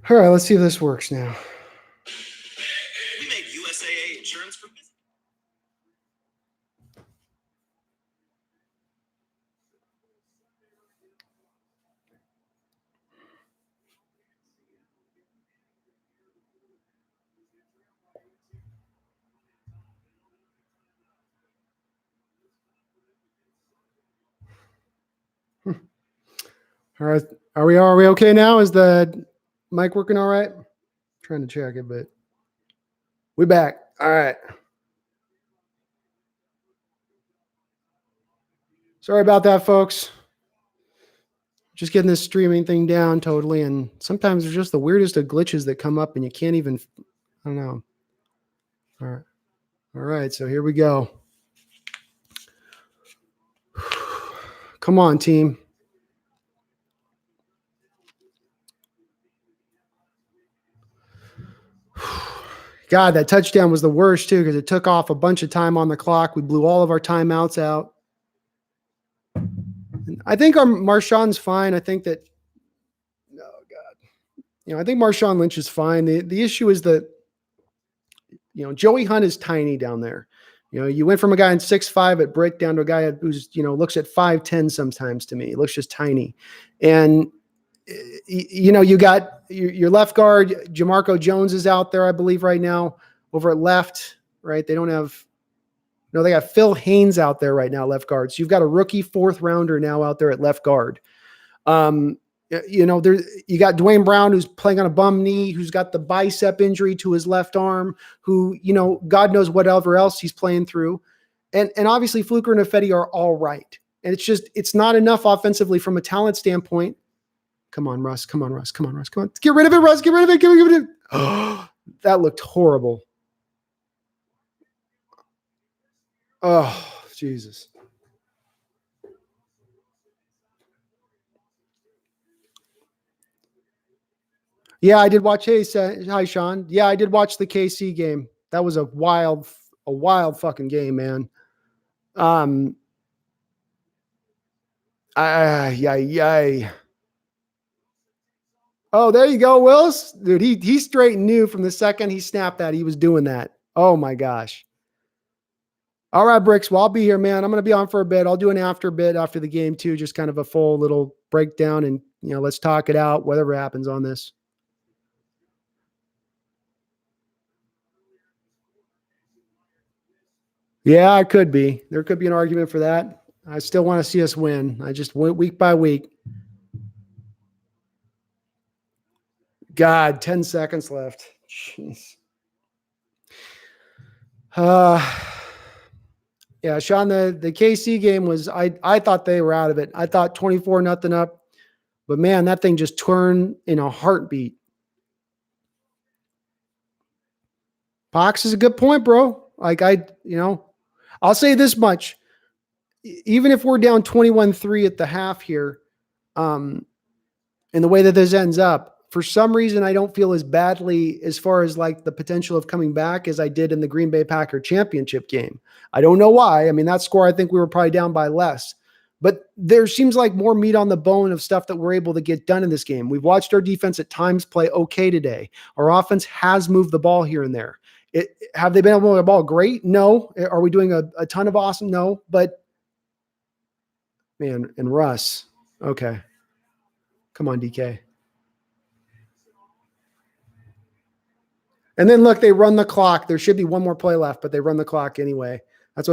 All right, let's see if this works now. We make USAA insurance for business. All right, are we okay now? Is the mic working all right? I'm trying to check it, but we back. All right. Sorry about that, folks. Just getting this streaming thing down totally, and sometimes there's just the weirdest of glitches that come up, and you can't even. I don't know. All right. So here we go. Come on, team. God, that touchdown was the worst too because it took off a bunch of time on the clock. We blew all of our timeouts out. I think our Marshawn's fine. I think that. Oh God. I think Marshawn Lynch is fine. The issue is that Joey Hunt is tiny down there. You went from a guy in 6'5" at brick down to a guy who's looks at 5'10" sometimes to me. He looks just tiny, and you got your left guard, Jamarco Jones is out there, I believe, right now over at left, right? They don't have, they got Phil Haynes out there right now, left guard. So you've got a rookie 4th rounder now out there at left guard. You got Dwayne Brown, who's playing on a bum knee, who's got the bicep injury to his left arm, who, God knows whatever else he's playing through. And obviously Fluker and Ifedi are all right. And it's not enough offensively from a talent standpoint. Come on, Russ. Come on, Russ. Come on, Russ. Come on. Get rid of it, Russ. Get rid of it. Get rid of it. Oh, that looked horrible. Oh, Jesus. Yeah, I did watch. Hey, hi, Sean. Yeah, I did watch the KC game. That was a wild fucking game, man. Oh, there you go, Wills. Dude, he straight knew from the second he snapped that he was doing that. Oh my gosh. All right, Bricks. Well, I'll be here, man. I'm going to be on for a bit. I'll do an after bit after the game too, just kind of a full little breakdown and, let's talk it out, whatever happens on this. Yeah, it could be. There could be an argument for that. I still want to see us win. I just went week by week. God, 10 seconds left. Jeez. Yeah, Sean, the KC game was, I thought they were out of it. I thought 24-0 up, but man, that thing just turned in a heartbeat. Pox is a good point, bro. Like I'll say this much. Even if we're down 21-3 at the half here, and the way that this ends up, for some reason, I don't feel as badly as far as like the potential of coming back as I did in the Green Bay Packer championship game. I don't know why. I mean, that score, I think we were probably down by less, but there seems like more meat on the bone of stuff that we're able to get done in this game. We've watched our defense at times play okay today. Our offense has moved the ball here and there. Have they been able to move the ball great? No. Are we doing a ton of awesome? No, but man, and Russ. Okay. Come on, DK. And then look, they run the clock. There should be one more play left, but they run the clock anyway. That's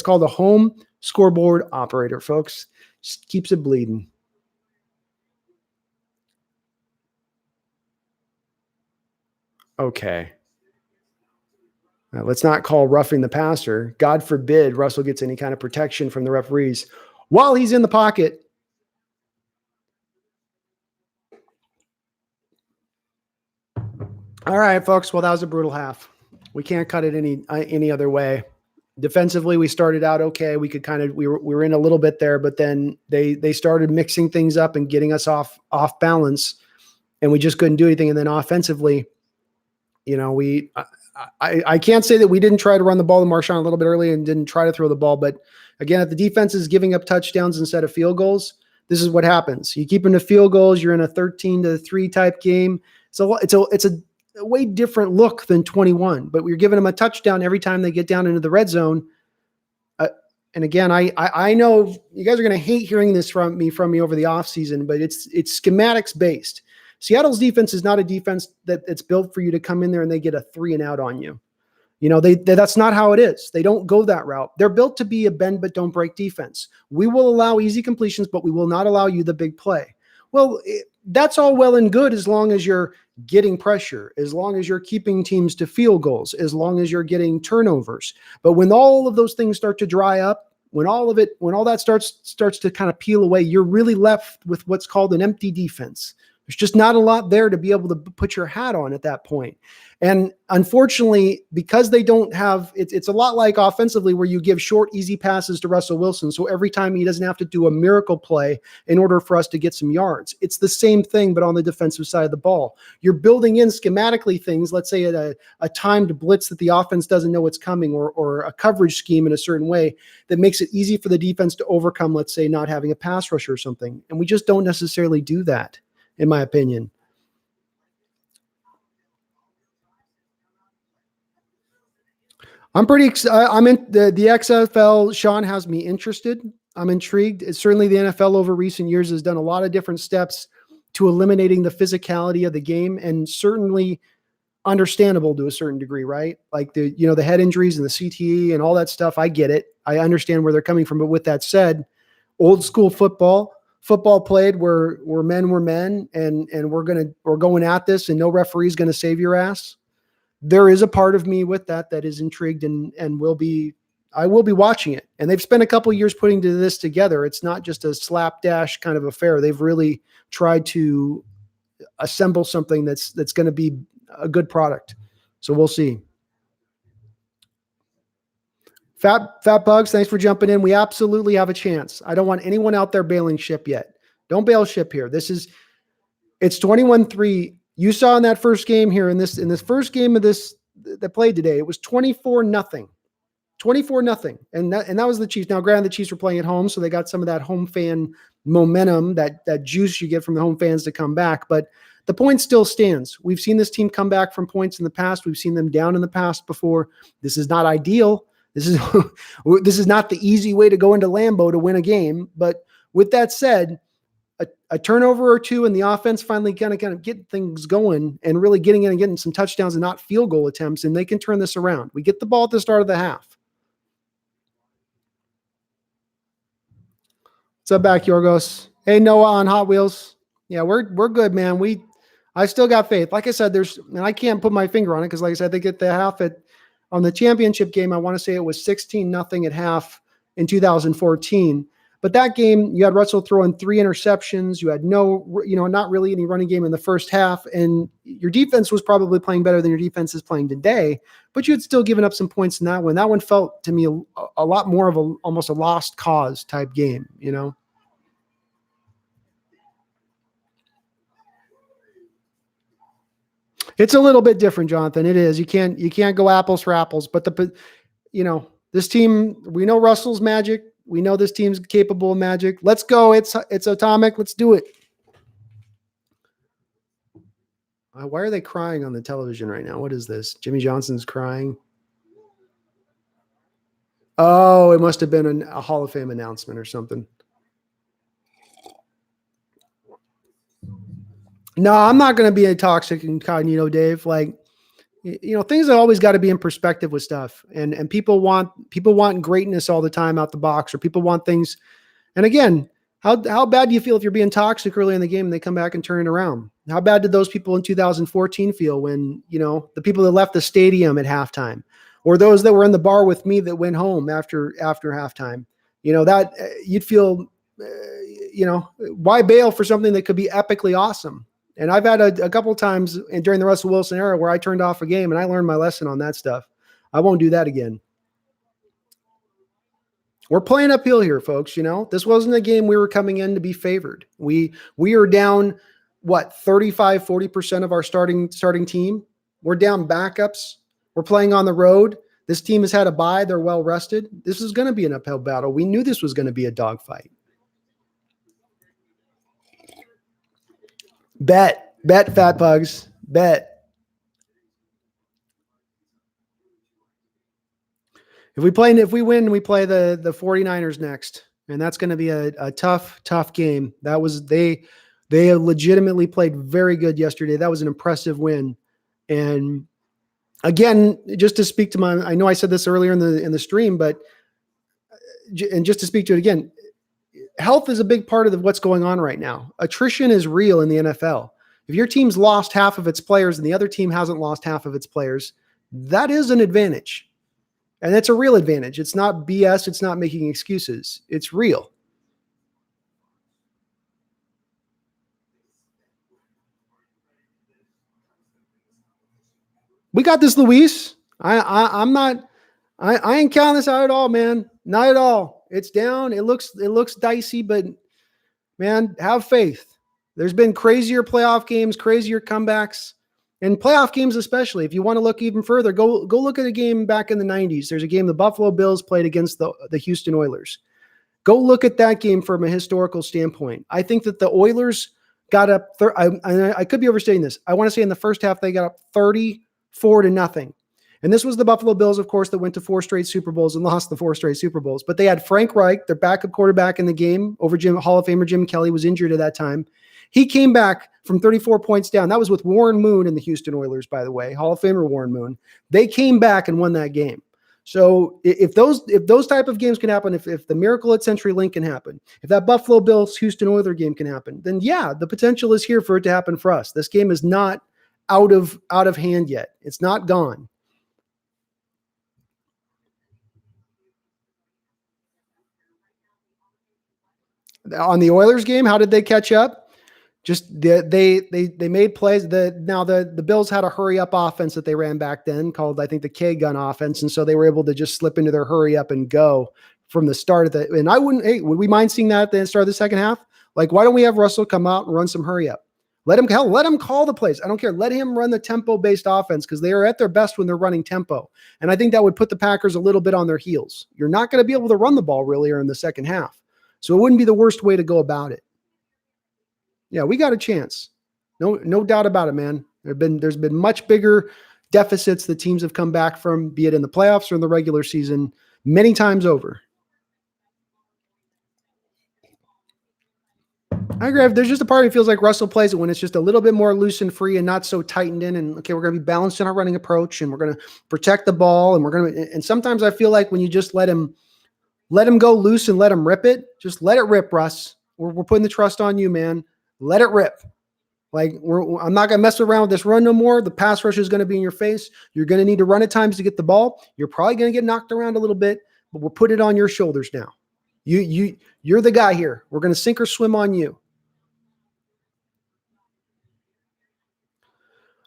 called the home scoreboard operator, folks. Just keeps it bleeding. Okay. Now, let's not call roughing the passer. God forbid Russell gets any kind of protection from the referees while he's in the pocket. All right, folks. Well, that was a brutal half. We can't cut it any other way. Defensively, we started out okay. We could we were in a little bit there, but then they started mixing things up and getting us off balance, and we just couldn't do anything. And then offensively, I can't say that we didn't try to run the ball to Marshawn a little bit early and didn't try to throw the ball, but again, if the defense is giving up touchdowns instead of field goals, this is what happens. You keep them to field goals, you're in a 13-3 type game. It's a way different look than 21, but we're giving them a touchdown every time they get down into the red zone. And again, I know you guys are going to hate hearing this from me over the offseason, but it's schematics based. Seattle's defense is not a defense it's built for you to come in there and they get a 3-and-out on you. That's not how it is. They don't go that route. They're built to be a bend but don't break defense. We will allow easy completions, but we will not allow you the big play. Well, that's all well and good as long as you're getting pressure, as long as you're keeping teams to field goals, as long as you're getting turnovers. But when all of those things start to dry up, when all that starts to kind of peel away, you're really left with what's called an empty defense. There's just not a lot there to be able to put your hat on at that point. And unfortunately, because they don't have, it's a lot like offensively where you give short, easy passes to Russell Wilson. So every time he doesn't have to do a miracle play in order for us to get some yards. It's the same thing, but on the defensive side of the ball. You're building in schematically things, let's say at a timed blitz that the offense doesn't know what's coming, or a coverage scheme in a certain way that makes it easy for the defense to overcome, let's say, not having a pass rusher or something. And we just don't necessarily do that, in my opinion. I'm pretty excited. I'm in the XFL. Sean has me interested. I'm intrigued. It's certainly the NFL over recent years has done a lot of different steps to eliminating the physicality of the game, and certainly understandable to a certain degree, right? Like the head injuries and the CTE and all that stuff. I get it. I understand where they're coming from. But with that said, old school football played where men were men, and we're going at this, and no referee's going to save your ass. There is a part of me with that is intrigued and I will be watching it. And they've spent a couple of years putting this together. It's not just a slapdash kind of affair. They've really tried to assemble something that's going to be a good product. So we'll see. Fat Bugs, thanks for jumping in. We absolutely have a chance. I don't want anyone out there bailing ship yet. Don't bail ship here. It's 21-3. You saw in that first game here in this first game of this that played today, it was 24-0. 24-0. And that was the Chiefs. Now, granted, the Chiefs were playing at home, so they got some of that home fan momentum, that juice you get from the home fans to come back. But the point still stands. We've seen this team come back from points in the past. We've seen them down in the past before. This is not ideal. This is not the easy way to go into Lambeau to win a game. But with that said, a turnover or two and the offense finally kind of get things going and really getting in and getting some touchdowns and not field goal attempts, and they can turn this around. We get the ball at the start of the half. What's up back, Yorgos? Hey, Noah on Hot Wheels. Yeah, we're good, man. I still got faith. Like I said, and I can't put my finger on it because, like I said, they get the half on the championship game. I want to say it was 16-0 at half in 2014. But that game, you had Russell throwing 3 interceptions. You had not really any running game in the first half. And your defense was probably playing better than your defense is playing today. But you had still given up some points in that one. That one felt to me a lot more of almost a lost cause type game, It's a little bit different, Jonathan. It is. You can't go apples for apples. But this team, we know Russell's magic. We know this team's capable of magic. Let's go. It's atomic. Let's do it. Why are they crying on the television right now? What is this? Jimmy Johnson's crying. Oh, it must have been a Hall of Fame announcement or something. No, I'm not going to be a toxic incognito, Dave. Like, things have always got to be in perspective with stuff. And people want greatness all the time out the box, or people want things. And again, how bad do you feel if you're being toxic early in the game and they come back and turn it around? How bad did those people in 2014 feel when, the people that left the stadium at halftime, or those that were in the bar with me that went home after halftime, that you'd feel, why bail for something that could be epically awesome? And I've had a couple of times during the Russell Wilson era where I turned off a game and I learned my lesson on that stuff. I won't do that again. We're playing uphill here, folks. This wasn't a game we were coming in to be favored. We are down, 35, 40% of our starting team. We're down backups. We're playing on the road. This team has had a bye. They're well rested. This is going to be an uphill battle. We knew this was going to be a dogfight. Bet, Fat Bugs. Bet. If we win, we play the 49ers next. And that's going to be a tough game. They legitimately played very good yesterday. That was an impressive win. And again, just to speak to I know I said this earlier in the stream, but just to speak to it again, health is a big part of what's going on right now. Attrition is real in the NFL. If your team's lost half of its players and the other team hasn't lost half of its players, that is an advantage. And it's a real advantage. It's not BS. It's not making excuses. It's real. We got this, Luis. I'm not. I ain't counting this out at all, man. Not at all. It's down. It looks dicey, but man, have faith. There's been crazier playoff games, crazier comebacks, and playoff games especially. If you want to look even further, go look at a game back in the 90s. There's a game the Buffalo Bills played against the Houston Oilers. Go look at that game from a historical standpoint. I think that the Oilers got up. I could be overstating this. I want to say in the first half they got up 34-0. And this was the Buffalo Bills, of course, that went to 4 straight Super Bowls and lost the 4 straight Super Bowls. But they had Frank Reich, their backup quarterback in the game, over Hall of Famer Jim Kelly was injured at that time. He came back from 34 points down. That was with Warren Moon and the Houston Oilers, by the way, Hall of Famer Warren Moon. They came back and won that game. So if those type of games can happen, if the miracle at CenturyLink can happen, if that Buffalo Bills Houston Oilers game can happen, then yeah, the potential is here for it to happen for us. This game is not out of hand yet. It's not gone. On the Oilers game, how did they catch up? Just they made plays. The Bills had a hurry up offense that they ran back then called, I think, the K gun offense, and so they were able to just slip into their hurry up and go from the start of the. And would we mind seeing that at the start of the second half? Like, why don't we have Russell come out and run some hurry up? Let him call the plays. I don't care. Let him run the tempo-based offense because they are at their best when they're running tempo. And I think that would put the Packers a little bit on their heels. You're not going to be able to run the ball really in the second half. So it wouldn't be the worst way to go about it. Yeah, we got a chance. No doubt about it, man. There's been much bigger deficits that teams have come back from, be it in the playoffs or in the regular season, many times over. I agree. There's just a part of me feels like Russell plays it when it's just a little bit more loose and free and not so tightened in. And okay, we're going to be balanced in our running approach, and we're going to protect the ball, and sometimes I feel like when you just let him go loose and let him rip it, just let it rip, Russ. We're putting the trust on you, man. Let it rip. Like I'm not going to mess around with this run no more. The pass rush is going to be in your face. You're going to need to run at times to get the ball. You're probably going to get knocked around a little bit, but we'll put it on your shoulders now. You're the guy here. We're going to sink or swim on you.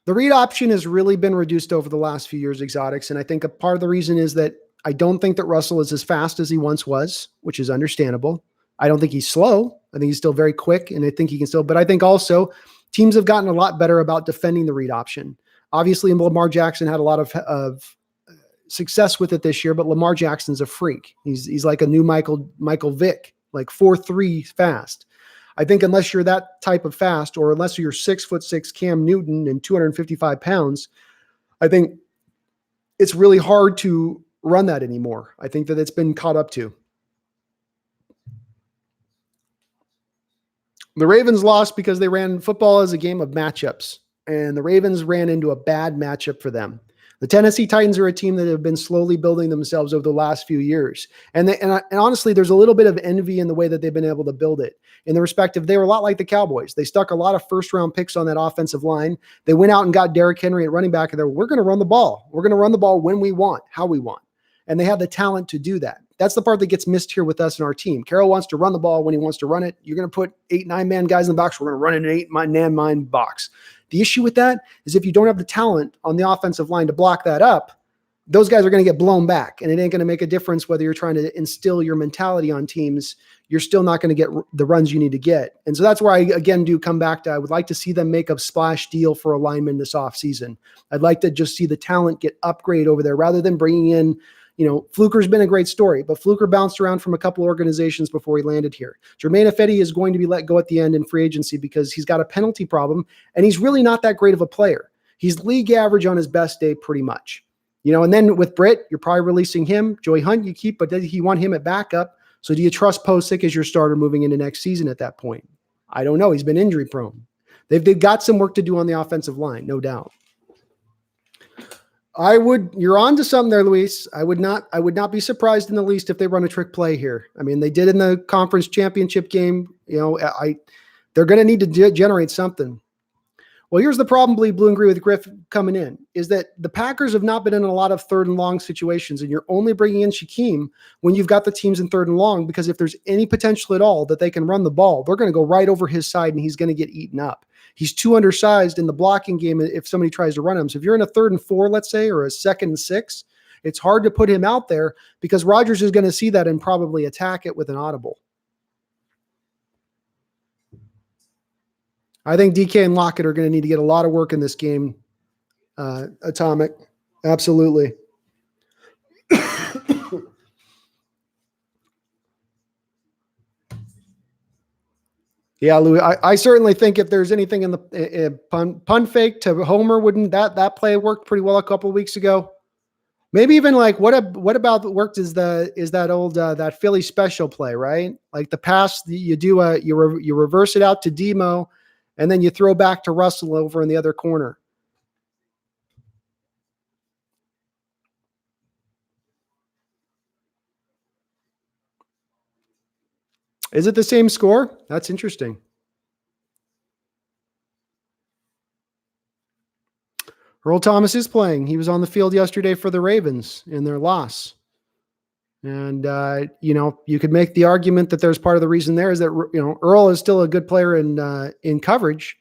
The read option has really been reduced over the last few years, Exotics, and I think a part of the reason is that I don't think that Russell is as fast as he once was, which is understandable. I don't think he's slow. I think he's still very quick, and I think he can still, but I think also teams have gotten a lot better about defending the read option. Obviously, Lamar Jackson had a lot of success with it this year, but Lamar Jackson's a freak. He's like a new Michael Vick, like 4.3 fast. I think unless you're that type of fast, or unless you're 6'6" Cam Newton and 255 pounds, I think it's really hard to run that anymore. I think that it's been caught up to. The Ravens lost because they ran football as a game of matchups, and the Ravens ran into a bad matchup for them. The Tennessee Titans are a team that have been slowly building themselves over the last few years. And honestly, there's a little bit of envy in the way that they've been able to build it. In the respective, they were a lot like the Cowboys. They stuck a lot of first-round picks on that offensive line. They went out and got Derrick Henry at running back, and we're going to run the ball. We're going to run the ball when we want, how we want. And they have the talent to do that. That's the part that gets missed here with us and our team. Carroll wants to run the ball when he wants to run it. You're going to put 8, 9-man guys in the box. We're going to run in an 8-man box. The issue with that is if you don't have the talent on the offensive line to block that up, those guys are going to get blown back, and it ain't going to make a difference whether you're trying to instill your mentality on teams. You're still not going to get the runs you need to get. And so that's where I, again, do come back to, I would like to see them make a splash deal for a lineman this offseason. I'd like to just see the talent get upgraded over there rather than bringing in, Fluker's been a great story, but Fluker bounced around from a couple organizations before he landed here. Jermaine Ifedi is going to be let go at the end in free agency because he's got a penalty problem, and he's really not that great of a player. He's league average on his best day pretty much. And then with Britt, you're probably releasing him. Joey Hunt you keep, but does he want him at backup? So do you trust Posick as your starter moving into next season at that point? I don't know. He's been injury prone. They've got some work to do on the offensive line, no doubt. You're on to something there, Luis. I would not be surprised in the least if they run a trick play here. I mean, they did in the conference championship game. They're going to need to generate something. Well, here's the problem, Bleed Blue and Green, with Griff coming in, is that the Packers have not been in a lot of third and long situations, and you're only bringing in Shaquem when you've got the teams in third and long, because if there's any potential at all that they can run the ball, they're going to go right over his side and he's going to get eaten up. He's too undersized in the blocking game if somebody tries to run him. So if you're in a 3rd and 4, let's say, or a 2nd and 6, it's hard to put him out there because Rodgers is going to see that and probably attack it with an audible. I think DK and Lockett are going to need to get a lot of work in this game. Atomic. Absolutely. Yeah, Louis, I certainly think if there's anything in the pun fake to Homer, wouldn't that play worked pretty well a couple of weeks ago? Maybe even like what about worked is that old that Philly special play, right? Like the pass you do you reverse it out to Demo, and then you throw back to Russell over in the other corner. Is it the same score? That's interesting. Earl Thomas is playing. He was on the field yesterday for the Ravens in their loss. And, you could make the argument that there's part of the reason there is that, Earl is still a good player in coverage,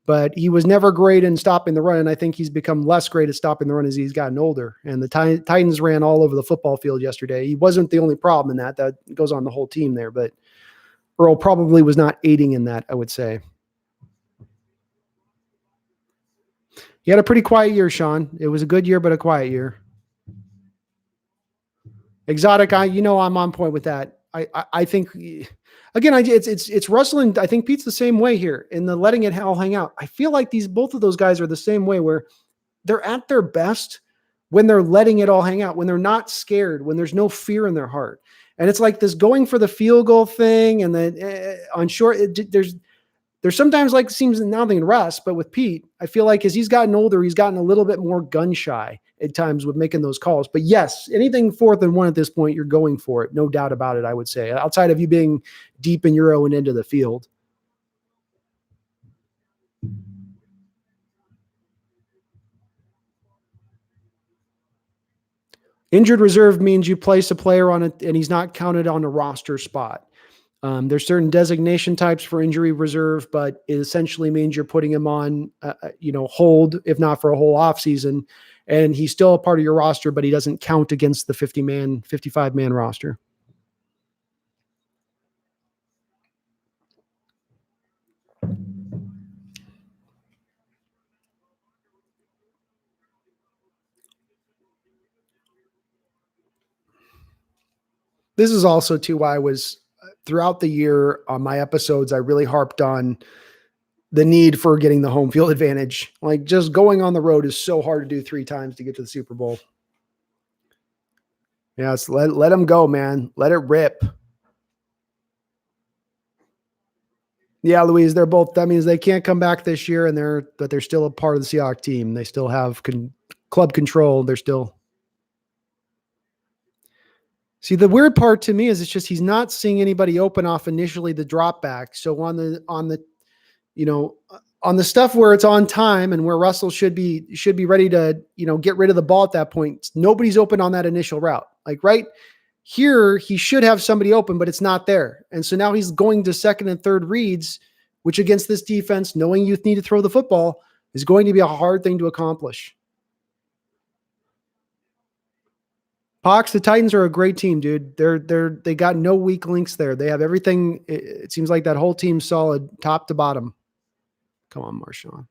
but he was never great in stopping the run. And I think he's become less great at stopping the run as he's gotten older. And the Titans ran all over the football field yesterday. He wasn't the only problem in that goes on the whole team there, but Earl probably was not aiding in that, I would say. He had a pretty quiet year, Sean. It was a good year, but a quiet year. Exotic, I'm on point with that. I think, again, it's Russell, and I think Pete's the same way here in the letting it all hang out. I feel like both of those guys are the same way, where they're at their best when they're letting it all hang out, when they're not scared, when there's no fear in their heart. And it's like this going for the field goal thing, and then on short, there's sometimes like seems nothing in rust, but with Pete, I feel like as he's gotten older, he's gotten a little bit more gun shy at times with making those calls. But yes, anything 4th and 1 at this point, you're going for it. No doubt about it, I would say, outside of you being deep in Euro and into the field. Injured reserve means you place a player on it and he's not counted on a roster spot. There's certain designation types for injury reserve, but it essentially means you're putting him on, hold, if not for a whole offseason, and he's still a part of your roster, but he doesn't count against the 55-man roster. This is also too why I was throughout the year on my episodes, I really harped on the need for getting the home field advantage. Like just going on the road is so hard to do 3 times to get to the Super Bowl. Yes, let them go, man. Let it rip. Yeah, Louise, they're both. That means they can't come back this year, but they're still a part of the Seahawks team. They still have club control. They're still. See, the weird part to me is it's just he's not seeing anybody open off initially the drop back. So on the stuff where it's on time and where Russell should be ready to, get rid of the ball at that point, nobody's open on that initial route. Like right here, he should have somebody open, but it's not there. And so now he's going to 2nd and 3rd reads, which against this defense, knowing you need to throw the football, is going to be a hard thing to accomplish. Pox, the Titans are a great team, dude. They got no weak links there. They have everything. It seems like that whole team's solid, top to bottom. Come on, Marshawn.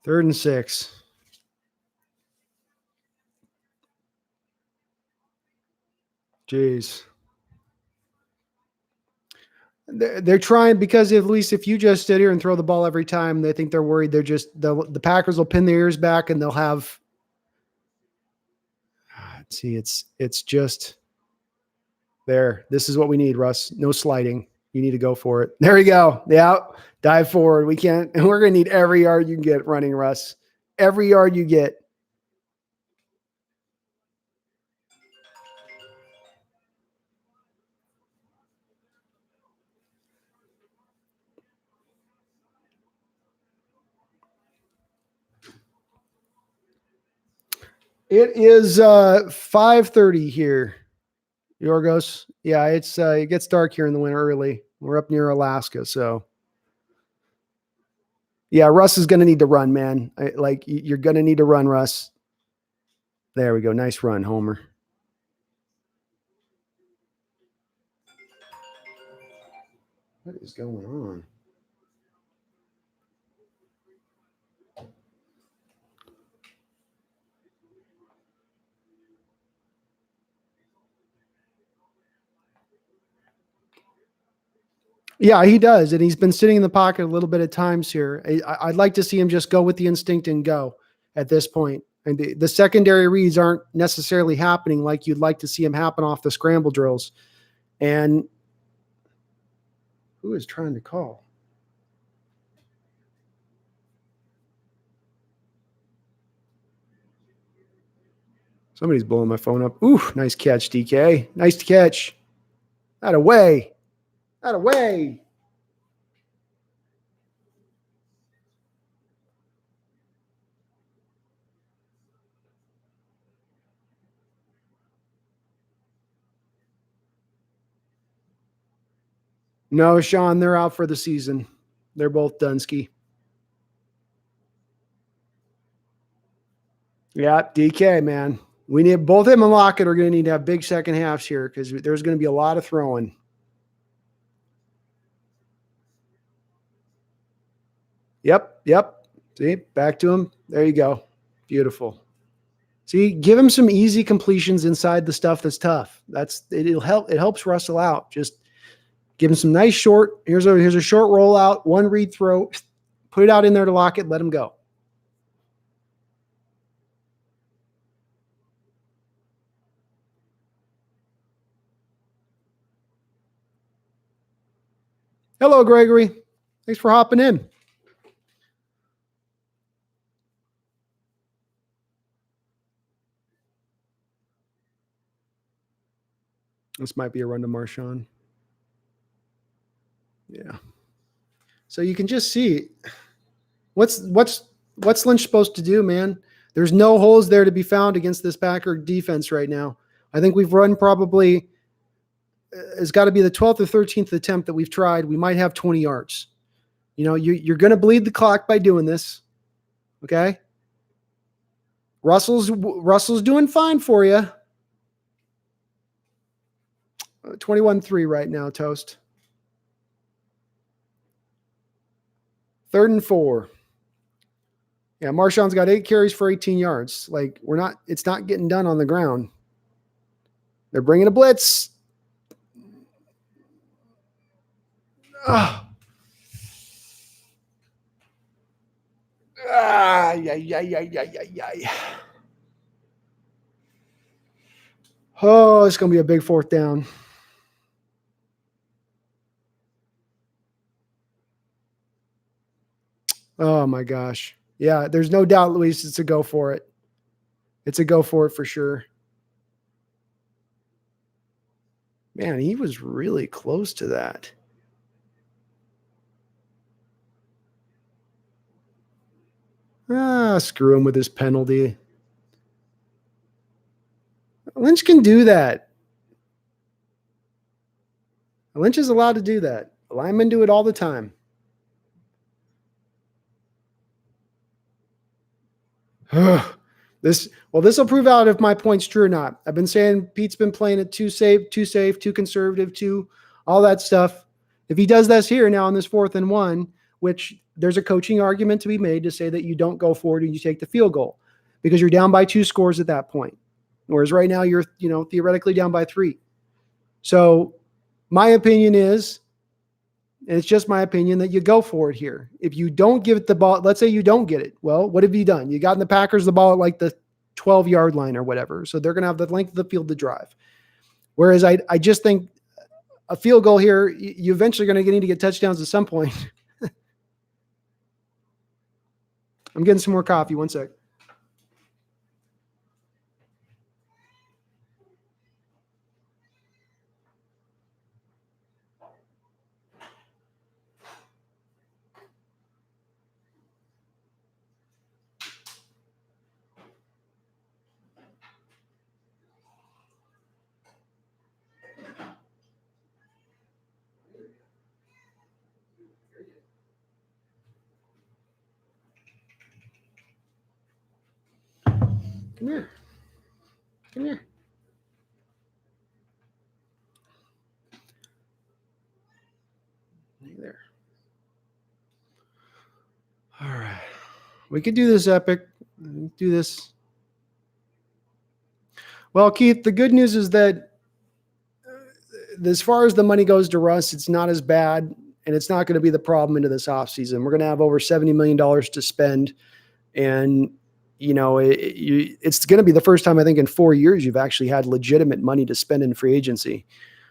3rd and 6. Jeez. They're trying, because at least if you just sit here and throw the ball every time, they think they're worried. The Packers will pin their ears back and they'll have. See, it's just there. This is what we need, Russ. No sliding. You need to go for it. There you go. Yeah. Dive forward. We're going to need every yard you can get running, Russ. Every yard you get. It is 5:30 here, Yorgos. Yeah, it gets dark here in the winter early. We're up near Alaska, so yeah, Russ is going to need to run, man. You're going to need to run, Russ. There we go. Nice run, Homer. What is going on? Yeah, he does. And he's been sitting in the pocket a little bit at times here. I'd like to see him just go with the instinct and go at this point. And the secondary reads aren't necessarily happening like you'd like to see them happen off the scramble drills. And who is trying to call? Somebody's blowing my phone up. Ooh, nice catch, DK. Nice catch. Out of way. Out of way. No, Sean, they're out for the season. They're both Dunsky. Yeah, DK, man. We need both him and Lockett are going to need to have big second halves here because there's going to be a lot of throwing. Yep. See, back to him. There you go. Beautiful. See, give him some easy completions inside the stuff that's tough. It'll help. It helps Russell out. Just give him some nice short. Here's a short rollout, one read throw. Put it out in there to Lockett. Let him go. Hello, Gregory. Thanks for hopping in. This might be a run to Marshawn. Yeah. So you can just see what's Lynch supposed to do, man. There's no holes there to be found against this Packer defense right now. I think we've run probably it's got to be the 12th or 13th attempt that we've tried. We might have 20 yards. You know, you're going to bleed the clock by doing this. Okay. Russell's doing fine for you. 21-3 right now, Toast. 3rd and 4. Yeah, Marshawn's got 8 carries for 18 yards. It's not getting done on the ground. They're bringing a blitz. Oh. Oh, it's going to be a big 4th down. Oh, my gosh. Yeah, there's no doubt, Luis, it's a go for it. It's a go for it for sure. Man, he was really close to that. Screw him with his penalty. Lynch can do that. Lynch is allowed to do that. Linemen do it all the time. This will prove out if my point's true or not. I've been saying Pete's been playing it too safe, too conservative, all that stuff. If he does this here now on this 4th and 1, which there's a coaching argument to be made to say that you don't go forward and you take the field goal because you're down by 2 scores at that point. Whereas right now you're, theoretically down by 3. So my opinion is, and it's just my opinion, that you go for it here. If you don't give it the ball, let's say you don't get it. Well, what have you done? You got in the Packers the ball at like the 12-yard line or whatever. So they're going to have the length of the field to drive. Whereas I just think a field goal here, you eventually going to need to get touchdowns at some point. I'm getting some more coffee. One sec. Come here. Come here. Hey there. All right. We could do this, Epic. Do this. Well, Keith, the good news is that as far as the money goes to Russ, it's not as bad, and it's not going to be the problem into this offseason. We're going to have over $70 million to spend, and it's going to be the first time, I think, in 4 years you've actually had legitimate money to spend in free agency.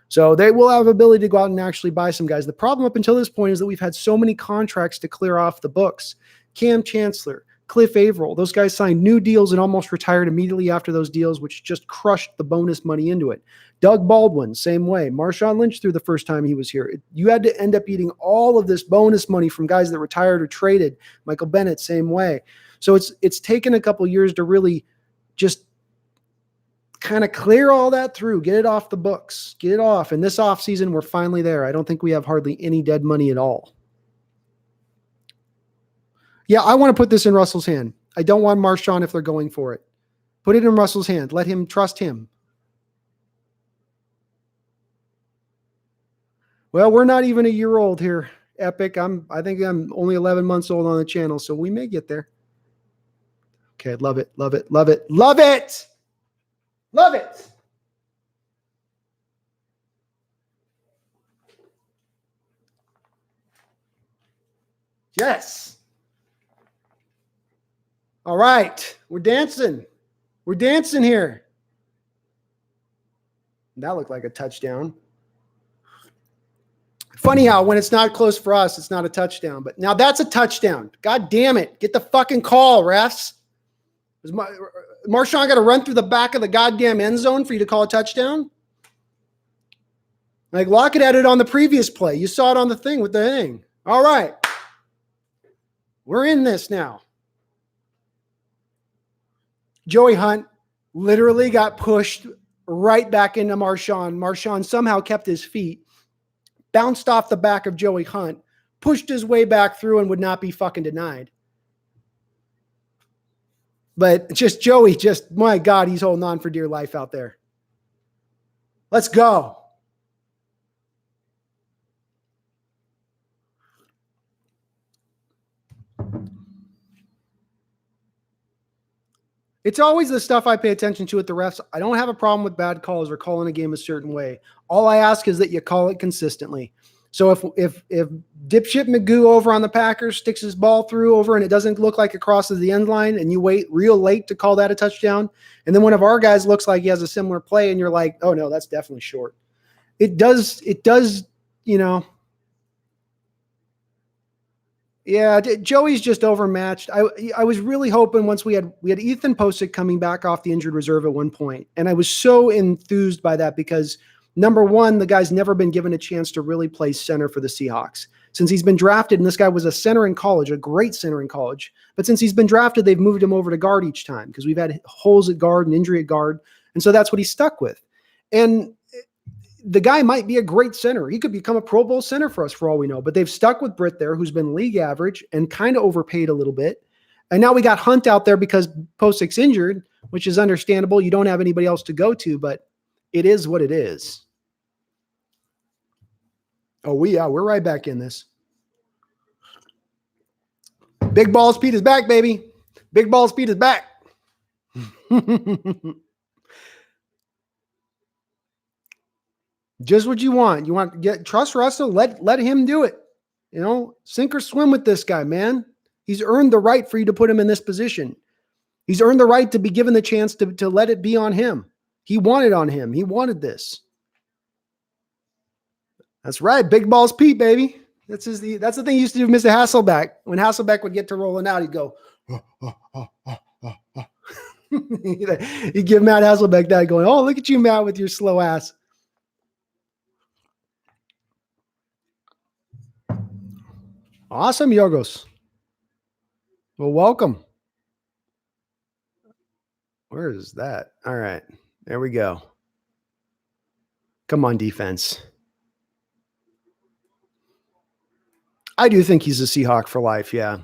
So they will have ability to go out and actually buy some guys. The problem up until this point is that we've had so many contracts to clear off the books. Cam Chancellor, Cliff Averill, those guys signed new deals and almost retired immediately after those deals, which just crushed the bonus money into it. Doug Baldwin, same way. Marshawn Lynch through the first time he was here. You had to end up eating all of this bonus money from guys that retired or traded. Michael Bennett, same way. So it's taken a couple years to really just kind of clear all that through, get it off the books, get it off. And this offseason, we're finally there. I don't think we have hardly any dead money at all. Yeah, I want to put this in Russell's hand. I don't want Marshawn if they're going for it. Put it in Russell's hand. Let him trust him. Well, we're not even a year old here, Epic. I think I'm only 11 months old on the channel, so we may get there. Okay, love it, love it, love it, love it, love it. Yes. All right, we're dancing. We're dancing here. That looked like a touchdown. Funny how when it's not close for us, it's not a touchdown. But now that's a touchdown. God damn it. Get the fucking call, refs. Marshawn got to run through the back of the goddamn end zone for you to call a touchdown? Like Lockett had it on the previous play. You saw it on the thing with the thing. All right. We're in this now. Joey Hunt literally got pushed right back into Marshawn. Marshawn somehow kept his feet, bounced off the back of Joey Hunt, pushed his way back through and would not be fucking denied. But Joey, my God, he's holding on for dear life out there. Let's go. It's always the stuff I pay attention to at the refs. I don't have a problem with bad calls or calling a game a certain way. All I ask is that you call it consistently. So if dipshit Magoo over on the Packers sticks his ball through over and it doesn't look like it crosses the end line and you wait real late to call that a touchdown, and then one of our guys looks like he has a similar play and you're like, oh no, that's definitely short. It does, Yeah, Joey's just overmatched. I was really hoping once we had Ethan Posick coming back off the injured reserve at one point, and I was so enthused by that because number one, the guy's never been given a chance to really play center for the Seahawks since he's been drafted. And this guy was a center in college, a great center in college, but since he's been drafted, they've moved him over to guard each time because we've had holes at guard and injury at guard, and so that's what he's stuck with. And the guy might be a great center. He could become a Pro Bowl center for us for all we know, but they've stuck with Britt there, who's been league average and kind of overpaid a little bit. And now we got Hunt out there because Posick's injured, which is understandable. You don't have anybody else to go to, but it is what it is. Oh, we're right back in this. Big Balls Pete is back, baby. Big Balls Pete is back. Just what you want. You want to trust Russell. Let him do it. You know, sink or swim with this guy, man. He's earned the right for you to put him in this position. He's earned the right to be given the chance to let it be on him. He wanted on him. He wanted this. That's right. Big Balls Pete, baby. That's the thing he used to do with Mr. Hasselbeck. When Hasselbeck would get to rolling out, he'd go, he'd give Matt Hasselbeck that going, oh, look at you, Matt, with your slow ass. Awesome, Yorgos. Well, welcome. Where is that? All right. There we go. Come on, defense. I do think he's a Seahawk for life, yeah.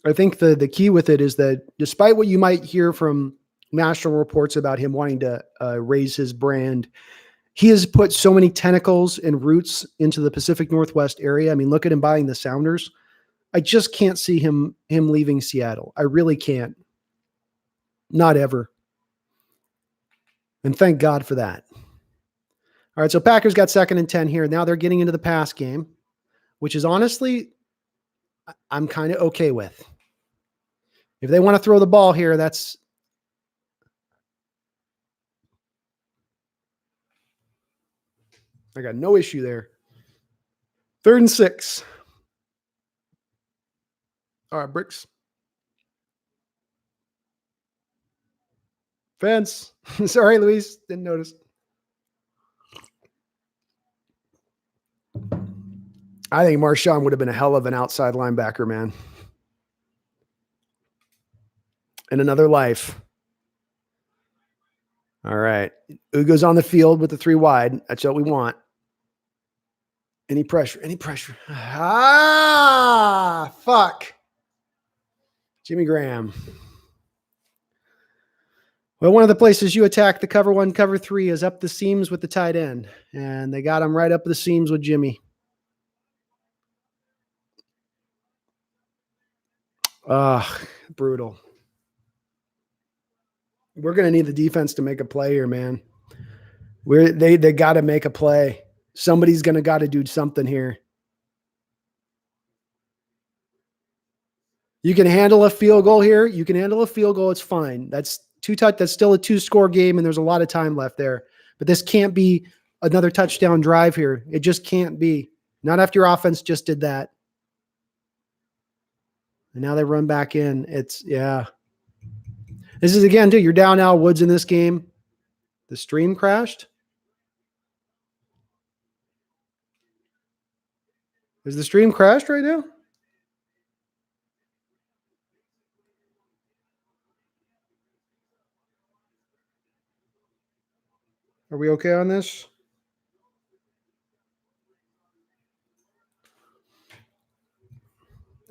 I think the key with it is that despite what you might hear from national reports about him wanting to raise his brand, he has put so many tentacles and roots into the Pacific Northwest area. I mean, look at him buying the Sounders. I just can't see him leaving Seattle. I really can't. Not ever. And thank God for that. All right, so Packers got 2nd and 10 here. Now they're getting into the pass game, which is honestly, I'm kind of okay with. If they want to throw the ball here, that's... I got no issue there. 3rd and 6. All right, Bricks. Fence. Sorry, Luis. Didn't notice. I think Marshawn would have been a hell of an outside linebacker, man. In another life. All right. Ugo's on the field with the 3 wide. That's what we want. Any pressure? Any pressure? Ah, fuck. Jimmy Graham. Well, one of the places you attack the cover 1, cover 3 is up the seams with the tight end. And they got him right up the seams with Jimmy. Brutal. We're going to need the defense to make a play here, man. They got to make a play. Somebody's going to got to do something here. You can handle a field goal here. You can handle a field goal. It's fine. That's still a 2-score game, and there's a lot of time left there. But this can't be another touchdown drive here. It just can't be. Not after your offense just did that. And now they run back in. Yeah. This is, again, too, you're down Al Woods in this game. The stream crashed. Is the stream crashed right now? Are we okay on this?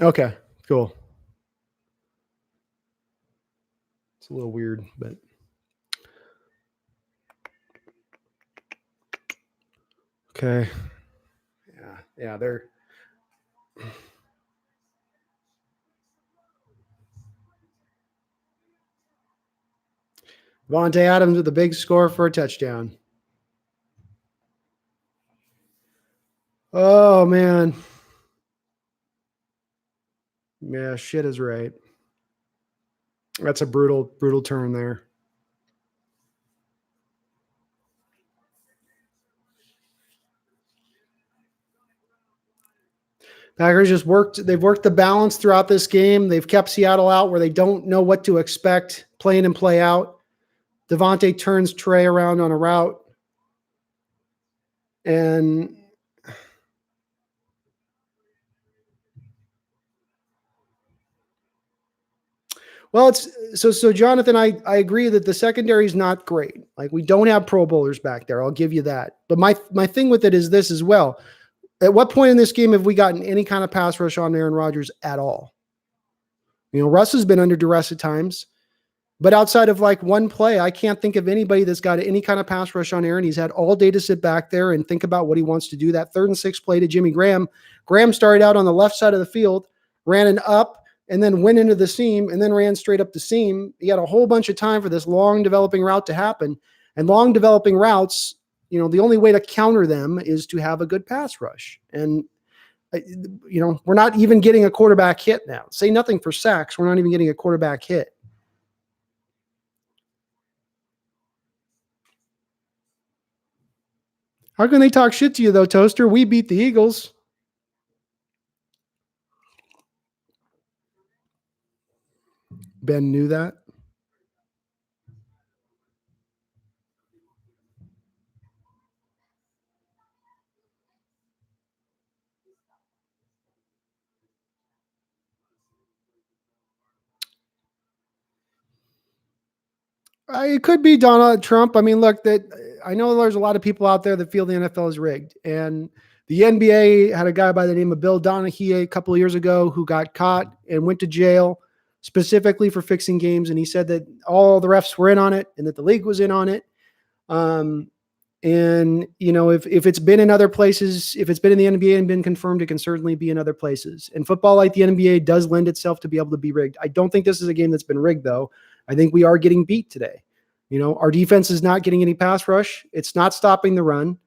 Okay, cool. It's a little weird, but okay. Yeah, they're Vontae Adams with a big score for a touchdown. Oh, man. Yeah, shit is right. That's a brutal, brutal turn there. Packers they've worked the balance throughout this game. They've kept Seattle out where they don't know what to expect, play in and play out. Devontae turns Trey around on a route. And well, so Jonathan, I agree that the secondary is not great. Like, we don't have Pro Bowlers back there. I'll give you that. But my thing with it is this as well. At what point in this game have we gotten any kind of pass rush on Aaron Rodgers at all? You know, Russ has been under duress at times, but outside of like one play, I can't think of anybody that's got any kind of pass rush on Aaron. He's had all day to sit back there and think about what he wants to do. That 3rd and 6 play to Jimmy Graham. Graham started out on the left side of the field, ran an up, and then went into the seam and then ran straight up the seam. He had a whole bunch of time for this long developing route to happen. And long developing routes, the only way to counter them is to have a good pass rush. And, we're not even getting a quarterback hit now. Say nothing for sacks. We're not even getting a quarterback hit. How can they talk shit to you, though, Toaster? We beat the Eagles. Ben knew that. It could be Donald Trump. I mean, look, I know there's a lot of people out there that feel the NFL is rigged. And the NBA had a guy by the name of Bill Donahue a couple of years ago who got caught and went to jail specifically for fixing games. And he said that all the refs were in on it and that the league was in on it. If it's been in other places, if it's been in the NBA and been confirmed, it can certainly be in other places. And football, like the NBA, does lend itself to be able to be rigged. I don't think this is a game that's been rigged, though. I think we are getting beat today. Our defense is not getting any pass rush. It's not stopping the run. I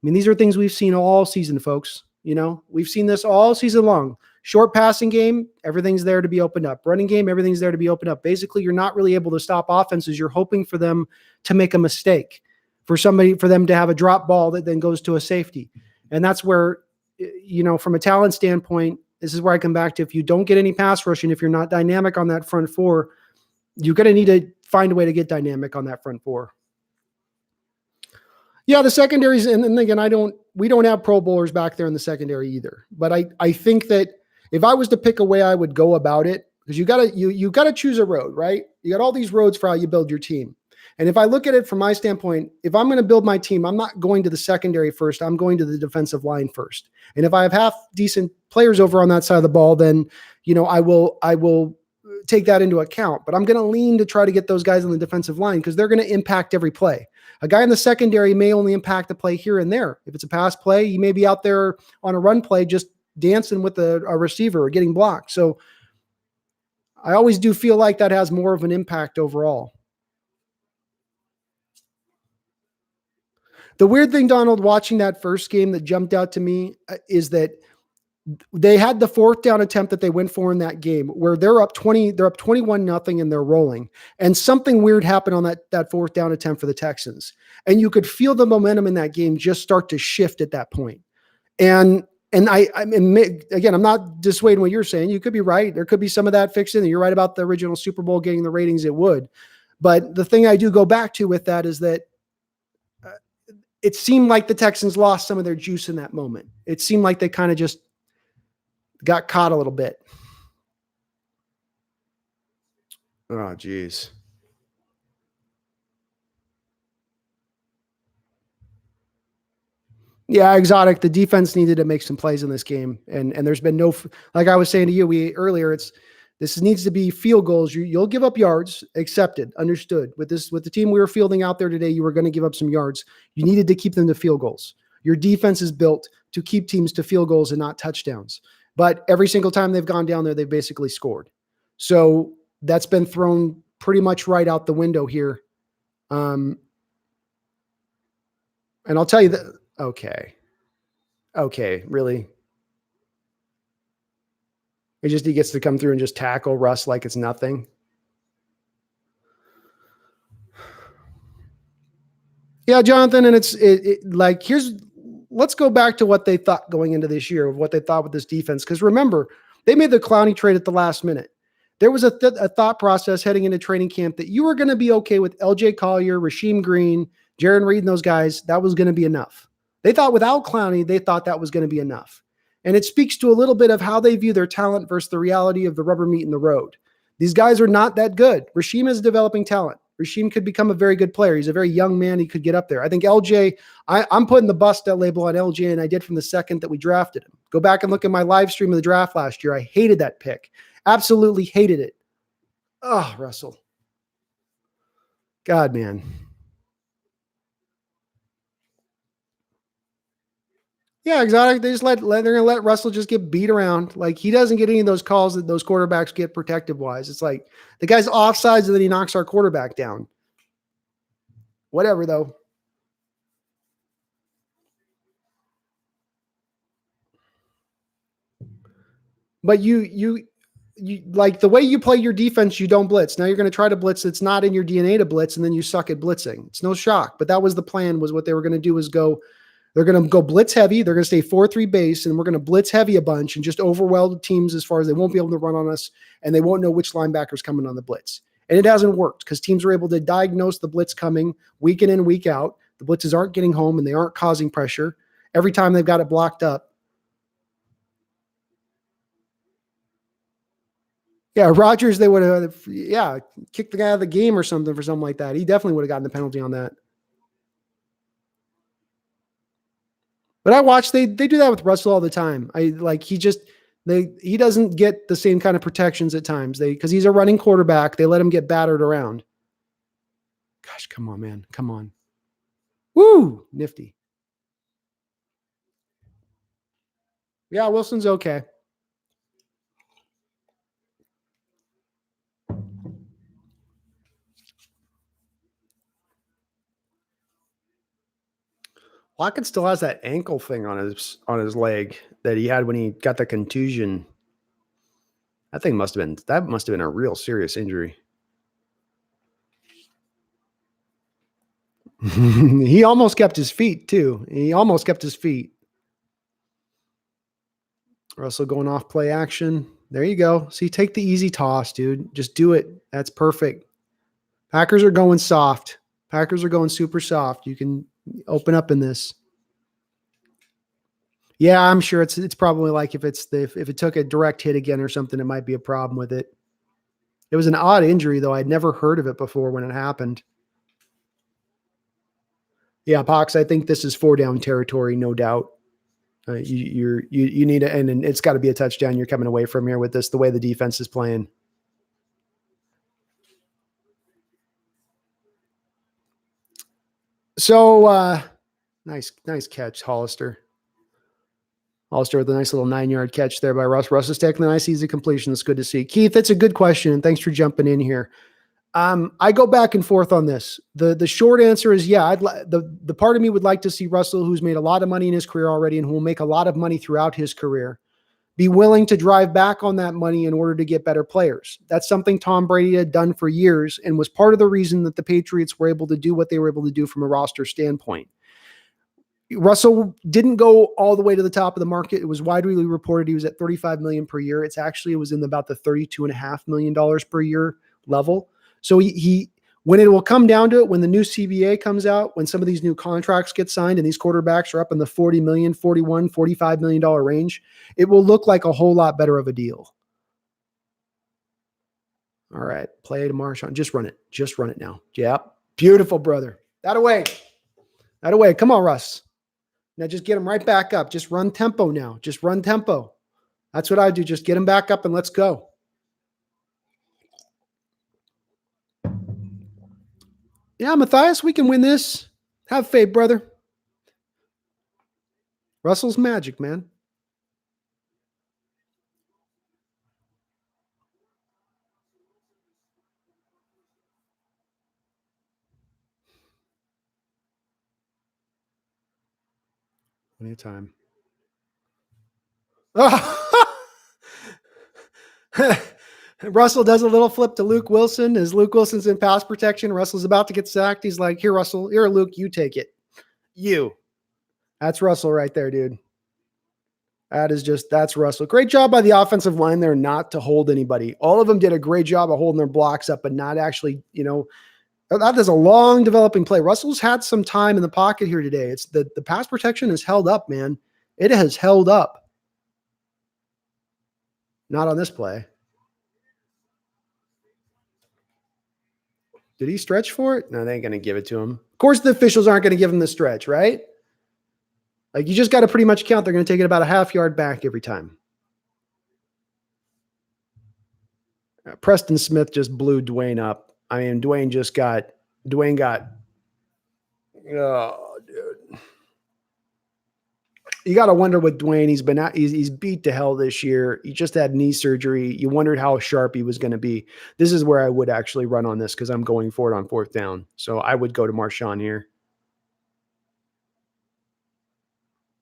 mean, these are things we've seen all season, folks. We've seen this all season long. Short passing game, everything's there to be opened up. Running game, everything's there to be opened up. Basically, you're not really able to stop offenses. You're hoping for them to make a mistake, for them to have a drop ball that then goes to a safety. And that's where, from a talent standpoint, this is where I come back to, if you don't get any pass rushing, if you're not dynamic on that front four, you're going to need to find a way to get dynamic on that front four. Yeah, the secondaries, and again, we don't have Pro Bowlers back there in the secondary either. But I think that if I was to pick a way I would go about it, because you gotta choose a road, right? You got all these roads for how you build your team. And if I look at it from my standpoint, if I'm going to build my team, I'm not going to the secondary first. I'm going to the defensive line first. And if I have half decent players over on that side of the ball, then, I will take that into account. But I'm going to lean to try to get those guys on the defensive line because they're going to impact every play. A guy in the secondary may only impact the play here and there. If it's a pass play, he may be out there on a run play just dancing with a receiver or getting blocked. So I always do feel like that has more of an impact overall. The weird thing, Donald, watching that first game that jumped out to me is that they had the fourth down attempt that they went for in that game where they're up 21-0 and they're rolling. And something weird happened on that fourth down attempt for the Texans. And you could feel the momentum in that game just start to shift at that point. And I mean, again, I'm not dissuading what you're saying. You could be right. There could be some of that fixed in. You're right about the original Super Bowl getting the ratings it would. But the thing I do go back to with that is that it seemed like the Texans lost some of their juice in that moment. It seemed like they kind of just got caught a little bit. Oh, geez. Yeah, Exotic. The defense needed to make some plays in this game. And there's been no, like I was saying to you earlier, this needs to be field goals. You'll give up yards, accepted, understood. With the team we were fielding out there today, you were going to give up some yards. You needed to keep them to field goals. Your defense is built to keep teams to field goals and not touchdowns. But every single time they've gone down there, they've basically scored. So that's been thrown pretty much right out the window here. And I'll tell you that. Okay, really? He gets to come through and just tackle Russ like it's nothing. Yeah, Jonathan, and let's go back to what they thought going into this year, of what they thought with this defense. Because remember, they made the Clowney trade at the last minute. There was a thought process heading into training camp that you were going to be okay with LJ Collier, Rasheem Green, Jaron Reed, and those guys. That was going to be enough. They thought without Clowney, they thought that was going to be enough. And it speaks to a little bit of how they view their talent versus the reality of the rubber meeting the road. These guys are not that good. Rasheem is developing talent. Rasheem could become a very good player. He's a very young man. He could get up there. I think LJ, I'm putting the bust label on LJ, and I did from the second that we drafted him. Go back and look at my live stream of the draft last year. I hated that pick. Absolutely hated it. Oh, Russell. God, man. Yeah, exotic. They just they're gonna let Russell just get beat around. Like he doesn't get any of those calls that those quarterbacks get protective wise. It's like the guy's offsides and then he knocks our quarterback down. Whatever though. But you like the way you play your defense, you don't blitz. Now you're going to try to blitz. It's not in your DNA to blitz, and then you suck at blitzing. It's no shock. But that was the plan. Was what they were going to do is go. They're going to go blitz heavy. They're going to stay 4-3 base, and we're going to blitz heavy a bunch and just overwhelm teams as far as they won't be able to run on us, and they won't know which linebacker's coming on the blitz. And it hasn't worked because teams are able to diagnose the blitz coming week in and week out. The blitzes aren't getting home, and they aren't causing pressure. Every time they've got it blocked up. Yeah, Rodgers, they would have, kicked the guy out of the game or something for something like that. He definitely would have gotten the penalty on that. But I watch they do that with Russell all the time. He doesn't get the same kind of protections at times. Because he's a running quarterback, they let him get battered around. Gosh, come on, man. Come on. Woo! Nifty. Yeah, Wilson's okay. Lockett still has that ankle thing on his leg that he had when he got the contusion. That must have been a real serious injury. He almost kept his feet too. Russell going off play action. There you go. See, take the easy toss, dude. Just do it. That's perfect. Packers are going soft. Packers are going super soft. You can open up in this. Yeah, I'm sure it's probably like if it took a direct hit again or something, it might be a problem with it. It was an odd injury though. I'd never heard of it before when it happened. Yeah, Pox, I think this is 4-down territory, no doubt. You need to, and it's got to be a touchdown. You're coming away from here with this, the way the defense is playing. So nice catch, Hollister. Hollister with a nice little 9-yard catch there by Russ. Russ is taking the nice easy completion. It's good to see. Keith, that's a good question, and thanks for jumping in here. I go back and forth on this. The short answer is yeah. The part of me would like to see Russell, who's made a lot of money in his career already and who will make a lot of money throughout his career, be willing to drive back on that money in order to get better players. That's something Tom Brady had done for years and was part of the reason that the Patriots were able to do what they were able to do from a roster standpoint. Russell didn't go all the way to the top of the market. It was widely reported he was at $35 million per year. It was in about the $32.5 million per year level. So he when it will come down to it, when the new CBA comes out, when some of these new contracts get signed and these quarterbacks are up in the 40 million, 41, $45 million range, it will look like a whole lot better of a deal. All right. Play to Marshawn. Just run it now. Yep. Beautiful, brother. That away. Come on, Russ. Now just get him right back up. Just run tempo now. That's what I do. Just get him back up and let's go. Yeah, Matthias, we can win this. Have faith, brother. Russell's magic, man. Plenty of time. Russell does a little flip to Luke Wilson as Luke Wilson's in pass protection. Russell's about to get sacked. He's like, here, Russell. Here, Luke, you take it. That's Russell right there, dude. That's Russell. Great job by the offensive line there not to hold anybody. All of them did a great job of holding their blocks up, but not actually, that is a long developing play. Russell's had some time in the pocket here today. It's the pass protection has held up, man. It has held up. Not on this play. Did he stretch for it? No, they ain't going to give it to him. Of course, the officials aren't going to give him the stretch, right? Like, you just got to pretty much count. They're going to take it about a half yard back every time. Preston Smith just blew Dwayne up. I mean, Dwayne got, oh, dude. You got to wonder with Dwayne. He's beat to hell this year. He just had knee surgery. You wondered how sharp he was going to be. This is where I would actually run on this because I'm going for it on 4th down. So I would go to Marshawn here.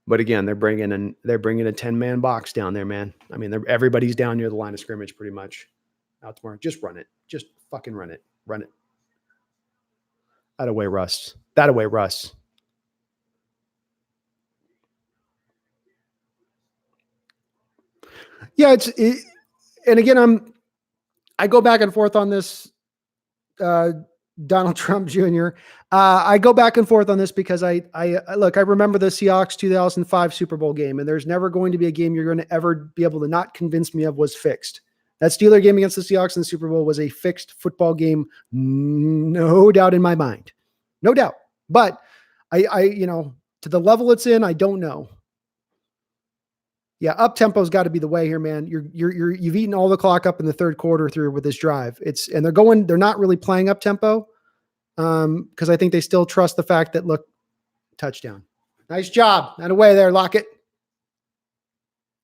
But again, they're bringing a 10-man box down there, man. I mean, everybody's down near the line of scrimmage pretty much. Out tomorrow, just run it. Just fucking run it. Run it. That away, Russ. That away, Russ. Yeah, and again, I go back and forth on this. Donald Trump Jr. I go back and forth on this because I remember the Seahawks 2005 Super Bowl game, and there's never going to be a game you're going to ever be able to not convince me of was fixed. That Steeler game against the Seahawks in the Super Bowl was a fixed football game, no doubt in my mind, no doubt. But I to the level it's in, I don't know. Yeah, up tempo's got to be the way here, man. You've eaten all the clock up in the 3rd quarter through with this drive. They're not really playing up tempo because I think they still trust the fact that touchdown. Nice job. Not away there, Lockett.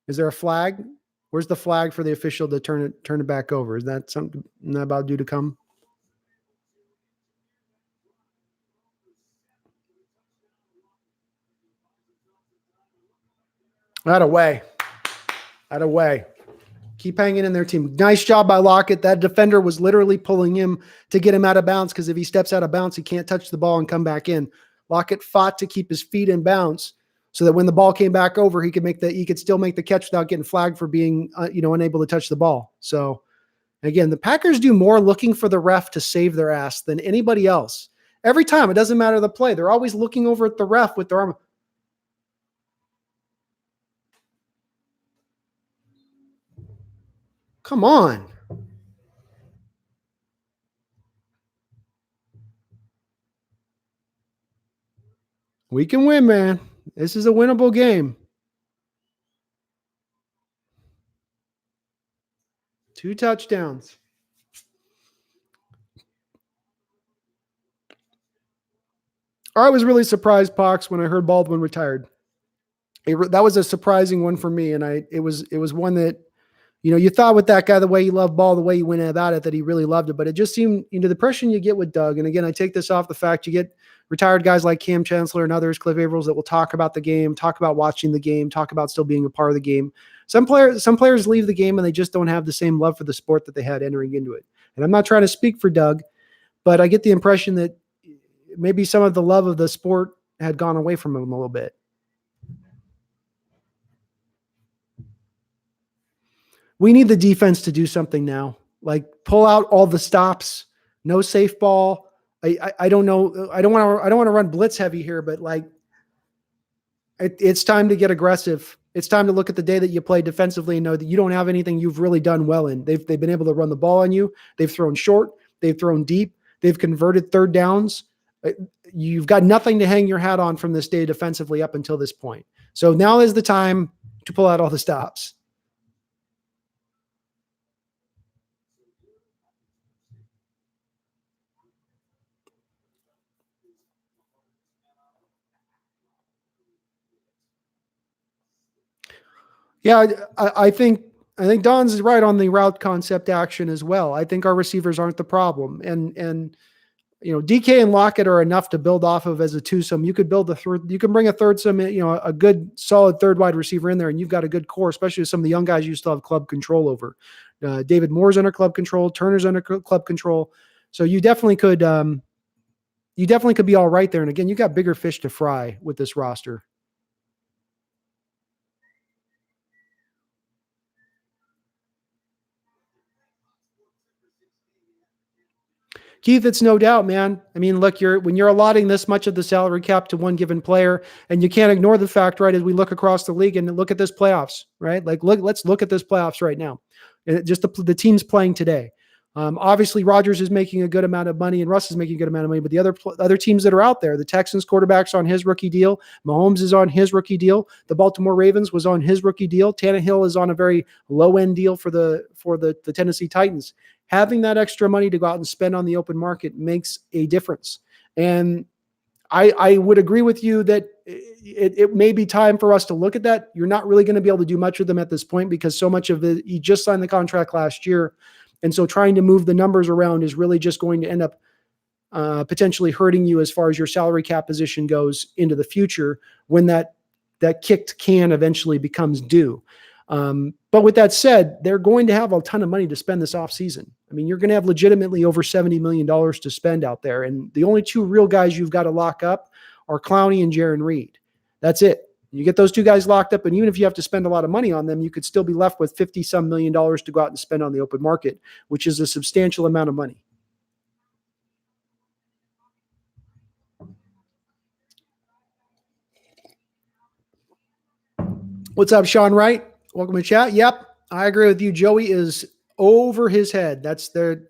Is there a flag? Where's the flag for the official to turn it back over? Is that something about due to come? That away. Keep hanging in there, team. Nice job by Lockett. That defender was literally pulling him to get him out of bounds because if he steps out of bounds, he can't touch the ball and come back in. Lockett fought to keep his feet in bounds so that when the ball came back over, he could still make the catch without getting flagged for being unable to touch the ball. So again, the Packers do more looking for the ref to save their ass than anybody else. Every time, it doesn't matter the play. They're always looking over at the ref with their arm. Come on. We can win, man. This is a winnable game. 2 touchdowns. I was really surprised, Pox, when I heard Baldwin retired. That was a surprising one for me, and it was one that you thought with that guy, the way he loved ball, the way he went about it, that he really loved it. But it just seemed, the impression you get with Doug, and again, I take this off the fact you get retired guys like Cam Chancellor and others, Cliff Avrils, that will talk about the game, talk about watching the game, talk about still being a part of the game. Some players leave the game and they just don't have the same love for the sport that they had entering into it. And I'm not trying to speak for Doug, but I get the impression that maybe some of the love of the sport had gone away from him a little bit. We need the defense to do something now, like pull out all the stops, no safe ball. I don't know. I don't want to run blitz heavy here, but it's time to get aggressive. It's time to look at the day that you play defensively and know that you don't have anything you've really done well in. They've been able to run the ball on you. They've thrown short. They've thrown deep. They've converted 3rd downs. You've got nothing to hang your hat on from this day defensively up until this point. So now is the time to pull out all the stops. Yeah, I think Don's right on the route concept action as well. I think our receivers aren't the problem, and DK and Lockett are enough to build off of as a twosome. You could build you can bring a thirdsome, a good solid 3rd wide receiver in there, and you've got a good core, especially with some of the young guys you still have club control over. David Moore's under club control, Turner's under club control, so you definitely could be all right there. And again, you got bigger fish to fry with this roster. Keith, it's no doubt, man. I mean, look, when you're allotting this much of the salary cap to one given player, and you can't ignore the fact, right, as we look across the league and look at this playoffs, right? Let's look at this playoffs right now. Just the teams playing today. Obviously, Rodgers is making a good amount of money, and Russ is making a good amount of money. But the other teams that are out there, the Texans quarterback's on his rookie deal. Mahomes is on his rookie deal. The Baltimore Ravens was on his rookie deal. Tannehill is on a very low end deal for the Tennessee Titans. Having that extra money to go out and spend on the open market makes a difference. And I would agree with you that it may be time for us to look at that. You're not really going to be able to do much with them at this point because so much of it, he just signed the contract last year. And so trying to move the numbers around is really just going to end up potentially hurting you as far as your salary cap position goes into the future when that kicked can eventually becomes due. But with that said, they're going to have a ton of money to spend this offseason. I mean, you're going to have legitimately over $70 million to spend out there. And the only two real guys you've got to lock up are Clowney and Jaron Reed. That's it. You get those two guys locked up, and even if you have to spend a lot of money on them, you could still be left with $50-some million to go out and spend on the open market, which is a substantial amount of money. What's up, Sean Wright? Welcome to chat. Yep, I agree with you. Joey is over his head.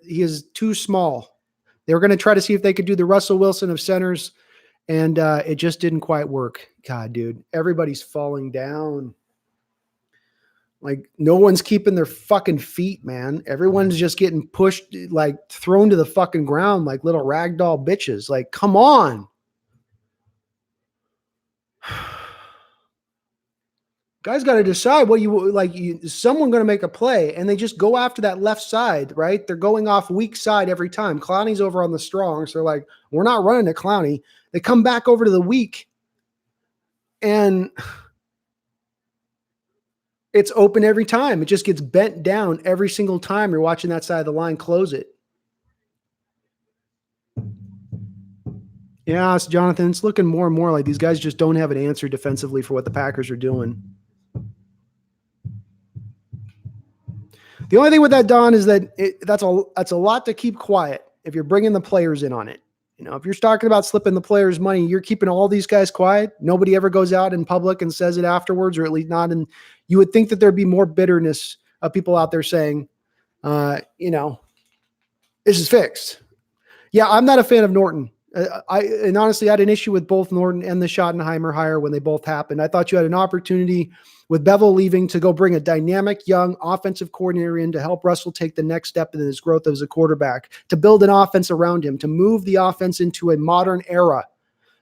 He is too small. They were going to try to see if they could do the Russell Wilson of centers, and it just didn't quite work. God, dude, everybody's falling down. Like, no one's keeping their fucking feet, man. Everyone's just getting pushed, like thrown to the fucking ground like little ragdoll bitches. Like, come on. Guys got to decide what you like. Someone going to make a play, and they just go after that left side, right? They're going off weak side every time. Clowney's over on the strong, so they're like, we're not running to Clowney. They come back over to the weak, and it's open every time. It just gets bent down every single time you're watching that side of the line close it. Yeah, it's Jonathan. It's looking more and more like these guys just don't have an answer defensively for what the Packers are doing. The only thing with that, Don, is that that's a lot to keep quiet if you're bringing the players in on it. You know, if you're talking about slipping the players' money, you're keeping all these guys quiet. Nobody ever goes out in public and says it afterwards, or at least not. And you would think that there'd be more bitterness of people out there saying, you know, this is fixed. Yeah, I'm not a fan of Norton. And honestly, I had an issue with both Norton and the Schottenheimer hire when they both happened. I thought you had an opportunity with Bevel leaving to go bring a dynamic young offensive coordinator in to help Russell take the next step in his growth as a quarterback, to build an offense around him, to move the offense into a modern era.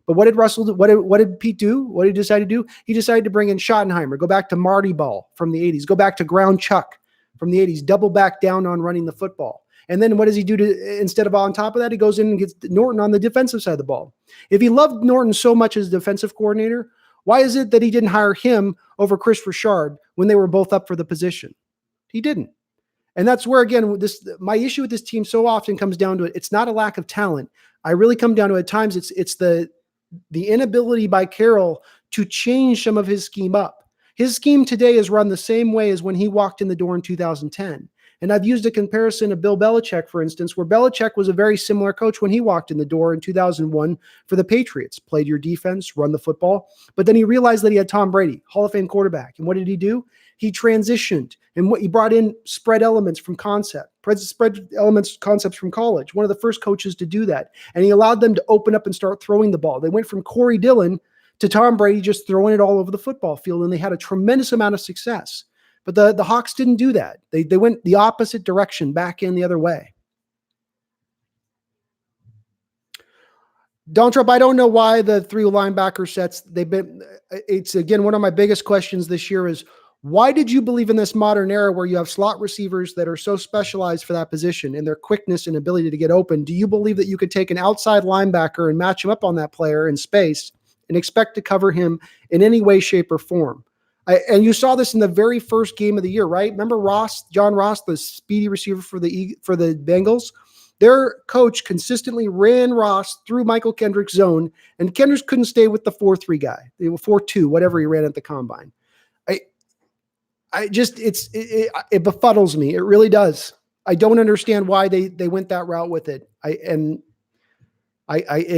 But what did Russell do? What did Pete do? What did he decide to do? He decided to bring in Schottenheimer, go back to Marty Ball from the 80s, go back to Ground Chuck from the 80s, double back down on running the football. And then what does he do instead of on top of that? He goes in and gets Norton on the defensive side of the ball. If he loved Norton so much as defensive coordinator, why is it that he didn't hire him over Chris Richard when they were both up for the position? He didn't. And that's where, again, my issue with this team so often comes down to it. It's not a lack of talent. I really come down to at times it's the inability by Carroll to change some of his scheme up. His scheme today is run the same way as when he walked in the door in 2010. And I've used a comparison of Bill Belichick, for instance, where Belichick was a very similar coach when he walked in the door in 2001 for the Patriots. Played your defense, run the football. But then he realized that he had Tom Brady, Hall of Fame quarterback. And what did he do? He transitioned. And he brought in spread elements from concepts from college. One of the first coaches to do that. And he allowed them to open up and start throwing the ball. They went from Corey Dillon to Tom Brady just throwing it all over the football field. And they had a tremendous amount of success. But the Hawks didn't do that. They went the opposite direction, back in the other way. Don't Trump, I don't know why the three linebacker sets, it's again, one of my biggest questions this year is, why did you believe in this modern era where you have slot receivers that are so specialized for that position and their quickness and ability to get open? Do you believe that you could take an outside linebacker and match him up on that player in space and expect to cover him in any way, shape, or form? And you saw this in the very first game of the year, right? Remember John Ross, the speedy receiver for the Bengals? Their coach consistently ran Ross through Michael Kendrick's zone, and Kendrick couldn't stay with the 4-3 guy, 4-2, whatever he ran at the combine. It befuddles me. It really does. I don't understand why they went that route with it. I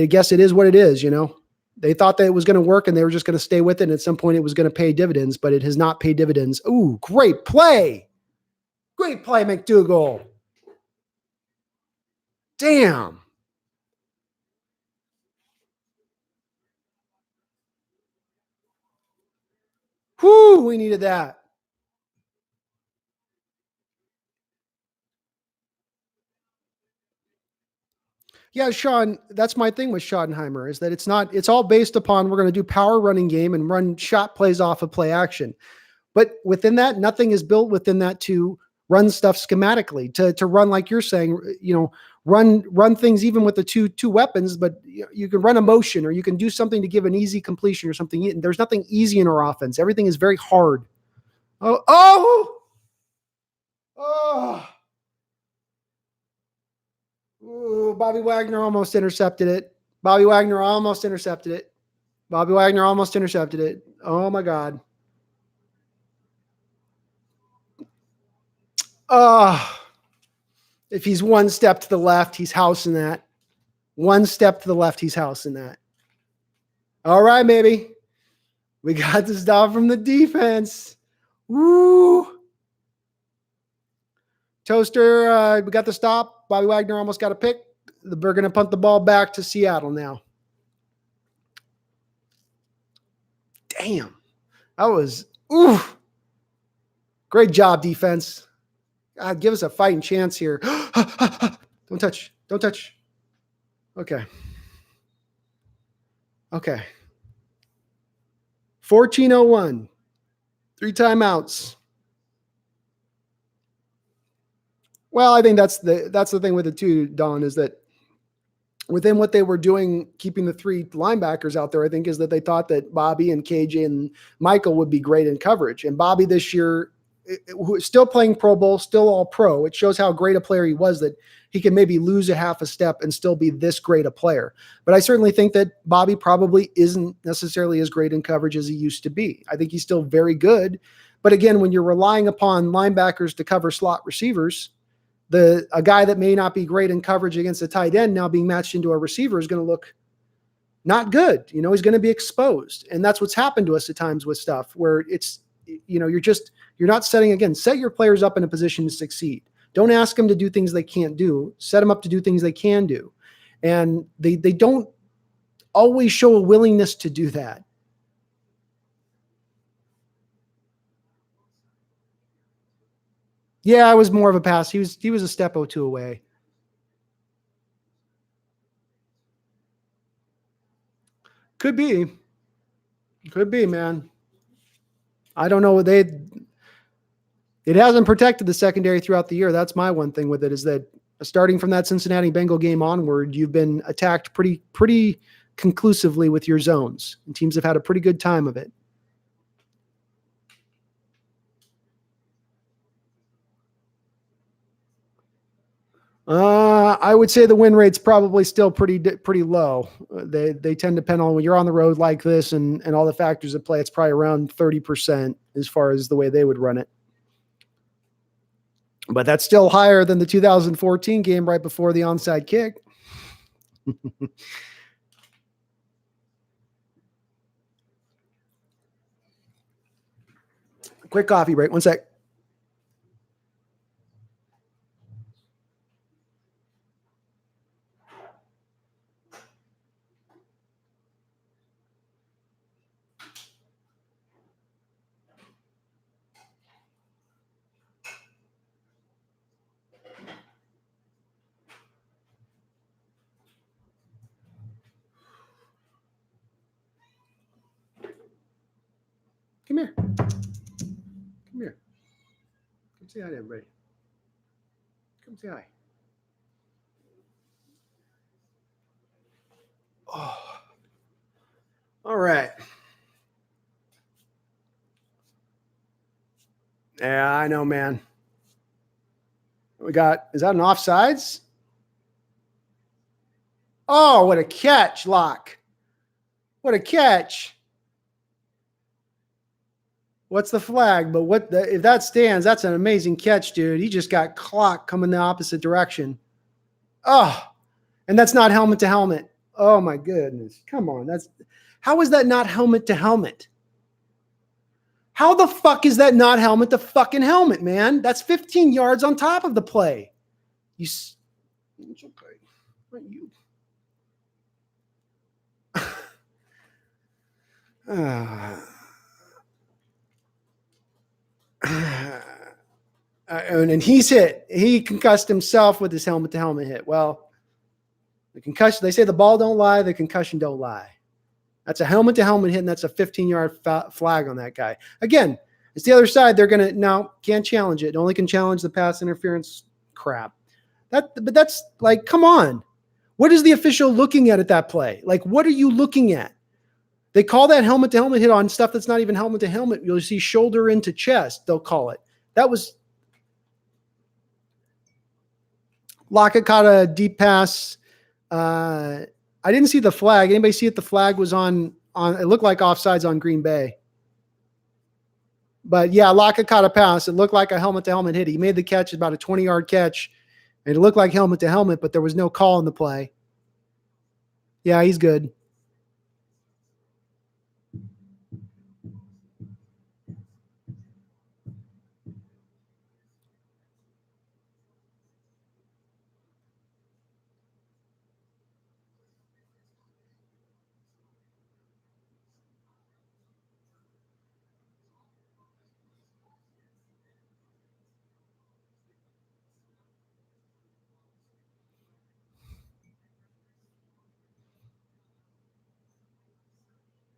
guess it is what it is, you know. They thought that it was going to work and they were just going to stay with it. And at some point it was going to pay dividends, but it has not paid dividends. Ooh, great play. Great play, McDougal. Damn. Whoo, we needed that. Yeah, Sean, that's my thing with Schottenheimer is that it's all based upon we're going to do power running game and run shot plays off of play action. But within that, nothing is built within that to run stuff schematically, to run like you're saying, run things even with the two weapons, but you can run a motion or you can do something to give an easy completion or something. There's nothing easy in our offense. Everything is very hard. Oh. Ooh, Bobby Wagner almost intercepted it. Bobby Wagner almost intercepted it. Oh my God. If he's one step to the left, he's housing that. One step to the left, he's housing that. All right, baby. We got the stop from the defense. Woo. Toaster, we got the stop. Bobby Wagner almost got a pick. We're going to punt the ball back to Seattle now. Damn. That was, great job, defense. God, give us a fighting chance here. Don't touch. Okay. 14:01. 3 timeouts. Well, I think that's the thing with it too, Don, is that within what they were doing, keeping the 3 linebackers out there, I think is that they thought that Bobby and KJ and Michael would be great in coverage. And Bobby this year, still playing Pro Bowl, still all pro. It shows how great a player he was, that he can maybe lose a half a step and still be this great a player. But I certainly think that Bobby probably isn't necessarily as great in coverage as he used to be. I think he's still very good. But again, when you're relying upon linebackers to cover slot receivers, a guy that may not be great in coverage against a tight end now being matched into a receiver is going to look not good. He's going to be exposed. And that's what's happened to us at times with stuff where it's, you're not set your players up in a position to succeed. Don't ask them to do things they can't do. Set them up to do things they can do. And they don't always show a willingness to do that. Yeah, it was more of a pass. He was a step or two away. Could be, man. I don't know. It hasn't protected the secondary throughout the year. That's my one thing with it, is that starting from that Cincinnati Bengal game onward, you've been attacked pretty conclusively with your zones, and teams have had a pretty good time of it. I would say the win rate's probably still pretty low. They tend to depend on when you're on the road like this and all the factors at play. It's probably around 30% as far as the way they would run it. But that's still higher than the 2014 game right before the onside kick. Quick coffee break. 1 sec. Come here. Come say hi to everybody. Come say hi. Oh. All right. Yeah, I know, man. Is that an offsides? Oh, what a catch, Locke. What a catch. What's the flag? But if that stands, that's an amazing catch, dude. He just got clocked coming the opposite direction. Oh, and that's not helmet to helmet. Oh my goodness. Come on. How is that not helmet to helmet? How the fuck is that not helmet to fucking helmet, man? That's 15 yards on top of the play. It's okay. Not you. And he's hit. He concussed himself with his helmet to helmet hit. Well, The concussion, they say the ball don't lie, the concussion don't lie. That's a helmet-to-helmet hit, and that's a 15-yard flag on that guy. Again, it's the other side. They're going to now can't challenge it. Only can challenge the pass interference crap. But that's like, come on. What is the official looking at that play? Like, what are you looking at? They call that helmet-to-helmet hit on stuff that's not even helmet-to-helmet. You'll see shoulder into chest, they'll call it. That was Lockett caught a deep pass. I didn't see the flag. Anybody see it? The flag was on it looked like offsides on Green Bay. But yeah, Lockett caught a pass. It looked like a helmet-to-helmet hit. He made the catch, about a 20-yard catch. And it looked like helmet-to-helmet, but there was no call in the play. Yeah, he's good.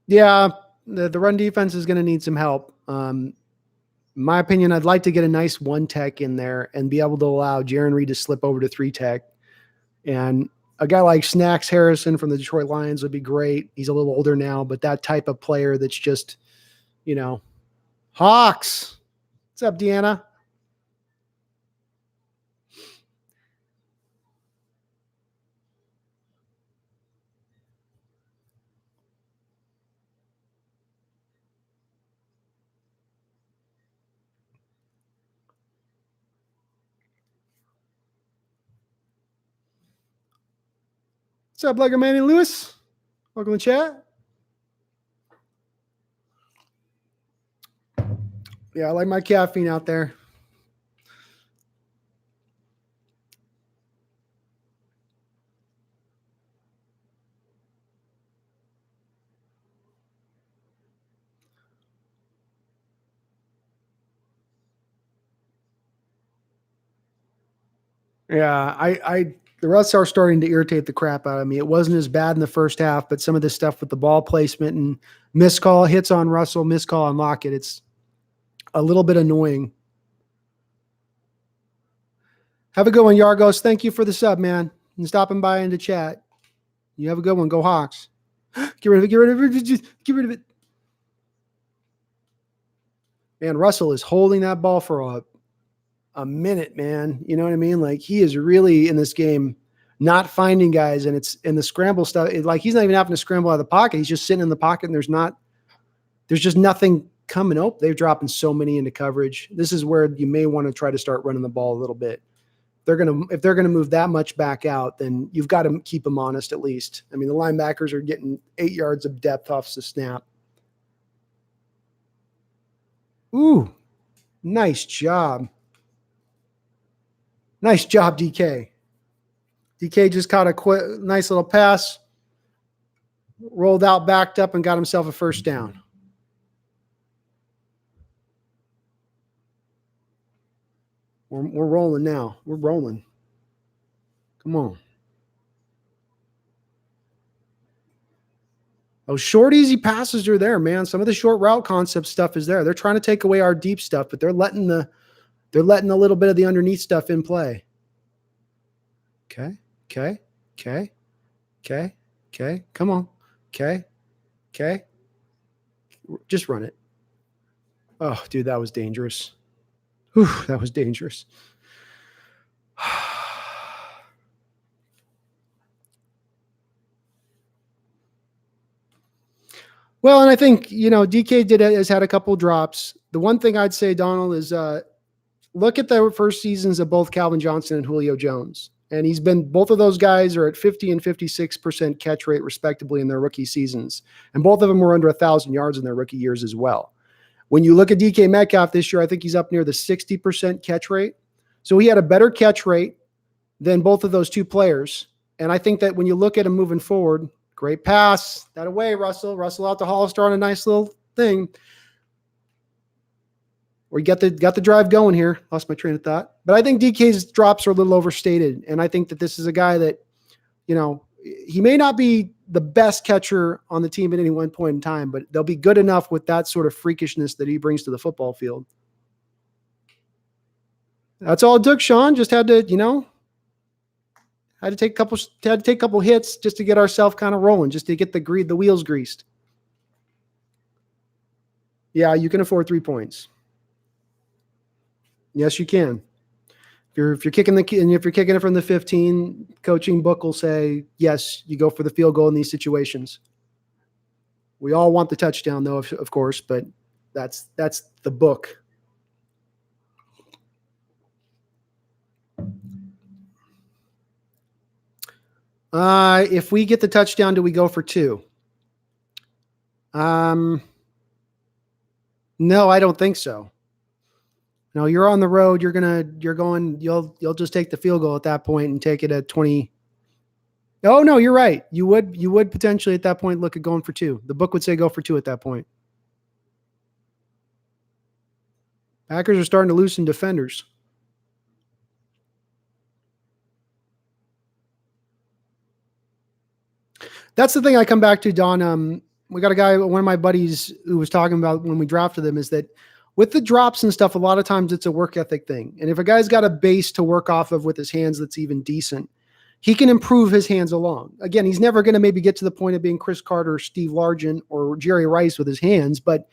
Yeah, the run defense is going to need some help. In my opinion, I'd like to get a nice one tech in there and be able to allow Jaron Reed to slip over to three tech. And a guy like Snacks Harrison from the Detroit Lions would be great. He's a little older now, but that type of player that's just, Hawks. What's up, Deanna? What's up, Legger Manny Lewis? Welcome to chat. Yeah, I like my caffeine out there. Yeah, the refs are starting to irritate the crap out of me. It wasn't as bad in the first half, but some of this stuff with the ball placement and miscall, hits on Russell, miscall on Lockett, it's a little bit annoying. Have a good one, Yargos. Thank you for the sub, man, and stopping by into chat. You have a good one. Go Hawks. Get rid of it. Get rid of it. Just get rid of it. Man, Russell is holding that ball for a minute, man. You know what I mean? Like, he is really in this game not finding guys, and it's in the scramble stuff. Like, he's not even having to scramble out of the pocket. He's just sitting in the pocket, and there's just nothing coming. Oh, they're dropping so many into coverage. This is where you may want to try to start running the ball a little bit. If they're gonna move that much back out, then you've got to keep them honest at least. I mean, the linebackers are getting 8 yards of depth off the snap. Ooh, nice job. Nice job, DK. DK just caught a nice little pass, rolled out, backed up, and got himself a first down. We're rolling now. We're rolling. Come on. Those short, easy passes are there, man. Some of the short route concept stuff is there. They're trying to take away our deep stuff, but they're letting a little bit of the underneath stuff in play. Okay. Come on. Okay. Just run it. Oh, dude, that was dangerous. Whew, that was dangerous. Well, and I think, DK has had a couple drops. The one thing I'd say, Donald, is look at the first seasons of both Calvin Johnson and Julio Jones. And both of those guys are at 50 and 56% catch rate respectively in their rookie seasons. And both of them were under 1,000 yards in their rookie years as well. When you look at DK Metcalf this year, I think he's up near the 60% catch rate. So he had a better catch rate than both of those two players. And I think that when you look at him moving forward, great pass. That away, Russell. Russell out to Hollister on a nice little thing. We got the drive going here. Lost my train of thought. But I think DK's drops are a little overstated. And I think that this is a guy that he may not be the best catcher on the team at any one point in time, but they'll be good enough with that sort of freakishness that he brings to the football field. That's all it took, Sean. Just had to, had to take a couple hits just to get ourselves kind of rolling, just to get the wheels greased. Yeah, you can afford 3 points. Yes, you can. If you're kicking it from the 15, coaching book will say, yes, you go for the field goal in these situations. We all want the touchdown, though, of course, but that's the book. If we get the touchdown, do we go for 2? No, I don't think so. No, you're on the road. You'll just take the field goal at that point and take it at 20. Oh no, you're right. You would potentially at that point look at going for 2. The book would say go for 2 at that point. Packers are starting to loosen defenders. That's the thing I come back to, Don. We got a guy, one of my buddies, who was talking about when we drafted them, is that with the drops and stuff, a lot of times it's a work ethic thing. And if a guy's got a base to work off of with his hands that's even decent, he can improve his hands along. Again, he's never going to maybe get to the point of being Chris Carter, Steve Largent, or Jerry Rice with his hands, but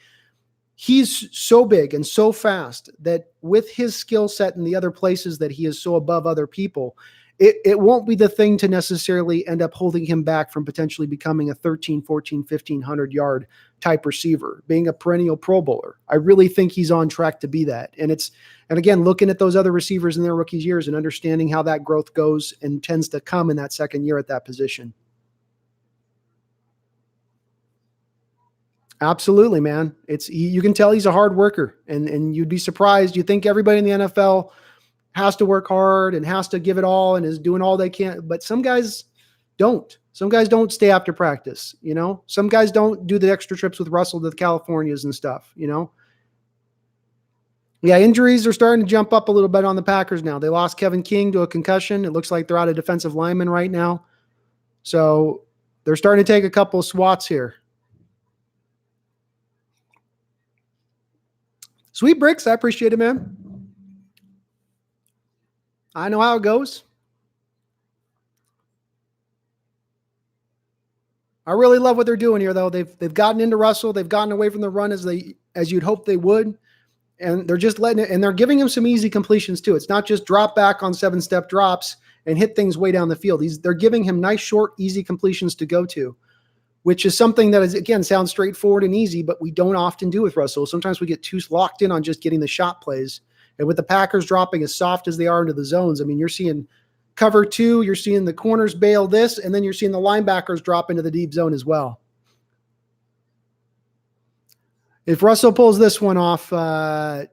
he's so big and so fast that with his skill set and the other places that he is so above other people, it won't be the thing to necessarily end up holding him back from potentially becoming a 13, 14, 1,500 yard type receiver, being a perennial Pro Bowler. I really think he's on track to be that. And again, looking at those other receivers in their rookie years and understanding how that growth goes and tends to come in that second year at that position. Absolutely, man. You can tell he's a hard worker, and you'd be surprised. You think everybody in the NFL has to work hard and has to give it all and is doing all they can. But some guys don't. Some guys don't stay after practice, Some guys don't do the extra trips with Russell to the Californias and stuff, Yeah, injuries are starting to jump up a little bit on the Packers now. They lost Kevin King to a concussion. It looks like they're out of defensive lineman right now. So they're starting to take a couple of swats here. Sweet Bricks, I appreciate it, man. I know how it goes. I really love what they're doing here, though. They've gotten into Russell. They've gotten away from the run as you'd hope they would. And they're just letting it, and they're giving him some easy completions too. It's not just drop back on 7-step drops and hit things way down the field. They're giving him nice, short, easy completions to go to, which is something that is, again, sounds straightforward and easy, but we don't often do with Russell. Sometimes we get too locked in on just getting the shot plays. And with the Packers dropping as soft as they are into the zones, I mean, you're seeing cover 2, you're seeing the corners bail this, and then you're seeing the linebackers drop into the deep zone as well. If Russell pulls this one off,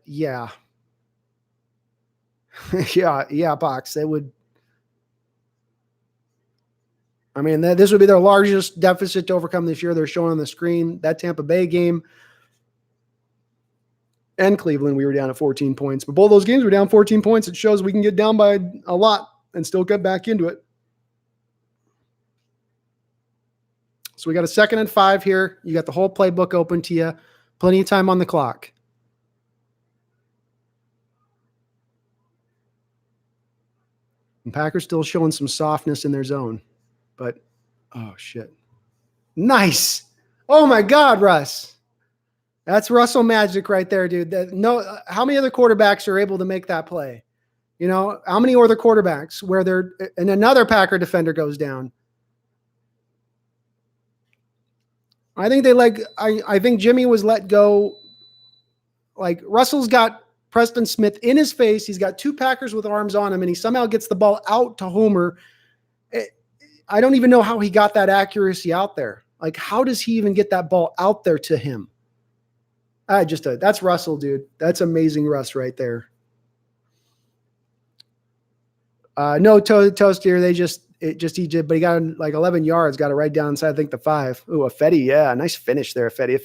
yeah. yeah, Box. They would. I mean, this would be their largest deficit to overcome this year. They're showing on the screen that Tampa Bay game and Cleveland, we were down at 14 points. But both those games were down 14 points. It shows we can get down by a lot and still get back into it. So we got a 2nd and 5 here. You got the whole playbook open to you. Plenty of time on the clock. And Packers still showing some softness in their zone. But, oh, shit. Nice. Oh, my God, Russ. That's Russell magic right there, dude. How many other quarterbacks are able to make that play? How many other quarterbacks where and another Packer defender goes down? I think I think Jimmy was let go. Like, Russell's got Preston Smith in his face. He's got 2 Packers with arms on him, and he somehow gets the ball out to Homer. I don't even know how he got that accuracy out there. Like, how does he even get that ball out there to him? That's Russell, dude. That's amazing Russ right there. No toast here. He did, but he got like 11 yards, got it right down inside, I think, the 5. Ooh, a Fetty. Yeah. Nice finish there, Fetty.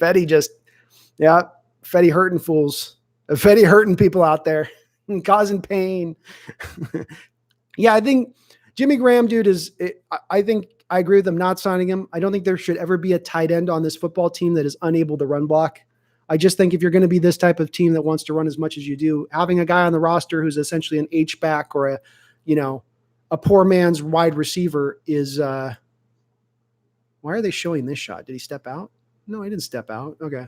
Fetty hurting fools. Fetty hurting people out there and causing pain. Yeah. I think Jimmy Graham, dude, I think I agree with them not signing him. I don't think there should ever be a tight end on this football team that is unable to run block. I just think if you're going to be this type of team that wants to run as much as you do, having a guy on the roster who's essentially an H-back or a poor man's wide receiver is why are they showing this shot? Did he step out? No, he didn't step out. Okay.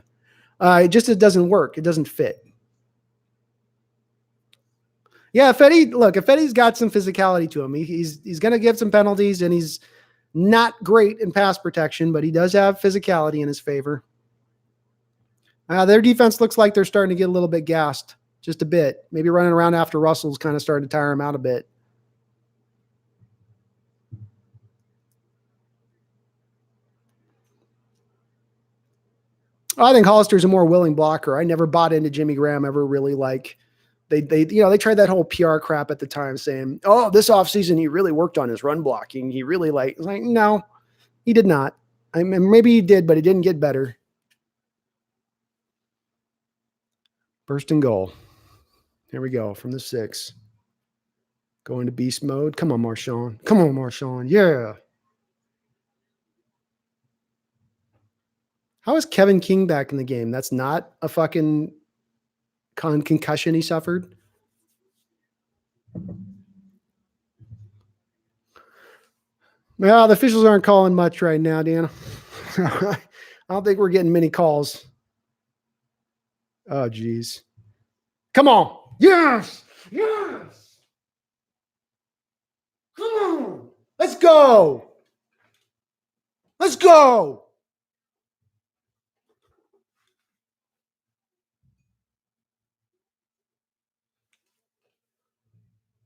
It doesn't work. It doesn't fit. Yeah, if Eddie's got some physicality to him. He's going to give some penalties, and he's not great in pass protection, but he does have physicality in his favor. Their defense looks like they're starting to get a little bit gassed, just a bit. Maybe running around after Russell's kind of starting to tire him out a bit. I think Hollister's a more willing blocker. I never bought into Jimmy Graham ever really they tried that whole PR crap at the time saying, oh, this offseason he really worked on his run blocking. He really no, he did not. I mean, maybe he did, but he didn't get better. First and goal. Here we go from the 6. Going to beast mode. Come on, Marshawn. Come on, Marshawn. Yeah. How is Kevin King back in the game? That's not a fucking concussion he suffered. Well, the officials aren't calling much right now, Dan. I don't think we're getting many calls. Oh, geez. Come on. Yes. Yes. Come on. Let's go. Let's go.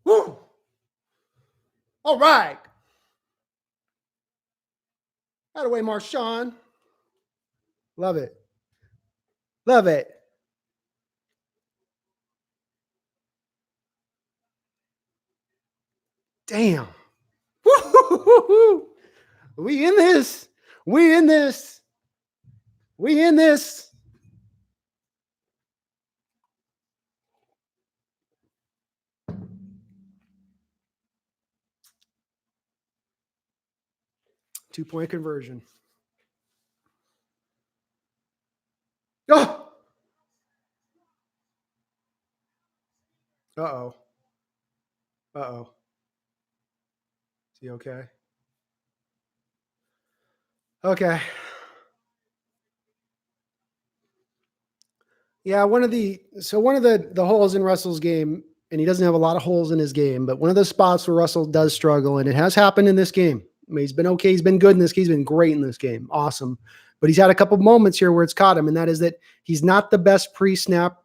Woo. All right. Out of the way, Marshawn. Love it. Love it. Damn. Woo-hoo-hoo-hoo. We in this. We in this. We in this. Two-point conversion. Oh! Uh-oh. Uh-oh. Is he okay? Okay. Yeah, one of the holes in Russell's game, and he doesn't have a lot of holes in his game, but one of the spots where Russell does struggle, and it has happened in this game. I mean, he's been okay. He's been good in this game. He's been great in this game. Awesome. But he's had a couple moments here where it's caught him, and that is that he's not the best pre-snap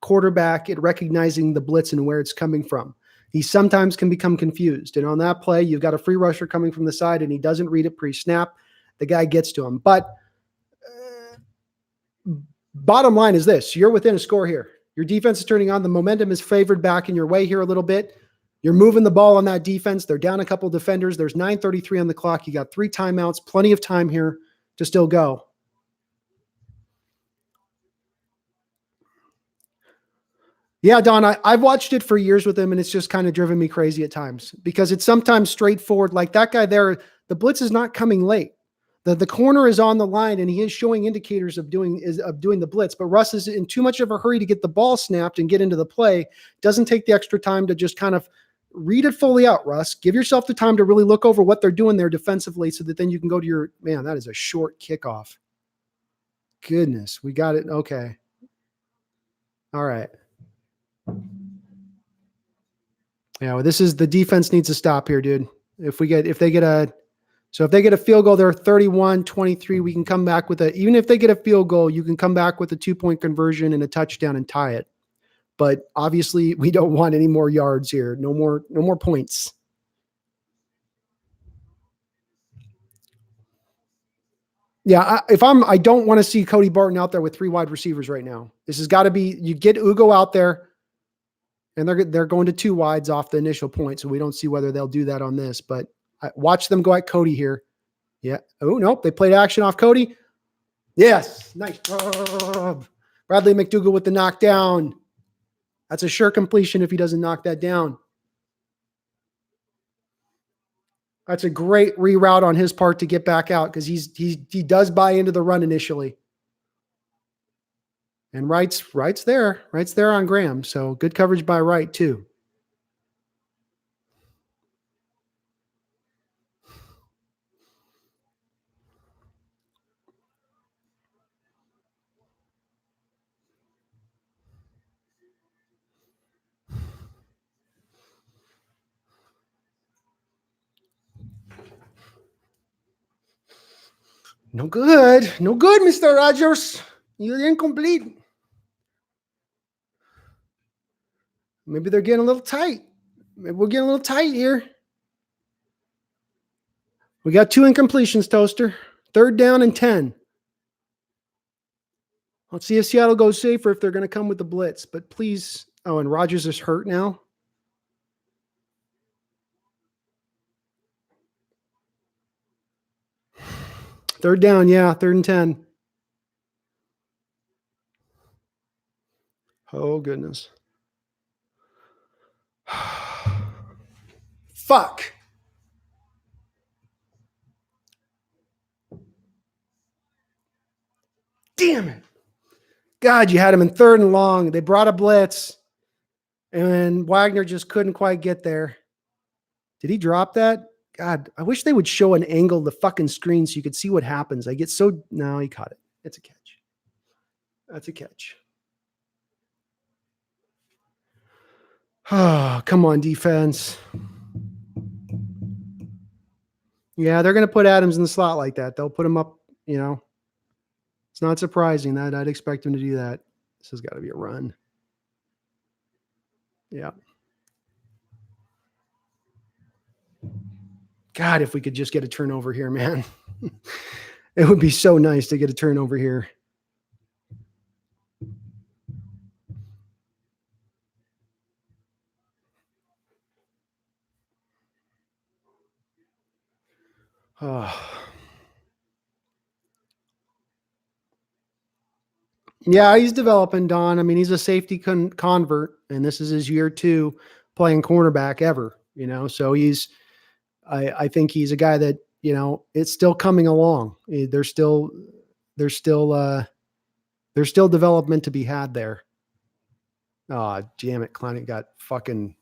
quarterback at recognizing the blitz and where it's coming from. He sometimes can become confused. And on that play, you've got a free rusher coming from the side, and he doesn't read it pre-snap. The guy gets to him. But bottom line is this. You're within a score here. Your defense is turning on. The momentum is favored back in your way here a little bit. You're moving the ball on that defense. They're down a couple defenders. There's 9:33 on the clock. You got 3 timeouts, plenty of time here to still go. Yeah, Don, I've watched it for years with him, and it's just kind of driven me crazy at times because it's sometimes straightforward. Like that guy there, the blitz is not coming late. The corner is on the line, and he is showing indicators of doing the blitz. But Russ is in too much of a hurry to get the ball snapped and get into the play. Doesn't take the extra time to just kind of read it fully out, Russ. Give yourself the time to really look over what they're doing there defensively so that then you can go to your – man, that is a short kickoff. Goodness, we got it. Okay. All right. Yeah, well, this is – the defense needs to stop here, dude. If they get a field goal, they're 31-23. We can come back with even if they get a field goal, you can come back with a 2-point conversion and a touchdown and tie it. But obviously we don't want any more yards here. No more points. Yeah. I don't want to see Cody Barton out there with 3 wide receivers right now. This has got to be, you get Ugo out there and they're going to 2 wides off the initial point. So we don't see whether they'll do that on this, but watch them go at Cody here. Yeah. Oh, nope. They played action off Cody. Yes. Nice. Bradley McDougall with the knockdown. That's a sure completion if he doesn't knock that down. That's a great reroute on his part to get back out because he does buy into the run initially. And Wright's there on Graham. So good coverage by Wright too. No good. No good, Mr. Rogers. You're incomplete. Maybe they're getting a little tight. Maybe we're getting a little tight here. We got 2 incompletions, Toaster. 3rd down and 10. Let's see if Seattle goes safer if they're going to come with the blitz. But please. Oh, and Rogers is hurt now. Third down, yeah. 3rd and 10. Oh, goodness. Fuck. Damn it. God, you had him in 3rd and long. They brought a blitz, and Wagner just couldn't quite get there. Did he drop that? God, I wish they would show an angle of the fucking screen so you could see what happens. I get so... No, he caught it. It's a catch. That's a catch. Oh, come on, defense. Yeah, they're going to put Adams in the slot like that. They'll put him up, you know. It's not surprising that I'd expect him to do that. This has got to be a run. Yeah. God, if we could just get a turnover here, man. It would be so nice to get a turnover here. Oh. Yeah, he's developing, Don. I mean, he's a safety convert, and this is his year 2 playing cornerback ever, you know. So I think he's a guy that, you know, it's still coming along. There's still development to be had there. Oh, damn it. Klein got fucking...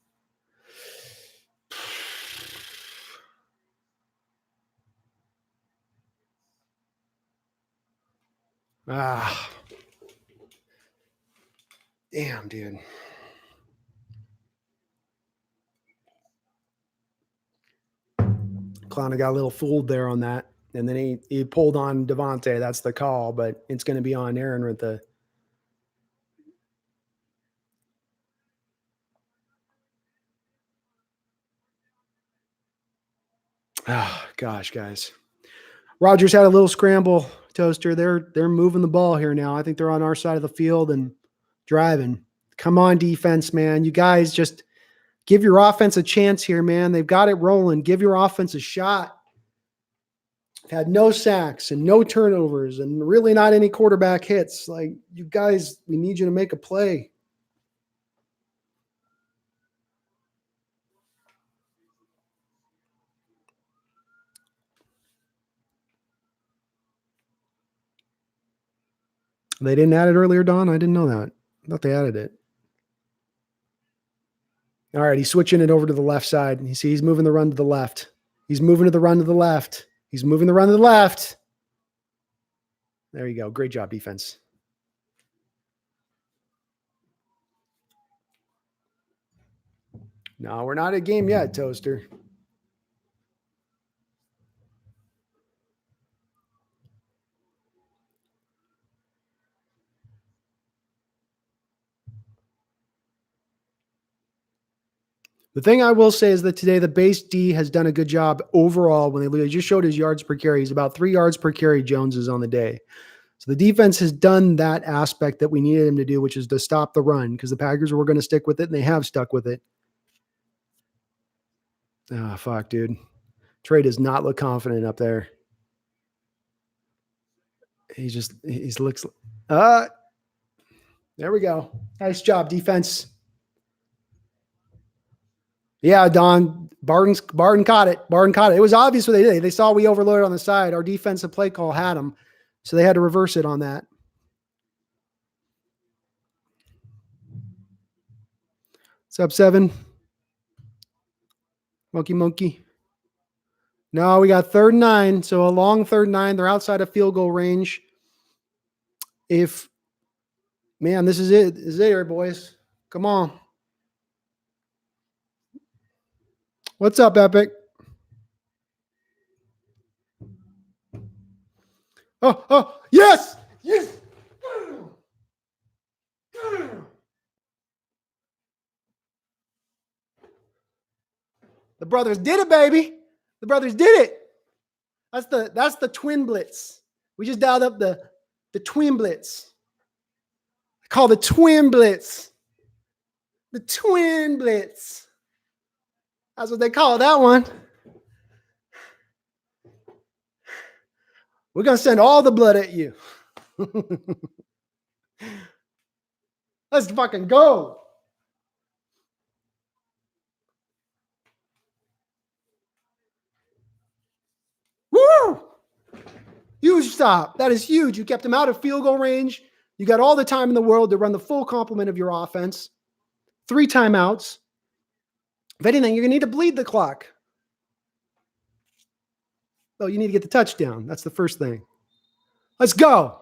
Damn, dude. Clown got a little fooled there on that. And then he pulled on Devontae. That's the call, but it's going to be on Aaron with the... Oh, gosh, guys. Rogers had a little scramble, Toaster. They're moving the ball here now. I think they're on our side of the field and driving. Come on, defense, man. You guys just give your offense a chance here, man. They've got it rolling. Give your offense a shot. Had no sacks and no turnovers and really not any quarterback hits. Like, you guys, we need you to make a play. They didn't add it earlier, Don? I didn't know that. I thought they added it. All right, he's switching it over to the left side. You see, he's moving the run to the left. He's moving to the run to the left. He's moving the run to the left. There you go. Great job, defense. No, we're not at game yet, Toaster. The thing I will say is that today the base D has done a good job overall. When they just showed his yards per carry, he's about 3 yards per carry. Jones is on the day. So the defense has done that aspect that we needed him to do, which is to stop the run, because the Packers were going to stick with it, and they have stuck with it. Ah, fuck, dude. Trey does not look confident up there. He looks. There we go. Nice job, defense. Yeah, Don. Barton caught it. Barton caught it. It was obvious what they did. They saw we overloaded on the side. Our defensive play call had them, so they had to reverse it on that. What's up, 7? Monkey. No, we got 3rd and 9. So a long 3rd and 9. They're outside of field goal range. This is it. This is it here, boys. Come on. What's up, Epic? Oh, yes! Yes! The brothers did it, baby. The brothers did it. That's the twin blitz. We just dialed up the twin blitz. Called the twin blitz. The twin blitz. That's what they call that one. We're going to send all the blood at you. Let's fucking go. Woo! Huge stop. That is huge. You kept him out of field goal range. You got all the time in the world to run the full complement of your offense. 3 timeouts. If anything, you're going to need to bleed the clock. So you need to get the touchdown. That's the first thing. Let's go.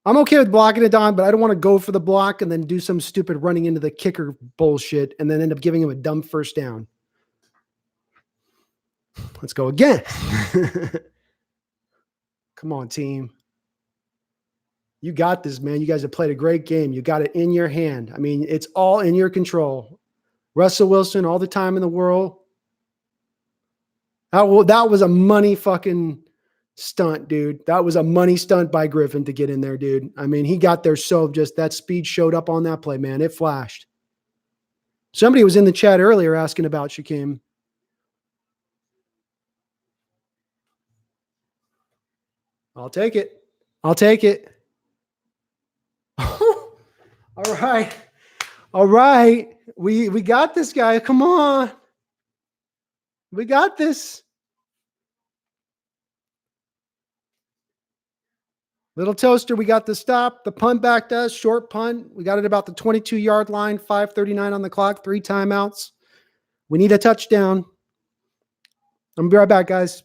I'm okay with blocking it, Don, but I don't want to go for the block and then do some stupid running into the kicker bullshit and then end up giving him a dumb first down. Let's go again. Come on, team. You got this, man. You guys have played a great game. You got it in your hand. I mean, it's all in your control. Russell Wilson, all the time in the world. That was a money fucking stunt, dude. That was a money stunt by Griffin to get in there, dude. I mean, he got there so just that speed showed up on that play, man. It flashed. Somebody was in the chat earlier asking about Shaquem. I'll take it. All right. All right. We got this, guy. Come on. We got this. Little toaster, we got the stop. The punt back to us, short punt. We got it about the 22-yard line, 5:39 on the clock, 3 timeouts. We need a touchdown. I'm going to be right back, guys.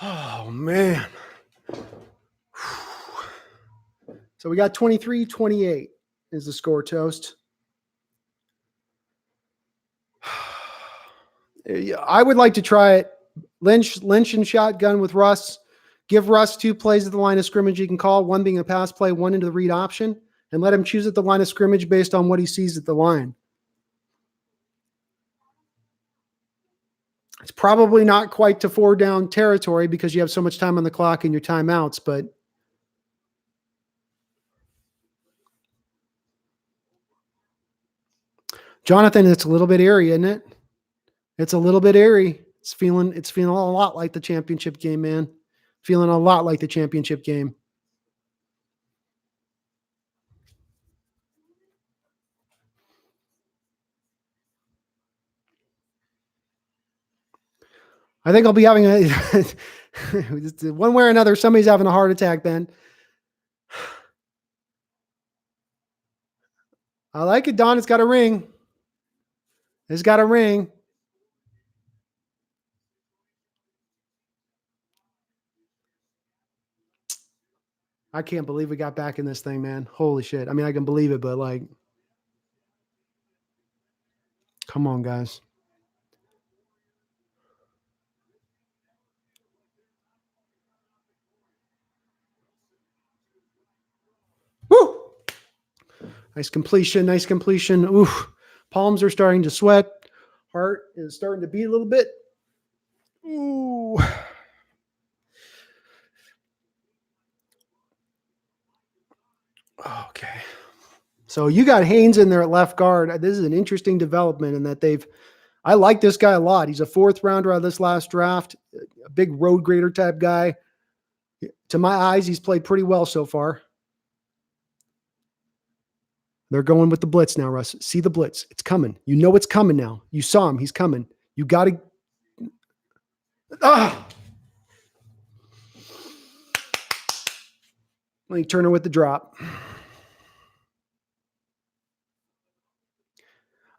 Oh, man. So we got 23-28 is the score, Toast. I would like to try it. Lynch and shotgun with Russ. Give Russ 2 plays at the line of scrimmage he can call, one being a pass play, one into the read option, and let him choose at the line of scrimmage based on what he sees at the line. It's probably not quite to 4 down territory because you have so much time on the clock and your timeouts, but Jonathan, it's a little bit airy, isn't it? It's a little bit airy. It's feeling a lot like the championship game, man. Feeling a lot like the championship game. I think I'll be having one way or another. Somebody's having a heart attack, Ben. I like it, Don. It's got a ring. It's got a ring. I can't believe we got back in this thing, man. Holy shit. I mean, I can believe it, but like, come on, guys. Woo! Nice completion. Nice completion. Oof. Palms are starting to sweat. Heart is starting to beat a little bit. Ooh. Okay. So you got Haynes in there at left guard. This is an interesting development in that I like this guy a lot. He's a 4th rounder out of this last draft, a big road grader type guy. To my eyes, he's played pretty well so far. They're going with the blitz now, Russ. See the blitz. It's coming. You know it's coming now. You saw him. He's coming. You got to. Link Turner with the drop.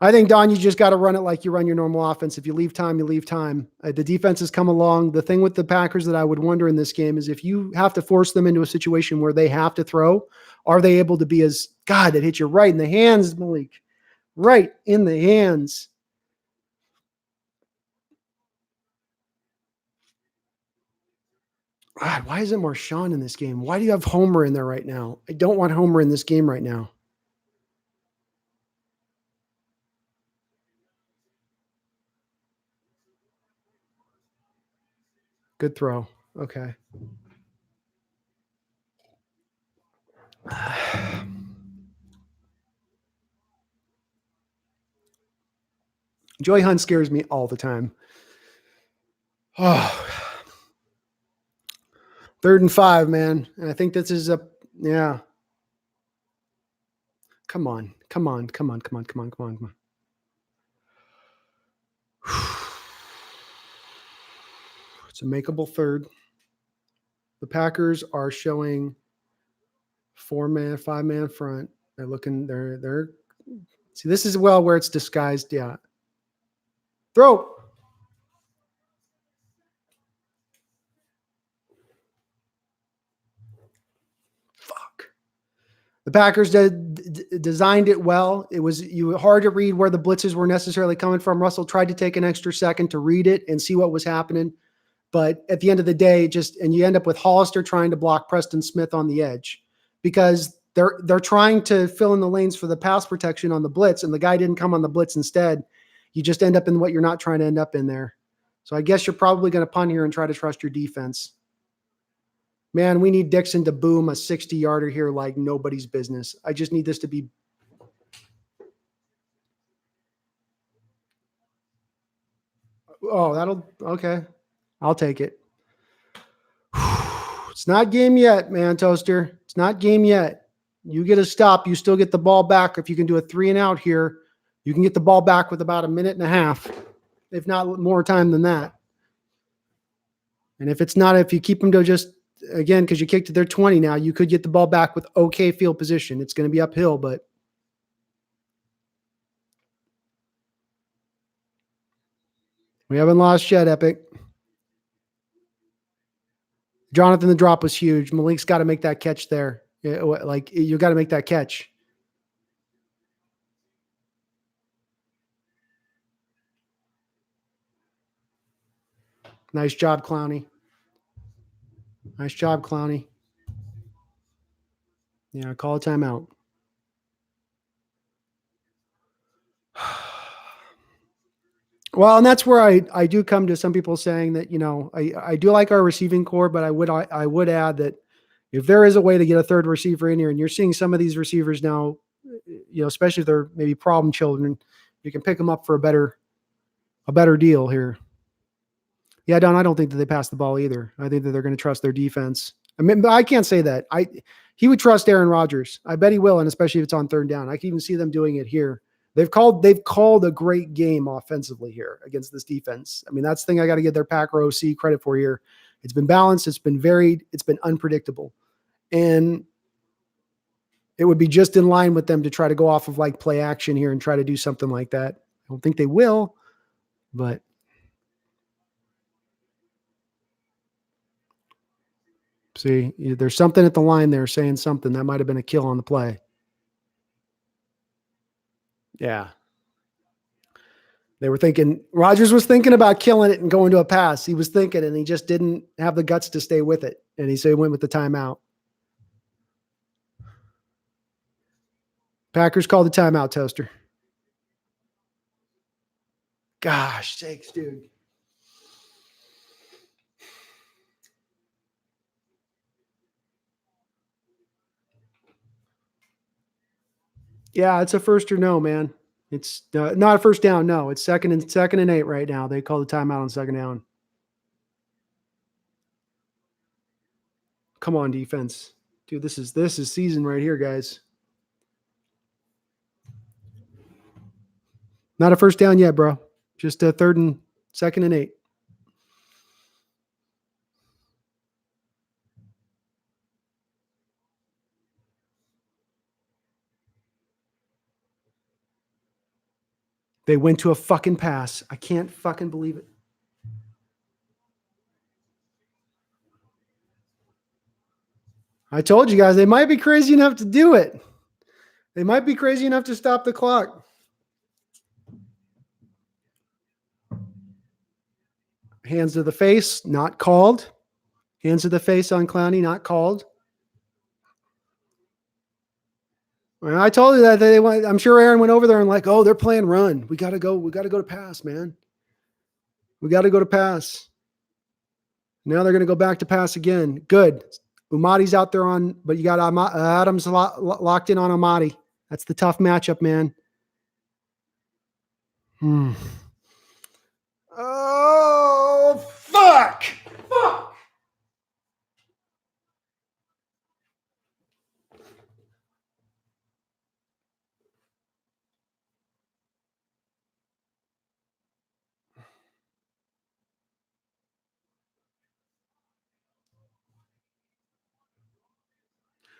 I think, Don, you just got to run it like you run your normal offense. If you leave time, you leave time. The defense has come along. The thing with the Packers that I would wonder in this game is if you have to force them into a situation where they have to throw, are they able to be as, God, that hit you right in the hands, Malik. Right in the hands. God, why isn't Marshawn in this game? Why do you have Homer in there right now? I don't want Homer in this game right now. Good throw. Okay. Joey Hunt scares me all the time. Oh, 3rd and 5, man. And I think this is yeah. Come on. Come on. Come on. Come on. Come on. Come on. Come on. It's a makeable 3rd. The Packers are showing 4-man, 5-man front. They're looking, they're see, this is where it's disguised. Yeah. Throw. Fuck. The Packers designed it well. It was hard to read where the blitzes were necessarily coming from. Russell tried to take an extra second to read it and see what was happening. But at the end of the day, and you end up with Hollister trying to block Preston Smith on the edge because they're trying to fill in the lanes for the pass protection on the blitz, and the guy didn't come on the blitz instead. You just end up in what you're not trying to end up in there. So I guess you're probably going to punt here and try to trust your defense. Man, we need Dixon to boom a 60-yarder here like nobody's business. I just need this to be. Oh, okay. I'll take it. It's not game yet, man, Toaster. It's not game yet. You get a stop. You still get the ball back. If you can do a 3 and out here, you can get the ball back with about a minute and a half, if not more time than that. And if it's not, if you keep them to just, again, because you kicked to their 20 now, you could get the ball back with okay field position. It's going to be uphill, but we haven't lost yet, Epic. Jonathan, the drop was huge. Malik's got to make that catch there. Like, you got to make that catch. Nice job, Clowney. Nice job, Clowney. Yeah, call a timeout. Well, and that's where I do come to some people saying that, I do like our receiving core, but I would add that if there is a way to get a 3rd receiver in here, and you're seeing some of these receivers now, especially if they're maybe problem children, you can pick them up for a better deal here. Yeah, Don, I don't think that they pass the ball either. I think that they're going to trust their defense. I mean, I can't say that. He would trust Aaron Rodgers. I bet he will, and especially if it's on 3rd down. I can even see them doing it here. They've called a great game offensively here against this defense. I mean, that's the thing I got to give their Packer OC credit for here. It's been balanced. It's been varied. It's been unpredictable. And it would be just in line with them to try to go off of like play action here and try to do something like that. I don't think they will, but See, there's something at the line there saying something. That might have been a kill on the play. Yeah. They were thinking, Rodgers was thinking about killing it and going to a pass. He was thinking, and he just didn't have the guts to stay with it. And he went with the timeout. Packers called the timeout, Toaster. Gosh sakes, dude. Yeah, it's a first or no, man. It's not a first down. No, it's second and 8 right now. They call the timeout on second down. Come on, defense. Dude, this is season right here, guys. Not a first down yet, bro. Just a second and 8. They went to a fucking pass. I can't fucking believe it. I told you guys, they might be crazy enough to do it. They might be crazy enough to stop the clock. Hands to the face, not called. Hands to the face on Clowney, not called. And I told you that I'm sure Aaron went over there and like, oh, they're playing run. We got to go to pass, man. We got to go to pass. Now they're going to go back to pass again. Good. Umati's out there but you got Adams locked in on Amati. That's the tough matchup, man. Oh, fuck. Fuck.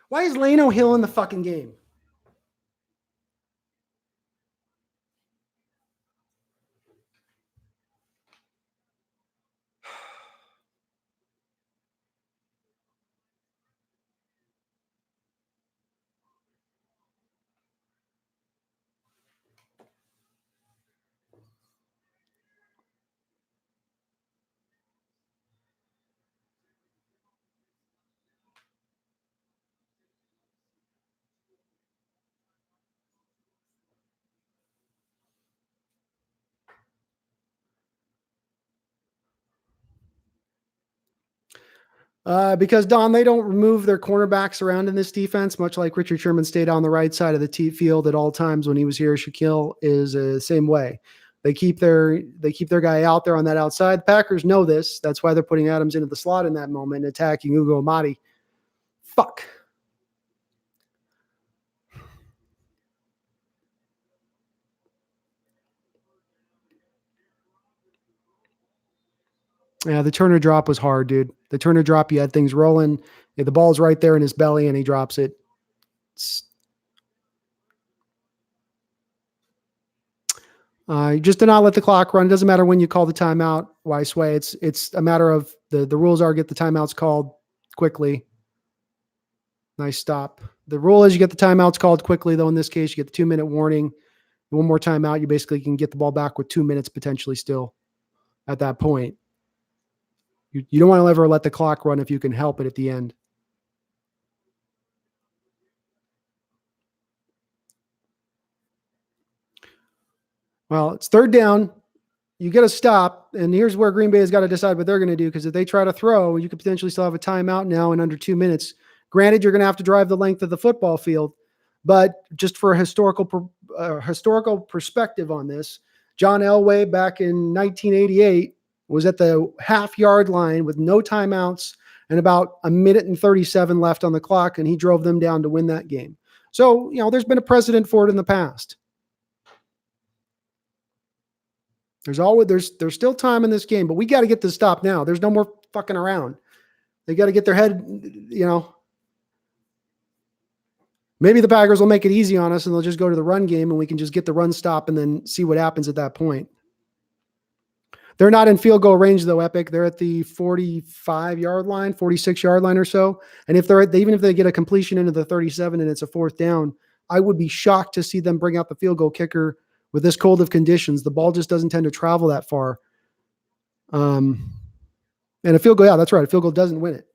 Why is Lano Hill in the fucking game? Because, Don, they don't move their cornerbacks around in this defense, much like Richard Sherman stayed on the right side of the field at all times when he was here. Shaquille is the same way. They keep their guy out there on that outside. The Packers know this. That's why they're putting Adams into the slot in that moment, attacking Ugo Amati. Fuck. Yeah, the Turner drop was hard, dude. The Turner drop, you had things rolling. Yeah, the ball's right there in his belly, and he drops it. Just do not let the clock run. It doesn't matter when you call the timeout. Why sway? It's a matter of the rules are get the timeouts called quickly. Nice stop. The rule is you get the timeouts called quickly, though. In this case, you get the 2-minute warning. One more timeout, you basically can get the ball back with 2 minutes potentially still at that point. You don't want to ever let the clock run if you can help it at the end. Well, it's third down. You get a stop, and here's where Green Bay has got to decide what they're going to do, because if they try to throw, you could potentially still have a timeout now in under 2 minutes. Granted, you're going to have to drive the length of the football field, but just for a historical perspective on this, John Elway back in 1988 was at the half-yard line with no timeouts and about 1:37 left on the clock, and he drove them down to win that game. So, there's been a precedent for it in the past. There's still time in this game, but we got to get this stop now. There's no more fucking around. They got to get their head, Maybe the Packers will make it easy on us and they'll just go to the run game and we can just get the run stop and then see what happens at that point. They're not in field goal range though, Epic. They're at the 45-yard line, 46-yard line or so. And if even if they get a completion into the 37 and it's a 4th down, I would be shocked to see them bring out the field goal kicker with this cold of conditions. The ball just doesn't tend to travel that far. And a field goal, yeah, that's right. A field goal doesn't win it.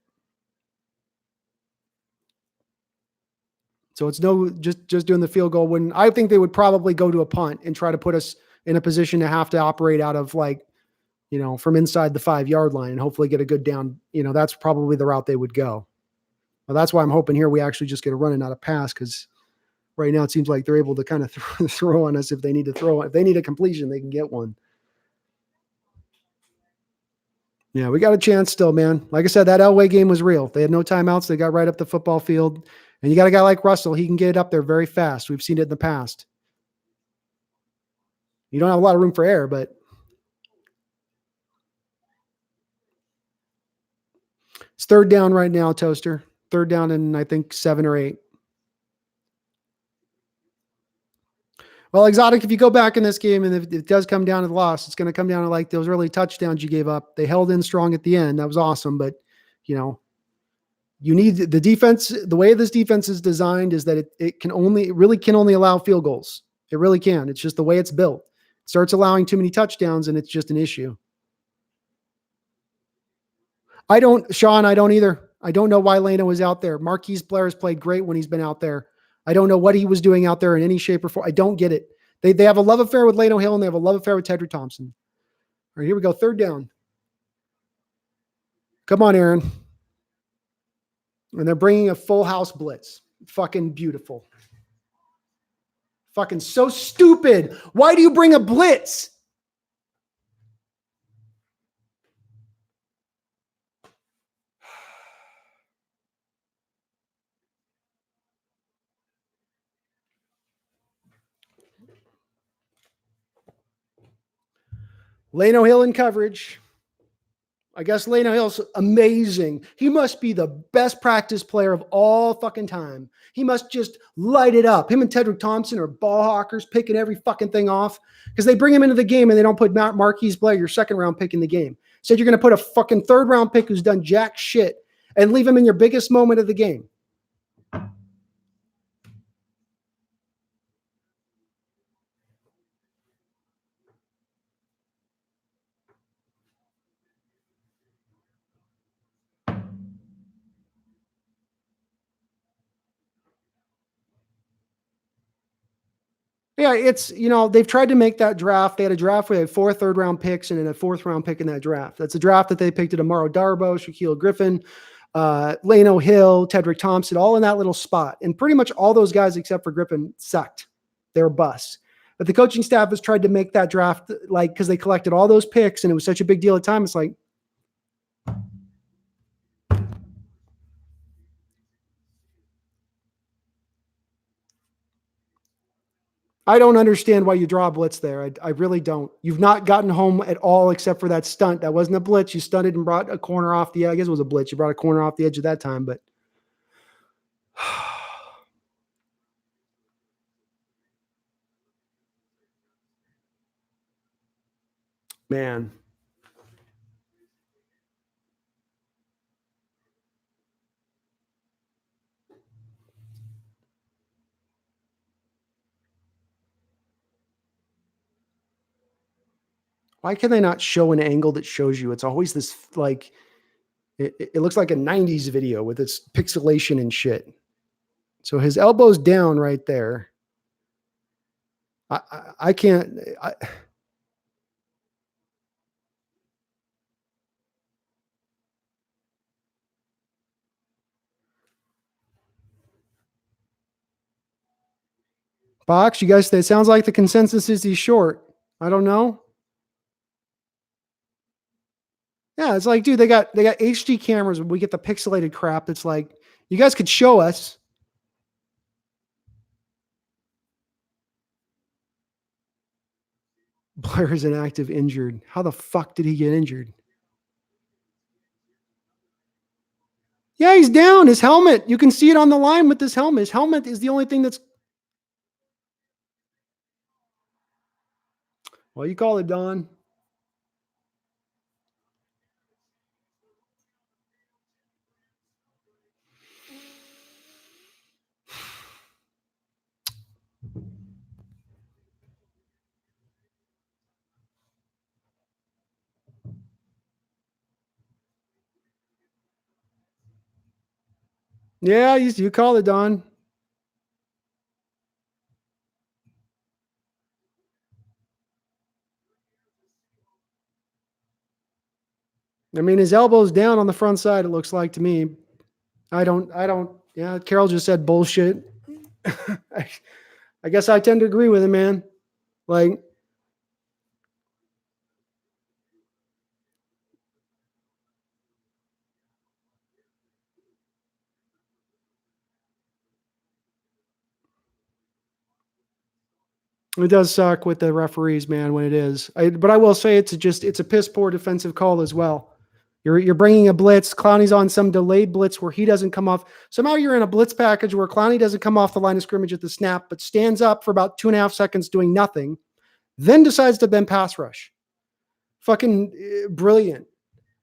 So it's just doing the field goal. When I think they would probably go to a punt and try to put us in a position to have to operate out of from inside the 5-yard line and hopefully get a good down. That's probably the route they would go. Well, that's why I'm hoping here we actually just get a run and not a pass, because right now it seems like they're able to kind of throw on us if they need to throw. If they need a completion, they can get one. Yeah, we got a chance still, man. Like I said, that Elway game was real. They had no timeouts. They got right up the football field. And you got a guy like Russell. He can get it up there very fast. We've seen it in the past. You don't have a lot of room for error, but it's 3rd down right now, Toaster. 3rd down in, I think, 7 or 8. Well, Exotic, if you go back in this game and if it does come down to the loss, it's going to come down to like those early touchdowns you gave up. They held in strong at the end. That was awesome. But, you need the defense. The way this defense is designed is that it really can only allow field goals. It really can. It's just the way it's built. It starts allowing too many touchdowns and it's just an issue. Sean, I don't either. I don't know why Leno was out there. Marquise Blair has played great when he's been out there. I don't know what he was doing out there in any shape or form. I don't get it. They have a love affair with Leno Hill and they have a love affair with Tedrick Thompson. All right, here we go. 3rd down. Come on, Aaron. And they're bringing a full house blitz. Fucking beautiful. Fucking so stupid. Why do you bring a blitz? Leno Hill in coverage. I guess Leno Hill's amazing. He must be the best practice player of all fucking time. He must just light it up. Him and Tedrick Thompson are ball hawkers, picking every fucking thing off because they bring him into the game and they don't put Marquise Blair, your 2nd round pick, in the game. Said you're going to put a fucking 3rd round pick who's done jack shit and leave him in your biggest moment of the game. Yeah, it's, they've tried to make that draft. They had a draft where they had 4 3rd-round picks and then a 4th-round pick in that draft. That's a draft that they picked at Amaro Darbo, Shaquille Griffin, Leno Hill, Tedrick Thompson, all in that little spot. And pretty much all those guys except for Griffin sucked. They were busts. But the coaching staff has tried to make that draft, because they collected all those picks and it was such a big deal at the time. It's like, I don't understand why you draw a blitz there. I really don't. You've not gotten home at all except for that stunt. That wasn't a blitz. You stunted and brought a corner off the, I guess it was a blitz. You brought a corner off the edge at that time, but man. Why can they not show an angle that shows you? It's always this it looks like a 90s video with its pixelation and shit. So his elbow's down right there. I can't. Box, you guys, it sounds like the consensus is he's short. I don't know. Yeah, it's like, dude, they got HD cameras. We get the pixelated crap. It's like, you guys could show us. Blair is inactive, injured. How the fuck did he get injured? Yeah, he's down. His helmet. You can see it on the line with this helmet. His helmet is the only thing that's. Well, you call it, Don. Yeah, you call it, Don. I mean, his elbow's down on the front side, it looks like to me. Yeah, Carol just said bullshit. I guess I tend to agree with him, man. Like, it does suck with the referees, man, when it is. But I will say it's a piss poor defensive call as well. You're bringing a blitz. Clowney's on some delayed blitz where he doesn't come off. Somehow you're in a blitz package where Clowney doesn't come off the line of scrimmage at the snap, but stands up for about 2.5 seconds doing nothing, then decides to then pass rush. Fucking brilliant.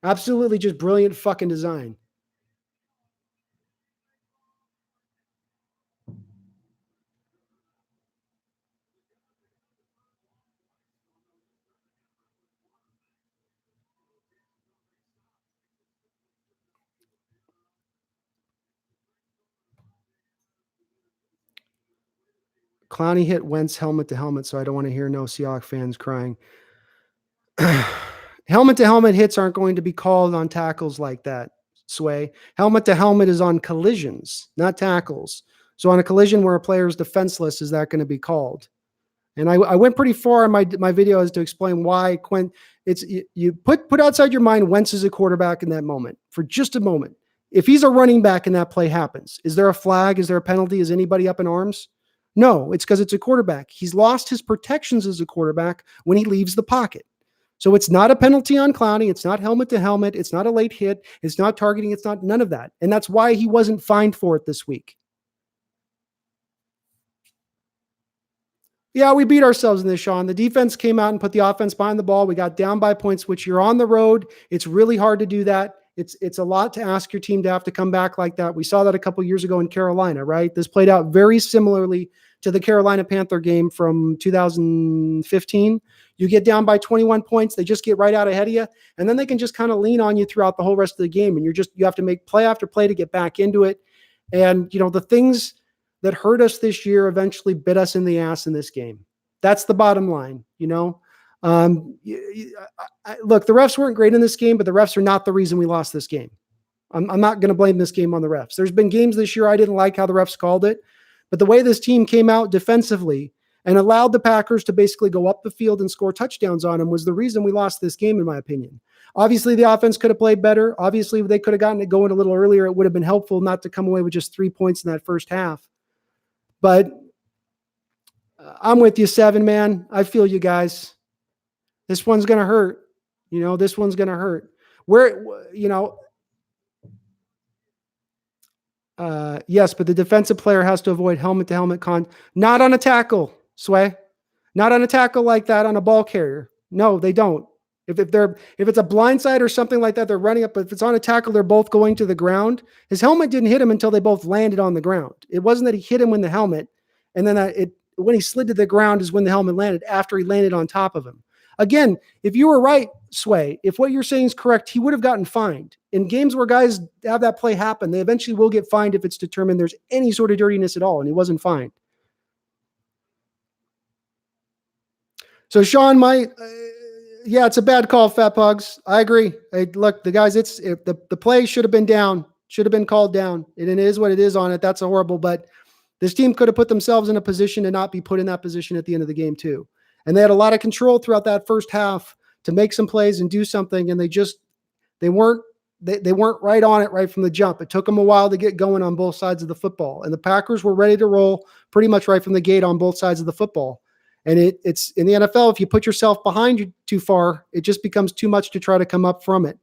Absolutely just brilliant fucking design. Clowney hit Wentz helmet to helmet, so I don't want to hear no Seahawks fans crying. Helmet to helmet hits aren't going to be called on tackles like that, Sway. Helmet to helmet is on collisions, not tackles. So on a collision where a player is defenseless, is that going to be called? And I went pretty far in my videos to explain why you put outside your mind Wentz is a quarterback in that moment for just a moment. If he's a running back and that play happens, is there a flag? Is there a penalty? Is anybody up in arms? No, it's because it's a quarterback. He's lost his protections as a quarterback when he leaves the pocket. So it's not a penalty on Clowney. It's not helmet to helmet. It's not a late hit. It's not targeting. It's not none of that. And that's why he wasn't fined for it this week. Yeah, we beat ourselves in this, Sean. The defense came out and put the offense behind the ball. We got down by points, which you're on the road. It's really hard to do that. It's a lot to ask your team to have to come back like that. We saw that a couple years ago in Carolina, right? This played out very similarly to the Carolina Panther game from 2015. You get down by 21 points, they just get right out ahead of you, and then they can just kind of lean on you throughout the whole rest of the game, and you have to make play after play to get back into it. And the things that hurt us this year eventually bit us in the ass in this game. That's the bottom line, Look, the refs weren't great in this game, but the refs are not the reason we lost this game. I'm not going to blame this game on the refs. There's been games this year I didn't like how the refs called it, but the way this team came out defensively and allowed the Packers to basically go up the field and score touchdowns on them was the reason we lost this game, in my opinion. Obviously, the offense could have played better. Obviously, they could have gotten it going a little earlier. It would have been helpful not to come away with just 3 points in that first half. But I'm with you, 7, man. I feel you guys. This one's going to hurt. This one's going to hurt. Yes, but the defensive player has to avoid helmet-to-helmet not on a tackle, Sway. Not on a tackle like that on a ball carrier. No, they don't. If it's a blindside or something like that, they're running up. But if it's on a tackle, they're both going to the ground. His helmet didn't hit him until they both landed on the ground. It wasn't that he hit him with the helmet, and then when he slid to the ground is when the helmet landed, after he landed on top of him. Again, if you were right, Sway, if what you're saying is correct, he would have gotten fined. In games where guys have that play happen, they eventually will get fined if it's determined there's any sort of dirtiness at all, and he wasn't fined. So Sean, yeah, it's a bad call, Fat Pugs. I agree. Look, the guys, the play should have been down, should have been called down. It is what it is on it. That's horrible, but this team could have put themselves in a position to not be put in that position at the end of the game too. And they had a lot of control throughout that first half to make some plays and do something, and they weren't right on it right from the jump. It took them a while to get going on both sides of the football, and the Packers were ready to roll pretty much right from the gate on both sides of the football. And it's in the NFL, if you put yourself behind you too far, it just becomes too much to try to come up from it.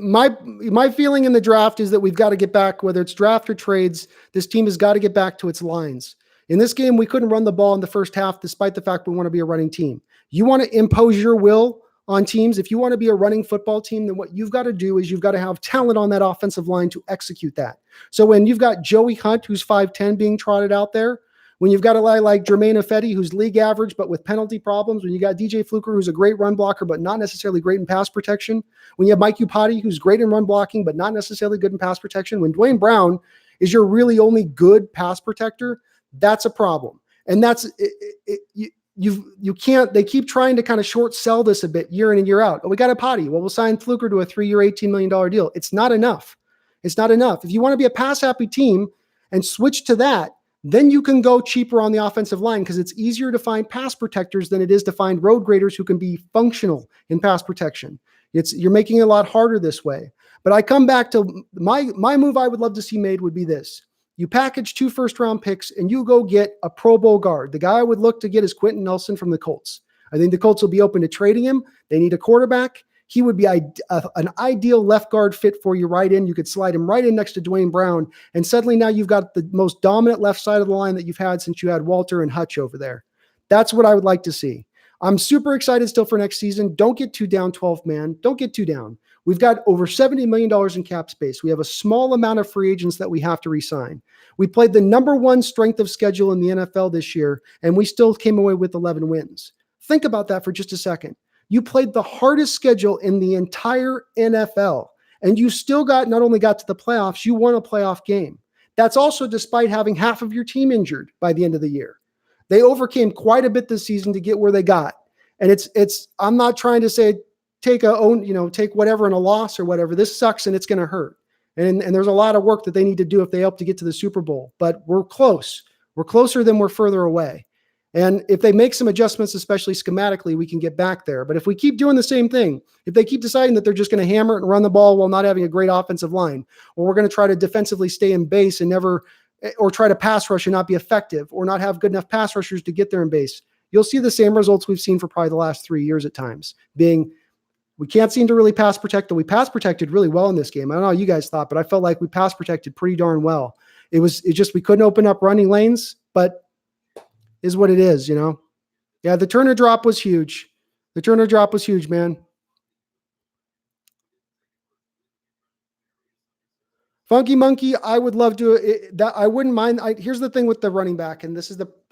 My feeling in the draft is that we've got to get back, whether it's draft or trades, this team has got to get back to its lines. In this game, we couldn't run the ball in the first half, despite the fact we want to be a running team. You want to impose your will on teams. If you want to be a running football team, then what you've got to do is you've got to have talent on that offensive line to execute that. So when you've got Joey Hunt, who's 5'10", being trotted out there, When you've got a guy like Jermaine Ifedi, who's league average, but with penalty problems. When you got DJ Fluker, who's a great run blocker, but not necessarily great in pass protection. When you have Mike Upati, who's great in run blocking, but not necessarily good in pass protection. When Dwayne Brown is your really only good pass protector, that's a problem. And that's you can't, they keep trying to kind of short sell this a bit year in and year out. Oh, we got a potty. Well, we'll sign Fluker to a 3-year, $18 million deal. It's not enough. It's not enough. If you want to be a pass happy team and switch to that, then you can go cheaper on the offensive line because it's easier to find pass protectors than it is to find road graders who can be functional in pass protection. You're making it a lot harder this way. But I come back to my move I would love to see made would be this. You package 2 first-round picks and you go get a Pro Bowl guard. The guy I would look to get is Quentin Nelson from the Colts. I think the Colts will be open to trading him. They need a quarterback. He would be an ideal left guard fit for you right in. You could slide him right in next to Dwayne Brown. And suddenly now you've got the most dominant left side of the line that you've had since you had Walter and Hutch over there. That's what I would like to see. I'm super excited still for next season. Don't get too down, 12th man. Don't get too down. We've got over $70 million in cap space. We have a small amount of free agents that we have to re-sign. We played the number 1 strength of schedule in the NFL this year, and we still came away with 11 wins. Think about that for just a second. You played the hardest schedule in the entire NFL, and you still not only got to the playoffs, you won a playoff game. That's also despite having half of your team injured by the end of the year. They overcame quite a bit this season to get where they got. And I'm not trying to say take whatever in a loss or whatever. This sucks and it's going to hurt. And there's a lot of work that they need to do if they hope to get to the Super Bowl. But we're close. We're closer than we're further away. And if they make some adjustments, especially schematically, we can get back there. But if we keep doing the same thing, if they keep deciding that they're just going to hammer it and run the ball while not having a great offensive line, or we're going to try to defensively stay in base and or try to pass rush and not be effective, or not have good enough pass rushers to get there in base, you'll see the same results we've seen for probably the last 3 years at times, being we can't seem to really pass protect. We pass protected really well in this game. I don't know how you guys thought, but I felt like we pass protected pretty darn well. It just we couldn't open up running lanes, but is what it is, Yeah, the Turner drop was huge. The Turner drop was huge, man. Funky Monkey, I would love to. I wouldn't mind. Here's the thing with the running back, and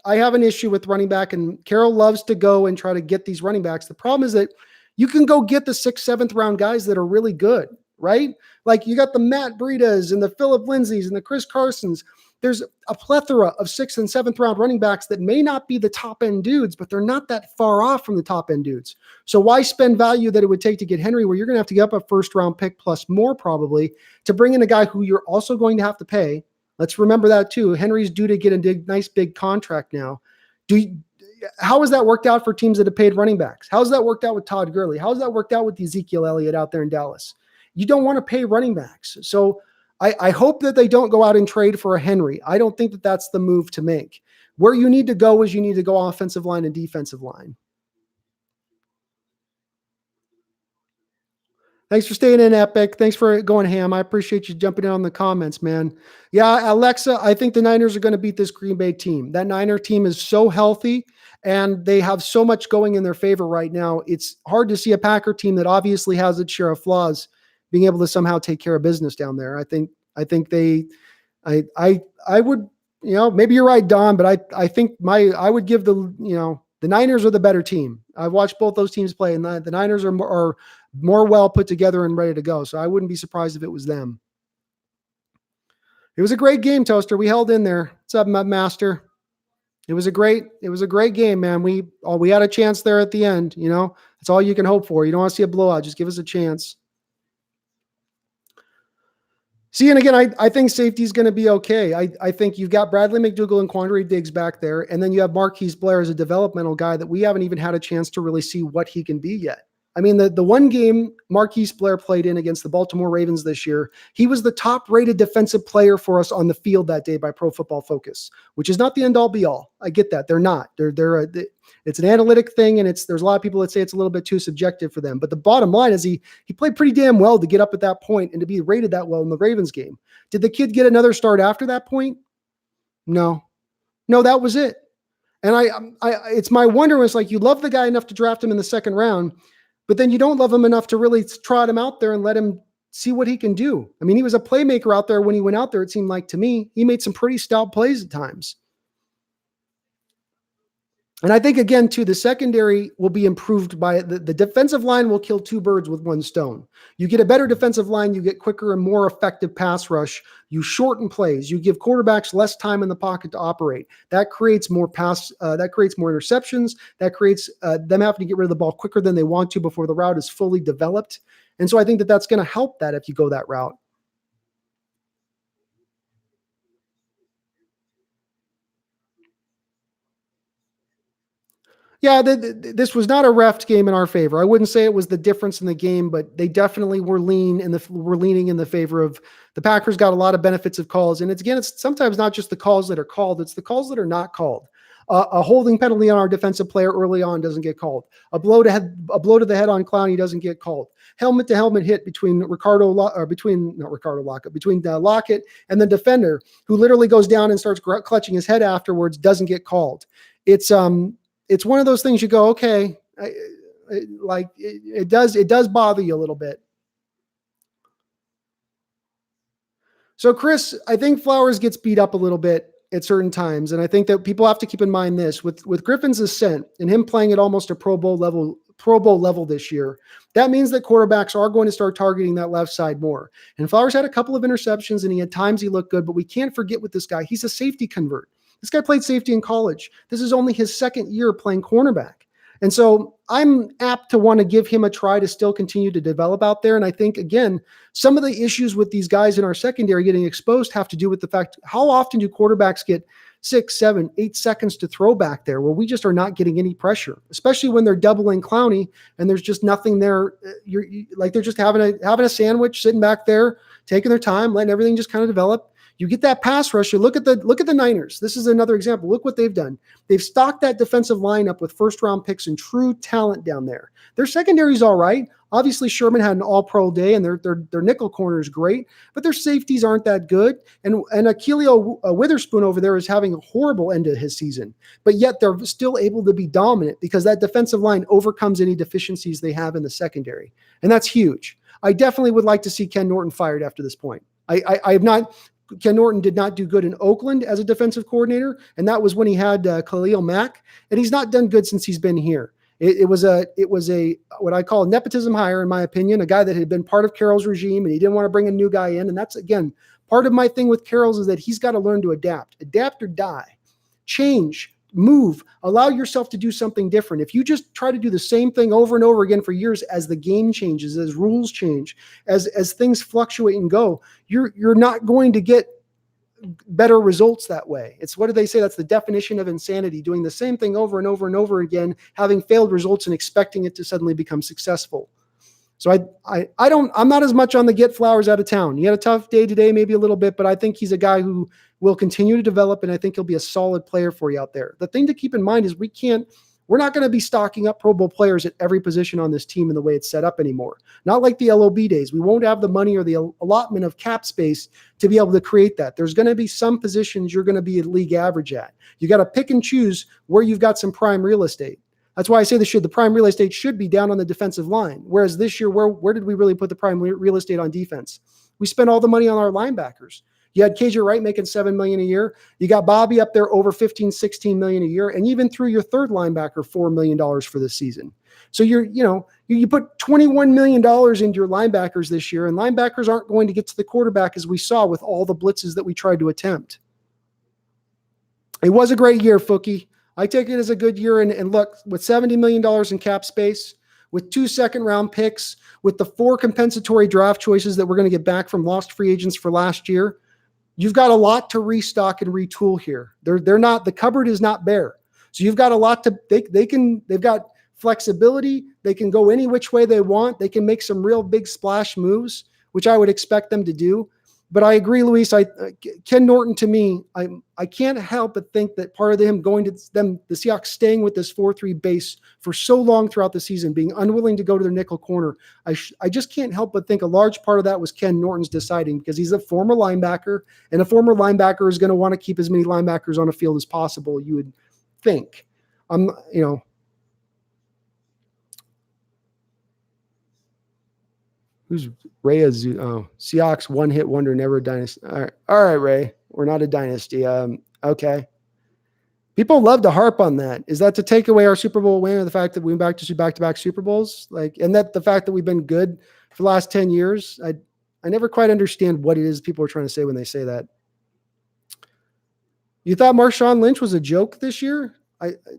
I have an issue with running back, and Carroll loves to go and try to get these running backs. The problem is that you can go get the 6th, 7th round guys that are really good, right? Like you got the Matt Breidas and the Phillip Lindsays and the Chris Carsons. There's a plethora of 6th and 7th round running backs that may not be the top end dudes, but they're not that far off from the top end dudes. So why spend value that it would take to get Henry, where you're going to have to get up a 1st round pick plus more probably to bring in a guy who you're also going to have to pay. Let's remember that too. Henry's due to get a nice big contract now. How has that worked out for teams that have paid running backs? How's that worked out with Todd Gurley? How's that worked out with Ezekiel Elliott out there in Dallas? You don't want to pay running backs. So I hope that they don't go out and trade for a Henry. I don't think that that's the move to make. Where you need to go is you need to go offensive line and defensive line. Thanks for staying in, Epic. Thanks for going ham. I appreciate you jumping in on the comments, man. Yeah, Alexa, I think the Niners are going to beat this Green Bay team. That Niner team is so healthy, and they have so much going in their favor right now. It's hard to see a Packer team that obviously has its share of flaws being able to somehow take care of business down there. I think I would, maybe you're right, Don, but I think I would give the Niners are the better team. I've watched both those teams play, and the Niners are more well put together and ready to go. So I wouldn't be surprised if it was them. It was a great game, Toaster. We held in there. What's up, Master? It was a great game, man. We had a chance there at the end. That's all you can hope for. You don't want to see a blowout. Just give us a chance. See, and again, I think safety is going to be okay. I think you've got Bradley McDougall and Quandre Diggs back there, and then you have Marquise Blair as a developmental guy that we haven't even had a chance to really see what he can be yet. I mean, the one game Marquise Blair played in against the Baltimore Ravens this year, he was the top-rated defensive player for us on the field that day by Pro Football Focus, which is not the end-all be-all. I get that. They're not. It's an analytic thing, and there's a lot of people that say it's a little bit too subjective for them. But the bottom line is he played pretty damn well to get up at that point and to be rated that well in the Ravens game. Did the kid get another start after that point? No, that was it. And it's my wonder, it's like you love the guy enough to draft him in the 2nd round, but then you don't love him enough to really trot him out there and let him see what he can do. I mean, he was a playmaker out there when he went out there, it seemed like to me. He made some pretty stout plays at times. And I think, again, too, the secondary will be improved by the defensive line will kill two birds with one stone. You get a better defensive line, you get quicker and more effective pass rush. You shorten plays. You give quarterbacks less time in the pocket to operate. That creates more that creates more interceptions. That creates them having to get rid of the ball quicker than they want to before the route is fully developed. And so I think that that's going to help that if you go that route. Yeah, this was not a ref game in our favor. I wouldn't say it was the difference in the game, but they definitely were leaning in the favor of the Packers. Got a lot of benefits of calls, and it's sometimes not just the calls that are called; it's the calls that are not called. A holding penalty on our defensive player early on doesn't get called. A blow to the head on Clowney doesn't get called. Helmet to helmet hit between Lockett and the defender, who literally goes down and starts clutching his head afterwards, doesn't get called. It's one of those things you go, okay, it does bother you a little bit. So Chris, I think Flowers gets beat up a little bit at certain times. And I think that people have to keep in mind this with Griffin's ascent and him playing at almost a Pro Bowl level this year. That means that quarterbacks are going to start targeting that left side more. And Flowers had a couple of interceptions and at times he looked good, but we can't forget with this guy. He's a safety convert. This guy played safety in college. This is only his second year playing cornerback. And so I'm apt to want to give him a try to still continue to develop out there. And I think, again, some of the issues with these guys in our secondary getting exposed have to do with the fact, how often do quarterbacks get 6, 7, 8 seconds to throw back there where we just are not getting any pressure, especially when they're doubling Clowney and there's just nothing there. They're just having a sandwich, sitting back there, taking their time, letting everything just kind of develop. You get that pass rush. You look at the Niners. This is another example. Look what they've done. They've stocked that defensive line up with first-round picks and true talent down there. Their secondary's all right. Obviously, Sherman had an all-pro day, and their nickel corner is great, but their safeties aren't that good. And Akilio Witherspoon over there is having a horrible end to his season, but yet they're still able to be dominant because that defensive line overcomes any deficiencies they have in the secondary, and that's huge. I definitely would like to see Ken Norton fired after this point. I have not. Ken Norton did not do good in Oakland as a defensive coordinator, and that was when he had Khalil Mack, and he's not done good since he's been here. It was a what I call a nepotism hire, in my opinion, a guy that had been part of Carroll's regime, and he didn't want to bring a new guy in. And that's, again, part of my thing with Carroll's is that he's got to learn to adapt or die, change, move, allow yourself to do something different. If you just try to do the same thing over and over again for years, as the game changes, as rules change, as things fluctuate and go, you're not going to get better results that way. It's, what do they say? That's the definition of insanity, doing the same thing over and over and over again, having failed results and expecting it to suddenly become successful. So I'm not as much on the get Flowers out of town. He had a tough day today, maybe a little bit, but I think he's a guy who will continue to develop, and I think he'll be a solid player for you out there. The thing to keep in mind is we're not going to be stocking up Pro Bowl players at every position on this team in the way it's set up anymore. Not like the LOB days. We won't have the money or the allotment of cap space to be able to create that. There's going to be some positions you're going to be at league average at. You got to pick and choose where you've got some prime real estate. That's why I say the prime real estate should be down on the defensive line. Whereas this year, where did we really put the prime real estate on defense? We spent all the money on our linebackers. You had KJ Wright making $7 million a year. You got Bobby up there over $15, $16 million a year, and even through your third linebacker, $4 million for this season. So you put $21 million into your linebackers this year, and linebackers aren't going to get to the quarterback, as we saw with all the blitzes that we tried to attempt. It was a great year, Fookie. I take it as a good year. And look, with $70 million in cap space, with 2 second-round picks, with the 4 compensatory draft choices that we're going to get back from lost free agents for last year, you've got a lot to restock and retool here. The cupboard is not bare. So you've got a lot they've got flexibility. They can go any which way they want. They can make some real big splash moves, which I would expect them to do. But I agree, Luis. Ken Norton, to me, I can't help but think that part of him going to them, the Seahawks staying with this 4-3 base for so long throughout the season, being unwilling to go to their nickel corner, I just can't help but think a large part of that was Ken Norton's deciding, because he's a former linebacker, and a former linebacker is going to want to keep as many linebackers on a field as possible, you would think. Who's Ray? Seahawks one-hit wonder, never a dynasty. All right, Ray. We're not a dynasty. Okay. People love to harp on that. Is that to take away our Super Bowl win or the fact that we went back to back-to-back Super Bowls? Like, and that the fact that we've been good for the last 10 years? I never quite understand what it is people are trying to say when they say that. You thought Marshawn Lynch was a joke this year?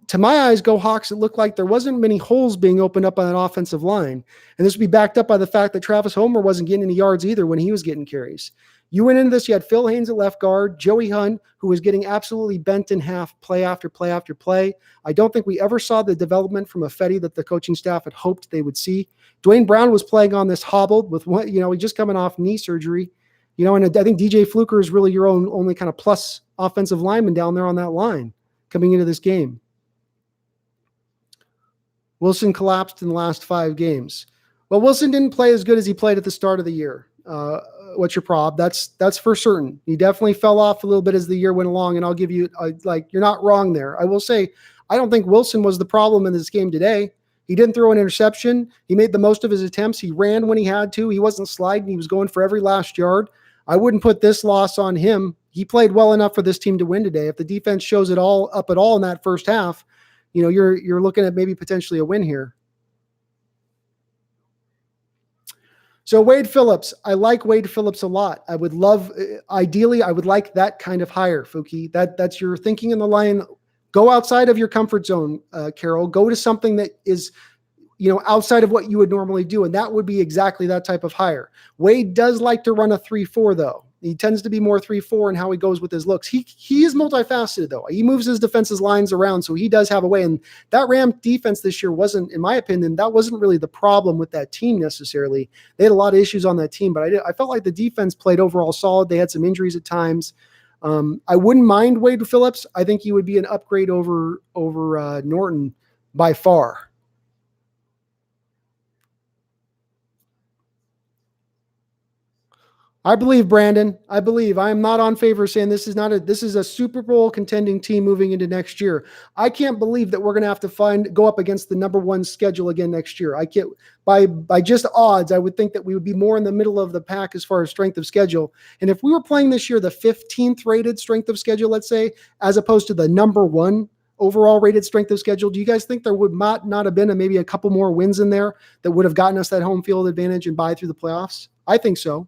To my eyes, go Hawks, it looked like there wasn't many holes being opened up on an offensive line. And this would be backed up by the fact that Travis Homer wasn't getting any yards either when he was getting carries. You went into this, you had Phil Haynes at left guard, Joey Hunt, who was getting absolutely bent in half play after play after play. I don't think we ever saw the development from Offetti that the coaching staff had hoped they would see. Dwayne Brown was playing on this hobbled with what, he just coming off knee surgery. And I think DJ Fluker is really your only kind of plus offensive lineman down there on that line coming into this game. Wilson collapsed in the last 5 games. Well, Wilson didn't play as good as he played at the start of the year. What's your prob? That's for certain. He definitely fell off a little bit as the year went along, and I'll give you, you're not wrong there. I will say, I don't think Wilson was the problem in this game today. He didn't throw an interception. He made the most of his attempts. He ran when he had to. He wasn't sliding. He was going for every last yard. I wouldn't put this loss on him. He played well enough for this team to win today. If the defense shows it all up at all in that first half, you're looking at maybe potentially a win here. So Wade Phillips, I like Wade Phillips a lot. Ideally, I would like that kind of hire, Fuki. That's your thinking in the line. Go outside of your comfort zone, Carol. Go to something that is, outside of what you would normally do. And that would be exactly that type of hire. Wade does like to run a 3-4 though. He tends to be more 3-4 in how he goes with his looks. He is multifaceted though. He moves his defensive lines around, so he does have a way. And that Ram defense this year wasn't, in my opinion, that wasn't really the problem with that team necessarily. They had a lot of issues on that team, but I felt like the defense played overall solid. They had some injuries at times. I wouldn't mind Wade Phillips. I think he would be an upgrade over Norton by far. I believe, Brandon. I believe. I am not on favor saying this is a Super Bowl contending team moving into next year. I can't believe that we're going to have to go up against the number 1 schedule again next year. I can't, by just odds, I would think that we would be more in the middle of the pack as far as strength of schedule. And if we were playing this year the 15th rated strength of schedule, let's say, as opposed to the number 1 overall rated strength of schedule, do you guys think there would not have been maybe a couple more wins in there that would have gotten us that home field advantage and bye through the playoffs? I think so.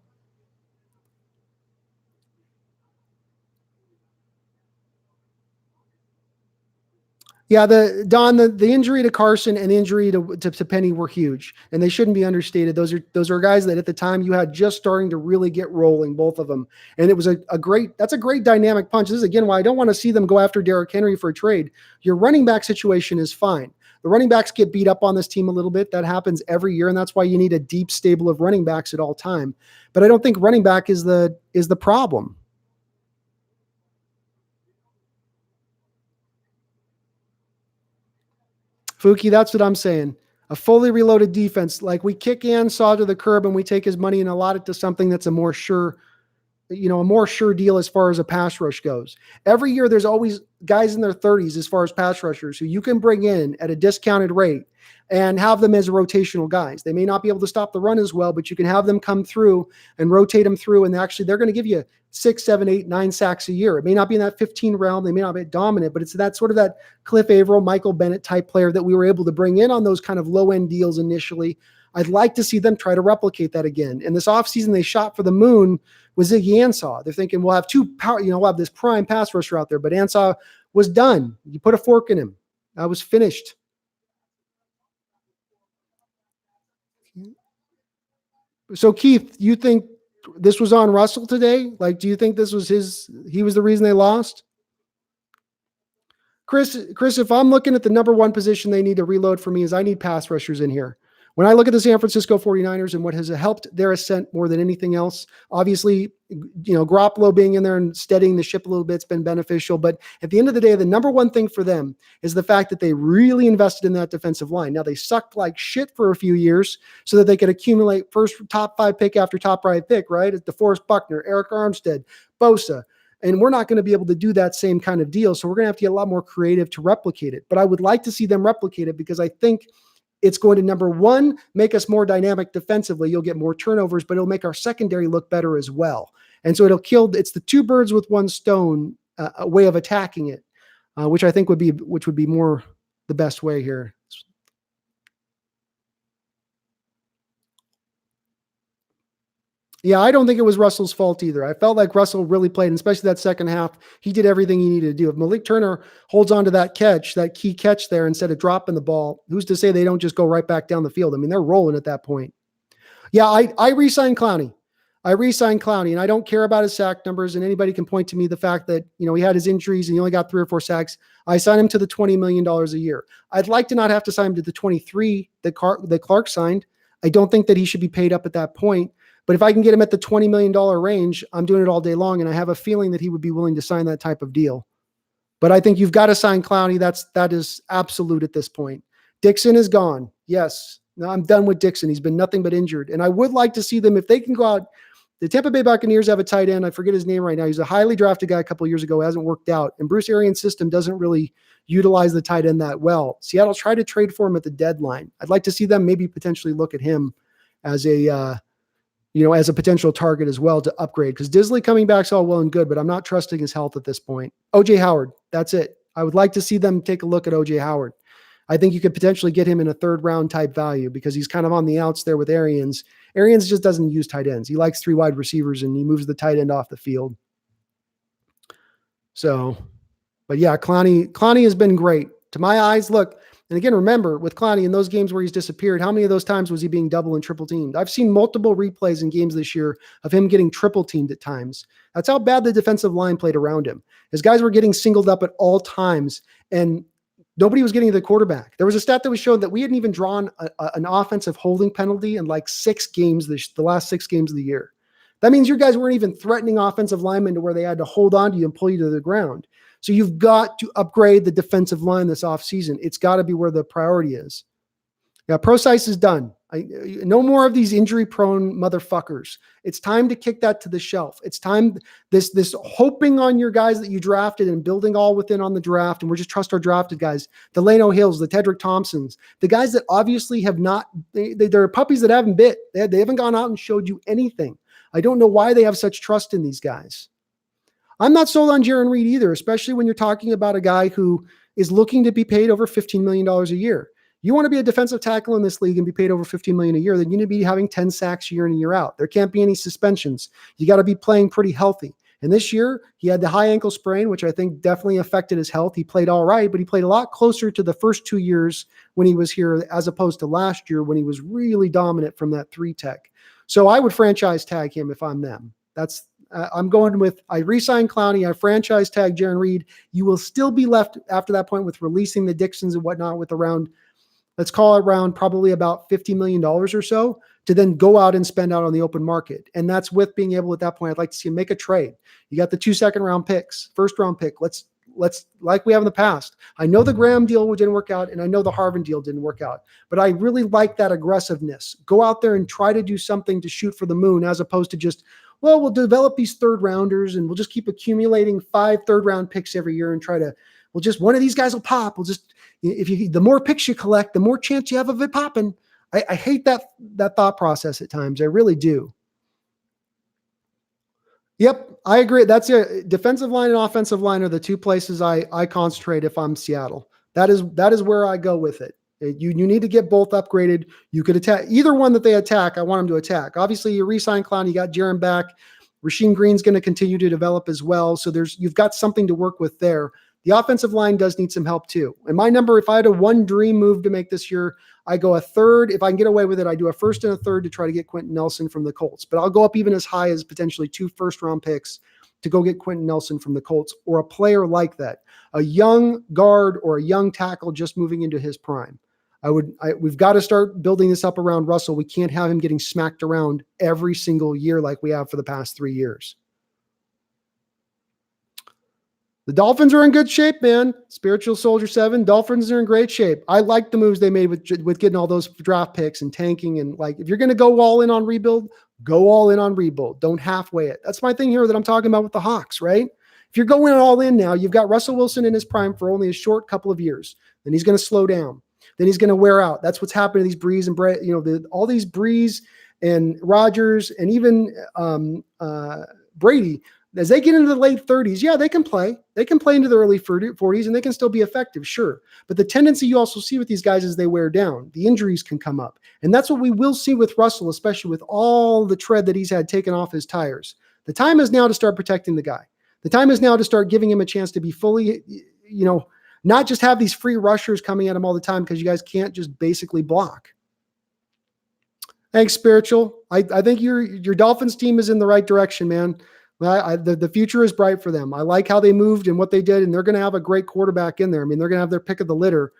Yeah, the injury to Carson and the injury to Penny were huge, and they shouldn't be understated. Those are guys that at the time you had just starting to really get rolling, both of them, and it was a great dynamic punch. This is again why I don't want to see them go after Derrick Henry for a trade. Your running back situation is fine. The running backs get beat up on this team a little bit. That happens every year, and that's why you need a deep stable of running backs at all time. But I don't think running back is the problem. Fuki, that's what I'm saying. A fully reloaded defense, like we kick Ansah to the curb and we take his money and allot it to something that's a more sure deal as far as a pass rush goes. Every year there's always guys in their 30s as far as pass rushers who you can bring in at a discounted rate and have them as rotational guys. They may not be able to stop the run as well, but you can have them come through and rotate them through, and actually they're going to give you 6, 7, 8, 9 sacks a year. It may not be in that 15 realm. They may not be dominant, but it's that sort of that Cliff Averill, Michael Bennett type player that we were able to bring in on those kind of low-end deals initially. I'd like to see them try to replicate that again. And this offseason, they shot for the moon with Ziggy Ansah. They're thinking we'll have we'll have this prime pass rusher out there, but Ansah was done. You put a fork in him. I was finished. So Keith, you think this was on Russell today? Like, do you think this was he was the reason they lost? Chris, if I'm looking at the number 1 position they need to reload for me is I need pass rushers in here. When I look at the San Francisco 49ers and what has helped their ascent more than anything else, obviously, Garoppolo being in there and steadying the ship a little bit has been beneficial. But at the end of the day, the number 1 thing for them is the fact that they really invested in that defensive line. Now, they sucked like shit for a few years so that they could accumulate first top 5 pick after top 5 pick, right? It's DeForest Buckner, Eric Armstead, Bosa. And we're not going to be able to do that same kind of deal. So we're going to have to get a lot more creative to replicate it. But I would like to see them replicate it because I think it's going to, number 1, make us more dynamic defensively. You'll get more turnovers, but it'll make our secondary look better as well. And so it's the 2 birds with 1 stone way of attacking it. which I think would be more the best way here. Yeah, I don't think it was Russell's fault either. I felt like Russell really played, and especially that second half. He did everything he needed to do. If Malik Turner holds on to that key catch there instead of dropping the ball, who's to say they don't just go right back down the field? I mean, they're rolling at that point. Yeah, I re-signed Clowney. And I don't care about his sack numbers. And anybody can point to me the fact that, he had his injuries and he only got 3 or 4 sacks. I signed him to the $20 million a year. I'd like to not have to sign him to the 23 that Clark signed. I don't think that he should be paid up at that point. But if I can get him at the $20 million range, I'm doing it all day long. And I have a feeling that he would be willing to sign that type of deal. But I think you've got to sign Clowney. That is absolute at this point. Dixon is gone. Yes. No, I'm done with Dixon. He's been nothing but injured. And I would like to see them, if they can go out. The Tampa Bay Buccaneers have a tight end. I forget his name right now. He's a highly drafted guy a couple of years ago. Hasn't worked out. And Bruce Arians' system doesn't really utilize the tight end that well. Seattle tried to trade for him at the deadline. I'd like to see them maybe potentially look at him as a potential target as well to upgrade. Because Disley coming back is all well and good, but I'm not trusting his health at this point. O.J. Howard, that's it. I would like to see them take a look at O.J. Howard. I think you could potentially get him in a 3rd round type value because he's kind of on the outs there with Arians. Arians just doesn't use tight ends. He likes 3 wide receivers and he moves the tight end off the field. So, but yeah, Clowney has been great. To my eyes, look, and again, remember with Clowney in those games where he's disappeared, how many of those times was he being double and triple teamed? I've seen multiple replays in games this year of him getting triple teamed at times. That's how bad the defensive line played around him. His guys were getting singled up at all times and nobody was getting to the quarterback. There was a stat that was showing that we hadn't even drawn an offensive holding penalty in like 6 games, the last 6 games of the year. That means your guys weren't even threatening offensive linemen to where they had to hold on to you and pull you to the ground. So you've got to upgrade the defensive line this offseason. It's got to be where the priority is. Yeah, Procise is done. No more of these injury-prone motherfuckers. It's time to kick that to the shelf. It's time, this hoping on your guys that you drafted and building all within on the draft, and we're just trust our drafted guys, the Lano Hills, the Tedrick Thompsons, the guys that obviously have not, they're puppies that haven't bit. They haven't gone out and showed you anything. I don't know why they have such trust in these guys. I'm not sold on Jaron Reed either, especially when you're talking about a guy who is looking to be paid over $15 million a year. You want to be a defensive tackle in this league and be paid over $15 million a year, then you need to be having 10 sacks year in and year out. There can't be any suspensions. You got to be playing pretty healthy. And this year, he had the high ankle sprain, which I think definitely affected his health. He played all right, but he played a lot closer to the first 2 years when he was here as opposed to last year when he was really dominant from that 3 tech. So I would franchise tag him if I'm them. I'm going with, I re-signed Clowney, I franchise tag Jaron Reed. You will still be left after that point with releasing the Dixons and whatnot with around, let's call it around probably about $50 million or so to then go out and spend out on the open market. And that's with being able at that point, I'd like to see him make a trade. You got the 2 second-round picks, 1st-round pick. Let's like we have in the past. I know the Graham deal didn't work out, and I know the Harvin deal didn't work out, but I really like that aggressiveness. Go out there and try to do something to shoot for the moon as opposed to just, well, we'll develop these 3rd-rounders and we'll just keep accumulating 5 3rd-round picks every year and try to, well, just one of these guys will pop. We'll just, the more picks you collect, the more chance you have of it popping. I hate that thought process at times. I really do. Yep, I agree. That's it. Defensive line and offensive line are the 2 places I concentrate if I'm Seattle. That is where I go with it. You need to get both upgraded. You could attack either one that they attack. I want them to attack. Obviously, you re-sign Clown. You got Jaron back. Rasheem Green's going to continue to develop as well. So you've got something to work with there. The offensive line does need some help too. And my number, if I had a 1 dream move to make this year, I go a 3rd. If I can get away with it, I do a 1st and a 3rd to try to get Quentin Nelson from the Colts. But I'll go up even as high as potentially 2 1st-round picks to go get Quentin Nelson from the Colts or a player like that, a young guard or a young tackle just moving into his prime. We've got to start building this up around Russell. We can't have him getting smacked around every single year like we have for the past 3 years. The Dolphins are in good shape, man. Spiritual Soldier 7. Dolphins are in great shape. I like the moves they made with getting all those draft picks and tanking. And like, if you're going to go all in on rebuild, go all in on rebuild. Don't halfway it. That's my thing here that I'm talking about with the Hawks, right? If you're going all in now, you've got Russell Wilson in his prime for only a short couple of years. Then he's going to slow down. Then he's going to wear out. That's what's happened to these Breeze and Brett, all these Breeze and Rodgers and even Brady. As they get into the late 30s, yeah, they can play. They can play into the early 40s and they can still be effective, sure. But the tendency you also see with these guys is they wear down. The injuries can come up. And that's what we will see with Russell, especially with all the tread that he's had taken off his tires. The time is now to start protecting the guy. The time is now to start giving him a chance to be fully, not just have these free rushers coming at him all the time because you guys can't just basically block. Thanks, Spiritual. I think your Dolphins team is in the right direction, man. The future is bright for them. I like how they moved and what they did, and they're going to have a great quarterback in there. I mean, they're going to have their pick of the litter.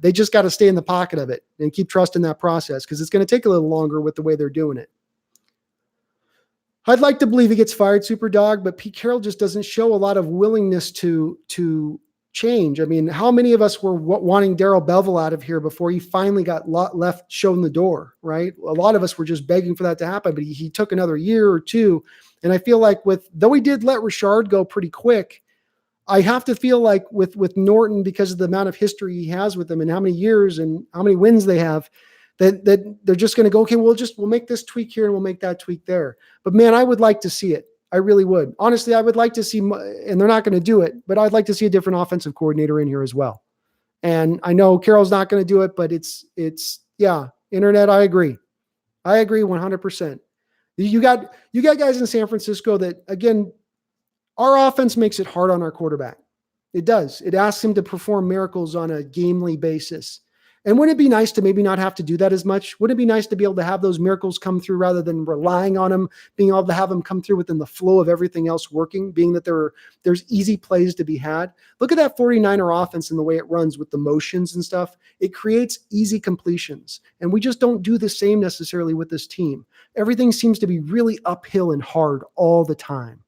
They just got to stay in the pocket of it and keep trusting that process because it's going to take a little longer with the way they're doing it. I'd like to believe he gets fired, Super Dog, but Pete Carroll just doesn't show a lot of willingness to change. I mean, how many of us were wanting Darrell Bevell out of here before he finally got left shown the door, right? A lot of us were just begging for that to happen, but he took another year or two. And I feel like though he did let Richard go pretty quick, I have to feel like with Norton, because of the amount of history he has with them and how many years and how many wins they have, that they're just going to go, okay, we'll make this tweak here and we'll make that tweak there. But man, I would like to see it. I really would. Honestly, I would like to see, and they're not going to do it, but I'd like to see a different offensive coordinator in here as well. And I know Carroll's not going to do it, but it's internet. I agree 100%. You got guys in San Francisco that, again, our offense makes it hard on our quarterback. It does. It asks him to perform miracles on a gamely basis. And wouldn't it be nice to maybe not have to do that as much? Wouldn't it be nice to be able to have those miracles come through rather than relying on them, being able to have them come through within the flow of everything else working, being that there's easy plays to be had? Look at that 49er offense and the way it runs with the motions and stuff. It creates easy completions. And we just don't do the same necessarily with this team. Everything seems to be really uphill and hard all the time.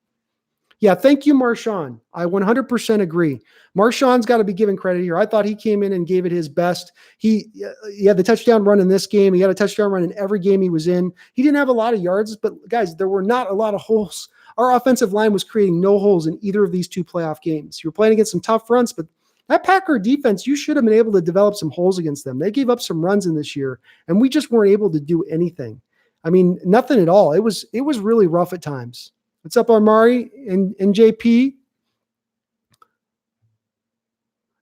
Yeah, thank you, Marshawn. I 100% agree. Marshawn's got to be given credit here. I thought he came in and gave it his best. He had the touchdown run in this game. He had a touchdown run in every game he was in. He didn't have a lot of yards, but guys, there were not a lot of holes. Our offensive line was creating no holes in either of these two playoff games. You were playing against some tough fronts, but that Packer defense, you should have been able to develop some holes against them. They gave up some runs in this year, and we just weren't able to do anything. I mean, nothing at all. It was really rough at times. What's up, Armari and JP?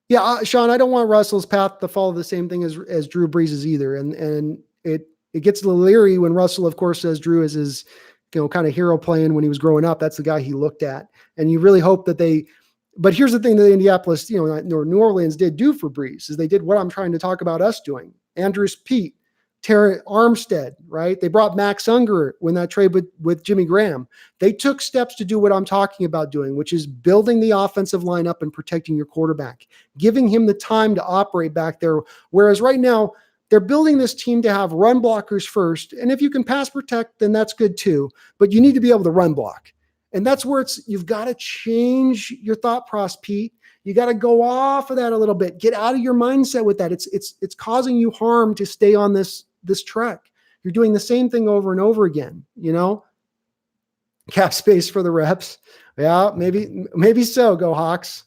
Yeah, Sean, I don't want Russell's path to follow the same thing as Drew Brees' either. And it gets a little leery when Russell, of course, says Drew is his, kind of hero playing when he was growing up. That's the guy he looked at. And you really hope that but here's the thing that Indianapolis, New Orleans did do for Brees is they did what I'm trying to talk about us doing. Andrews Pete, Terry Armstead, right? They brought Max Unger when that trade with Jimmy Graham. They took steps to do what I'm talking about doing, which is building the offensive line up and protecting your quarterback, giving him the time to operate back there. Whereas right now, they're building this team to have run blockers first. And if you can pass protect, then that's good too. But you need to be able to run block. And that's where you've got to change your thought process, Pete. You got to go off of that a little bit. Get out of your mindset with that. It's causing you harm to stay on this trek. You're doing the same thing over and over again, Cap space for the reps. Yeah, maybe so. Go Hawks.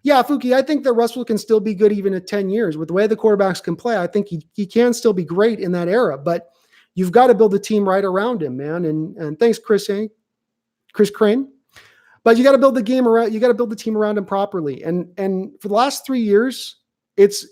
Yeah, Fuki, I think that Russell can still be good even at 10 years. With the way the quarterbacks can play, I think he can still be great in that era. But you've got to build a team right around him, man. And thanks, Chris Crane. But you got to build the game around. You got to build the team around him properly. And for the last 3 years,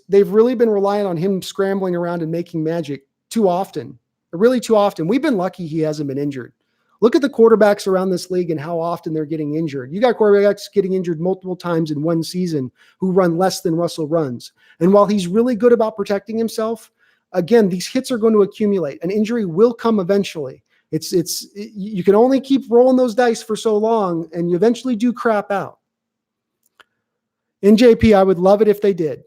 they've really been relying on him scrambling around and making magic too often, really too often. We've been lucky he hasn't been injured. Look at the quarterbacks around this league and how often they're getting injured. You got quarterbacks getting injured multiple times in one season who run less than Russell runs. And while he's really good about protecting himself, again, these hits are going to accumulate. An injury will come eventually. You can only keep rolling those dice for so long, and you eventually do crap out. In JP, I would love it if they did.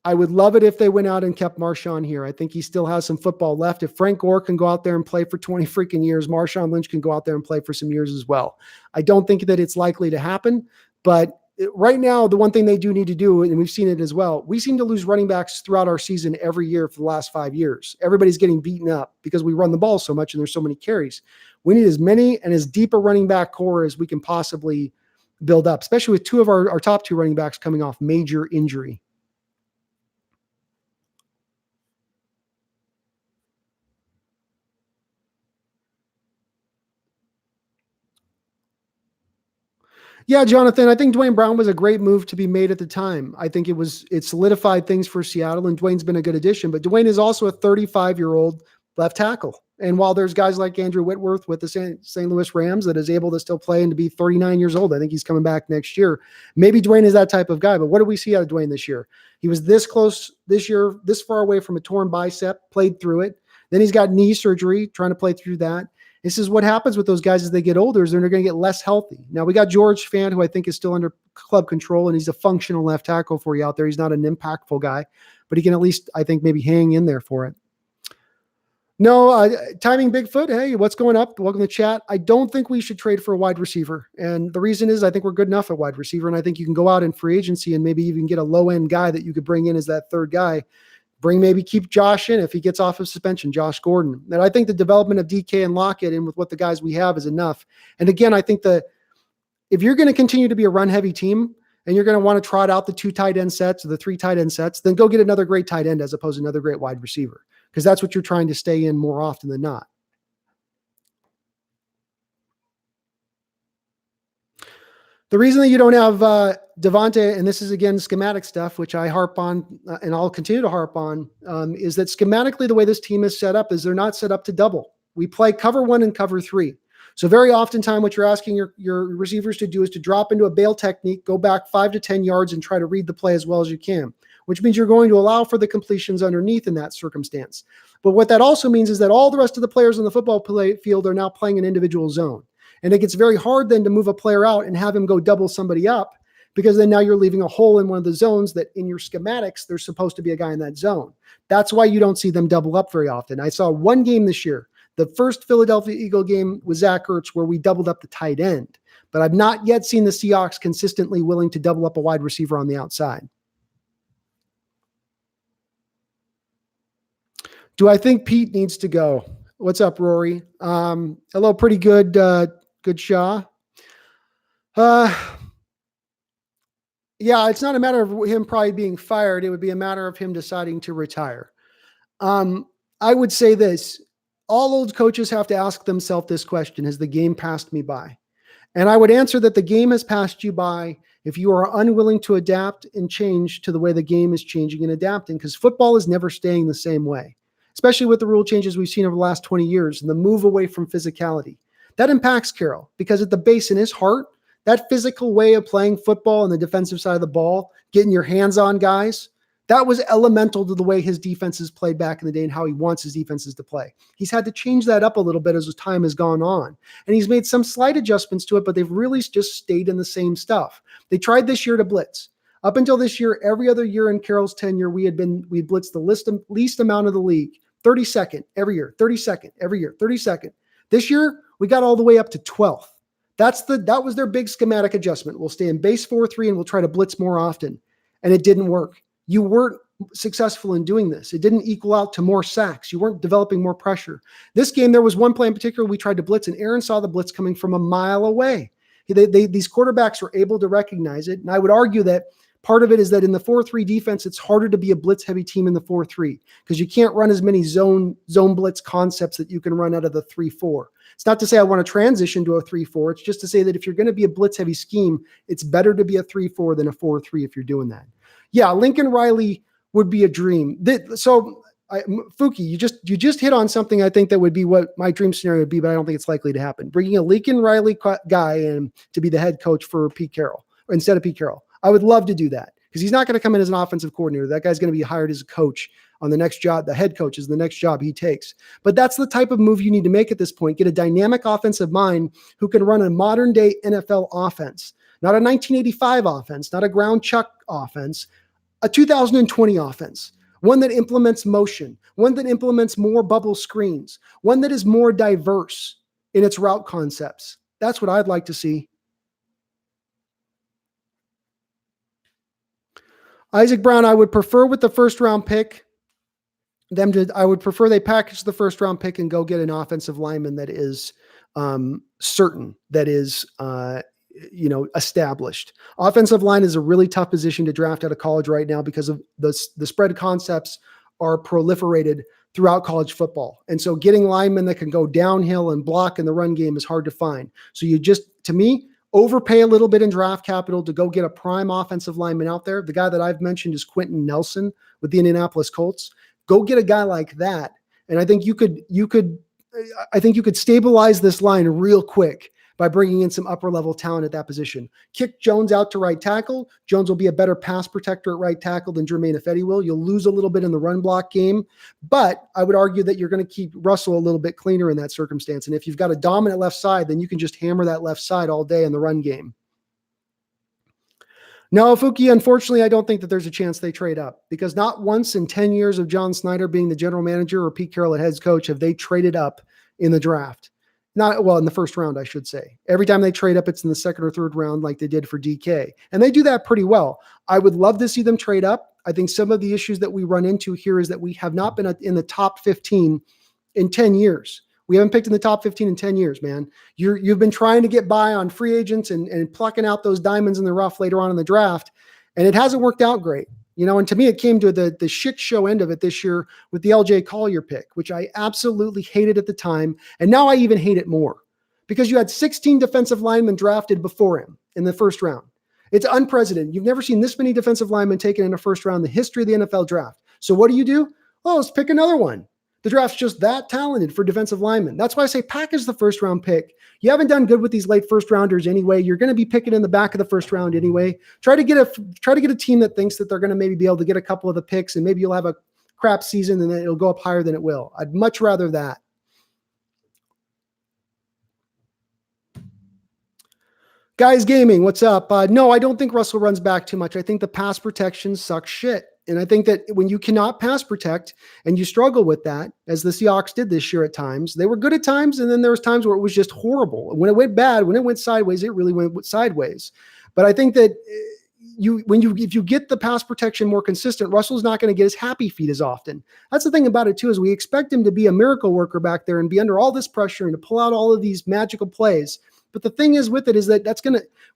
I would love it if they went out and kept Marshawn here. I think he still has some football left. If Frank Gore can go out there and play for 20 freaking years, Marshawn Lynch can go out there and play for some years as well. I don't think that it's likely to happen, but right now, the one thing they do need to do, and we've seen it as well, we seem to lose running backs throughout our season every year for the last 5 years. Everybody's getting beaten up because we run the ball so much and there's so many carries. We need as many and as deep a running back core as we can possibly build up, especially with two of our top two running backs coming off major injury. Yeah, Jonathan, I think Dwayne Brown was a great move to be made at the time. I think it solidified things for Seattle, and Dwayne's been a good addition. But Dwayne is also a 35-year-old left tackle. And while there's guys like Andrew Whitworth with the St. Louis Rams that is able to still play and to be 39 years old, I think he's coming back next year. Maybe Dwayne is that type of guy. But what did we see out of Dwayne this year? He was this close this year, this far away from a torn bicep, played through it. Then he's got knee surgery, trying to play through that. This is what happens with those guys as they get older, is they're going to get less healthy. Now, we got George Fant, who I think is still under club control, and he's a functional left tackle for you out there. He's not an impactful guy, but he can at least, I think, maybe hang in there for it. No, Timing Bigfoot, hey, what's going up? Welcome to the chat. I don't think we should trade for a wide receiver. And the reason is I think we're good enough at wide receiver, and I think you can go out in free agency and maybe even get a low-end guy that you could bring in as that third guy. Keep Josh in if he gets off of suspension, Josh Gordon. And I think the development of DK and Lockett in with what the guys we have is enough. And again, I think that if you're going to continue to be a run-heavy team and you're going to want to trot out the 2 tight end sets or the 3 tight end sets, then go get another great tight end as opposed to another great wide receiver, because that's what you're trying to stay in more often than not. The reason that you don't have Devontae, and this is again schematic stuff, which I harp on and I'll continue to harp on, is that schematically the way this team is set up is they're not set up to double. We play cover 1 and cover 3. So very oftentimes what you're asking your receivers to do is to drop into a bail technique, go back 5 to 10 yards and try to read the play as well as you can, which means you're going to allow for the completions underneath in that circumstance. But what that also means is that all the rest of the players on the football field are now playing an individual zone. And it gets very hard then to move a player out and have him go double somebody up, because then now you're leaving a hole in one of the zones that in your schematics, there's supposed to be a guy in that zone. That's why you don't see them double up very often. I saw one game this year, the first Philadelphia Eagle game with Zach Ertz, where we doubled up the tight end. But I've not yet seen the Seahawks consistently willing to double up a wide receiver on the outside. Do I think Pete needs to go? What's up, Rory? Hello, pretty good, good Shaw. Yeah, it's not a matter of him probably being fired. It would be a matter of him deciding to retire. I would say this. All old coaches have to ask themselves this question: has the game passed me by? And I would answer that the game has passed you by if you are unwilling to adapt and change to the way the game is changing and adapting, because football is never staying the same way, especially with the rule changes we've seen over the last 20 years and the move away from physicality. That impacts Carroll, because at the base in his heart, that physical way of playing football on the defensive side of the ball, getting your hands on guys, that was elemental to the way his defenses played back in the day and how he wants his defenses to play. He's had to change that up a little bit as time has gone on. And he's made some slight adjustments to it, but they've really just stayed in the same stuff. They tried this year to blitz. Up until this year, every other year in Carroll's tenure, we blitzed the least amount of the league. 32nd every year, 32nd every year, 32nd. This year, we got all the way up to 12th. That was their big schematic adjustment. We'll stay in base 4-3 and we'll try to blitz more often. And it didn't work. You weren't successful in doing this. It didn't equal out to more sacks. You weren't developing more pressure. This game, there was one play in particular we tried to blitz, and Aaron saw the blitz coming from a mile away. These quarterbacks were able to recognize it. And I would argue that part of it is that in the 4-3 defense, it's harder to be a blitz-heavy team in the 4-3 because you can't run as many zone blitz concepts that you can run out of the 3-4. It's not to say I want to transition to a 3-4. It's just to say that if you're going to be a blitz-heavy scheme, it's better to be a 3-4 than a 4-3 if you're doing that. Yeah, Lincoln Riley would be a dream. Fuki, you just hit on something I think that would be what my dream scenario would be, but I don't think it's likely to happen. Bringing a Lincoln Riley guy in to be the head coach for Pete Carroll instead of Pete Carroll. I would love to do that because he's not going to come in as an offensive coordinator. That guy's going to be hired as a coach on the next job. The head coach is the next job he takes. But that's the type of move you need to make at this point. Get a dynamic offensive mind who can run a modern day NFL offense, not a 1985 offense, not a ground chuck offense, a 2020 offense, one that implements motion, one that implements more bubble screens, one that is more diverse in its route concepts. That's what I'd like to see. Isaac Brown, I would prefer with the first round pick, I would prefer they package the first round pick and go get an offensive lineman that is certain, that is established. Offensive line is a really tough position to draft out of college right now because of the spread concepts are proliferated throughout college football. And so getting linemen that can go downhill and block in the run game is hard to find. So to me, overpay a little bit in draft capital to go get a prime offensive lineman out there. The guy that I've mentioned is Quentin Nelson with the Indianapolis Colts. Go get a guy like that. And I think you could stabilize this line real quick by bringing in some upper level talent at that position. Kick Jones out to right tackle. Jones will be a better pass protector at right tackle than Jermaine Ifedi will. You'll lose a little bit in the run block game, but I would argue that you're going to keep Russell a little bit cleaner in that circumstance. And if you've got a dominant left side, then you can just hammer that left side all day in the run game. No, Fuki, unfortunately, I don't think that there's a chance they trade up, because not once in 10 years of John Snyder being the general manager or Pete Carroll at head coach have they traded up in the draft. In the first round, I should say. Every time they trade up, it's in the second or third round like they did for DK. And they do that pretty well. I would love to see them trade up. I think some of the issues that we run into here is that we have not been in the top 15 in 10 years. We haven't picked in the top 15 in 10 years, man. You've been trying to get by on free agents and plucking out those diamonds in the rough later on in the draft, and it hasn't worked out great. And to me, it came to the shit show end of it this year with the LJ Collier pick, which I absolutely hated at the time. And now I even hate it more because you had 16 defensive linemen drafted before him in the first round. It's unprecedented. You've never seen this many defensive linemen taken in the first round in the history of the NFL draft. So what do? Oh, let's pick another one. The draft's just that talented for defensive linemen. That's why I say package the first round pick. You haven't done good with these late first rounders anyway. You're going to be picking in the back of the first round anyway. Try to get a team that thinks that they're going to maybe be able to get a couple of the picks, and maybe you'll have a crap season and then it'll go up higher than it will. I'd much rather that. Guys Gaming, what's up? No, I don't think Russell runs back too much. I think the pass protection sucks shit. And I think that when you cannot pass protect and you struggle with that, as the Seahawks did this year at times, they were good at times, and then there was times where it was just horrible. When it went bad, when it went sideways, it really went sideways. But I think that if you get the pass protection more consistent, Russell's not going to get his happy feet as often. That's the thing about it too, is we expect him to be a miracle worker back there and be under all this pressure and to pull out all of these magical plays. But the thing is with it is that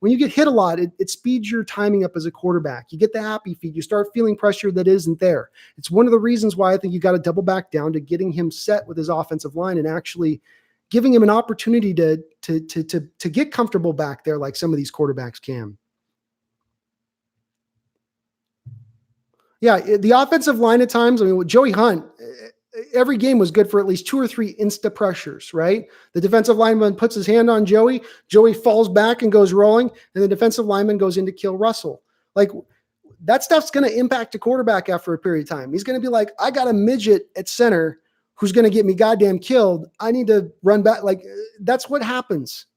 when you get hit a lot, it speeds your timing up as a quarterback. You get the happy feet. You start feeling pressure that isn't there. It's one of the reasons why I think you got to double back down to getting him set with his offensive line and actually giving him an opportunity to get comfortable back there like some of these quarterbacks can. Yeah, the offensive line at times, with Joey Hunt, every game was good for at least 2 or 3 insta pressures, right? The defensive lineman puts his hand on Joey. Joey falls back and goes rolling, and the defensive lineman goes in to kill Russell. Like, that stuff's going to impact a quarterback after a period of time. He's going to be like, I got a midget at center who's going to get me goddamn killed. I need to run back. Like, that's what happens,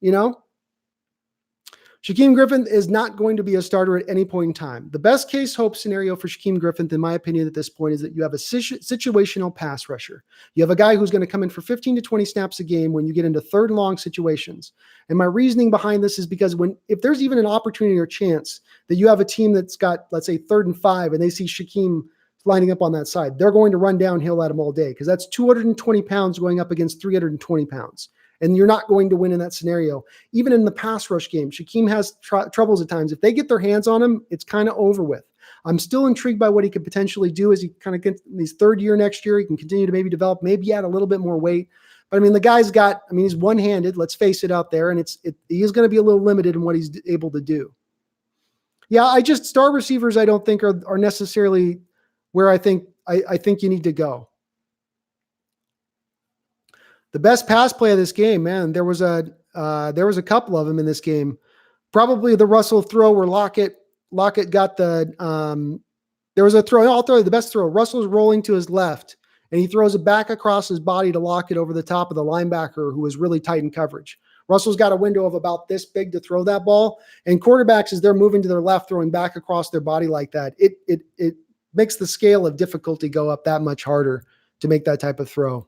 Shaquem Griffin is not going to be a starter at any point in time. The best case hope scenario for Shaquem Griffin, in my opinion, at this point, is that you have a situational pass rusher. You have a guy who's going to come in for 15 to 20 snaps a game when you get into third and long situations. And my reasoning behind this is because if there's even an opportunity or chance that you have a team that's got, let's say, 3rd and 5, and they see Shaquem lining up on that side, they're going to run downhill at him all day, because that's 220 pounds going up against 320 pounds. And you're not going to win in that scenario. Even in the pass rush game, Shaquem has troubles at times. If they get their hands on him, it's kind of over with. I'm still intrigued by what he could potentially do as he kind of gets in his third year next year. He can continue to maybe develop, maybe add a little bit more weight. But the guy's he's one-handed, let's face it, out there. And he is going to be a little limited in what he's able to do. Yeah, star receivers I don't think are necessarily where I think you need to go. The best pass play of this game, man, there was a couple of them in this game. Probably the Russell throw where Lockett got there was a throw. I'll throw you the best throw. Russell's rolling to his left, and he throws it back across his body to Lockett over the top of the linebacker, who was really tight in coverage. Russell's got a window of about this big to throw that ball, and quarterbacks, as they're moving to their left, throwing back across their body like that, it makes the scale of difficulty go up that much harder to make that type of throw.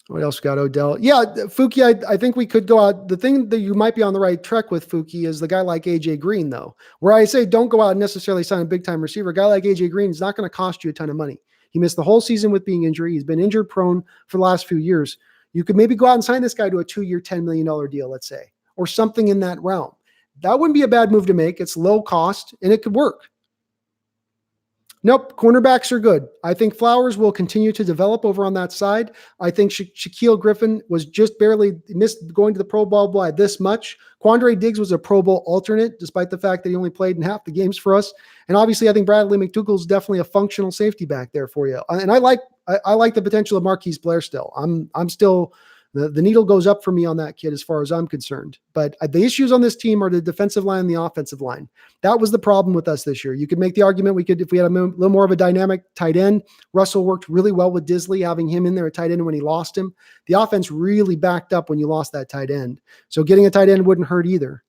What else we got, Odell? Yeah, Fuki, I think we could go out. The thing that you might be on the right track with, Fuki, is the guy like A.J. Green, though, where I say don't go out and necessarily sign a big-time receiver. A guy like A.J. Green is not going to cost you a ton of money. He missed the whole season with being injured. He's been injured-prone for the last few years. You could maybe go out and sign this guy to a 2-year, $10 million deal, let's say, or something in that realm. That wouldn't be a bad move to make. It's low cost, and it could work. Nope, cornerbacks are good. I think Flowers will continue to develop over on that side. I think Shaquille Griffin was just barely missed going to the Pro Bowl by this much. Quandre Diggs was a Pro Bowl alternate, despite the fact that he only played in half the games for us. And obviously, I think Bradley McDougall is definitely a functional safety back there for you. And I like the potential of Marquise Blair still. I'm still the needle goes up for me on that kid as far as I'm concerned. But the issues on this team are the defensive line and the offensive line. That was the problem with us this year. You could make the argument if we had a little more of a dynamic tight end. Russell worked really well with Disley, having him in there at tight end when he lost him. The offense really backed up when you lost that tight end. So getting a tight end wouldn't hurt either.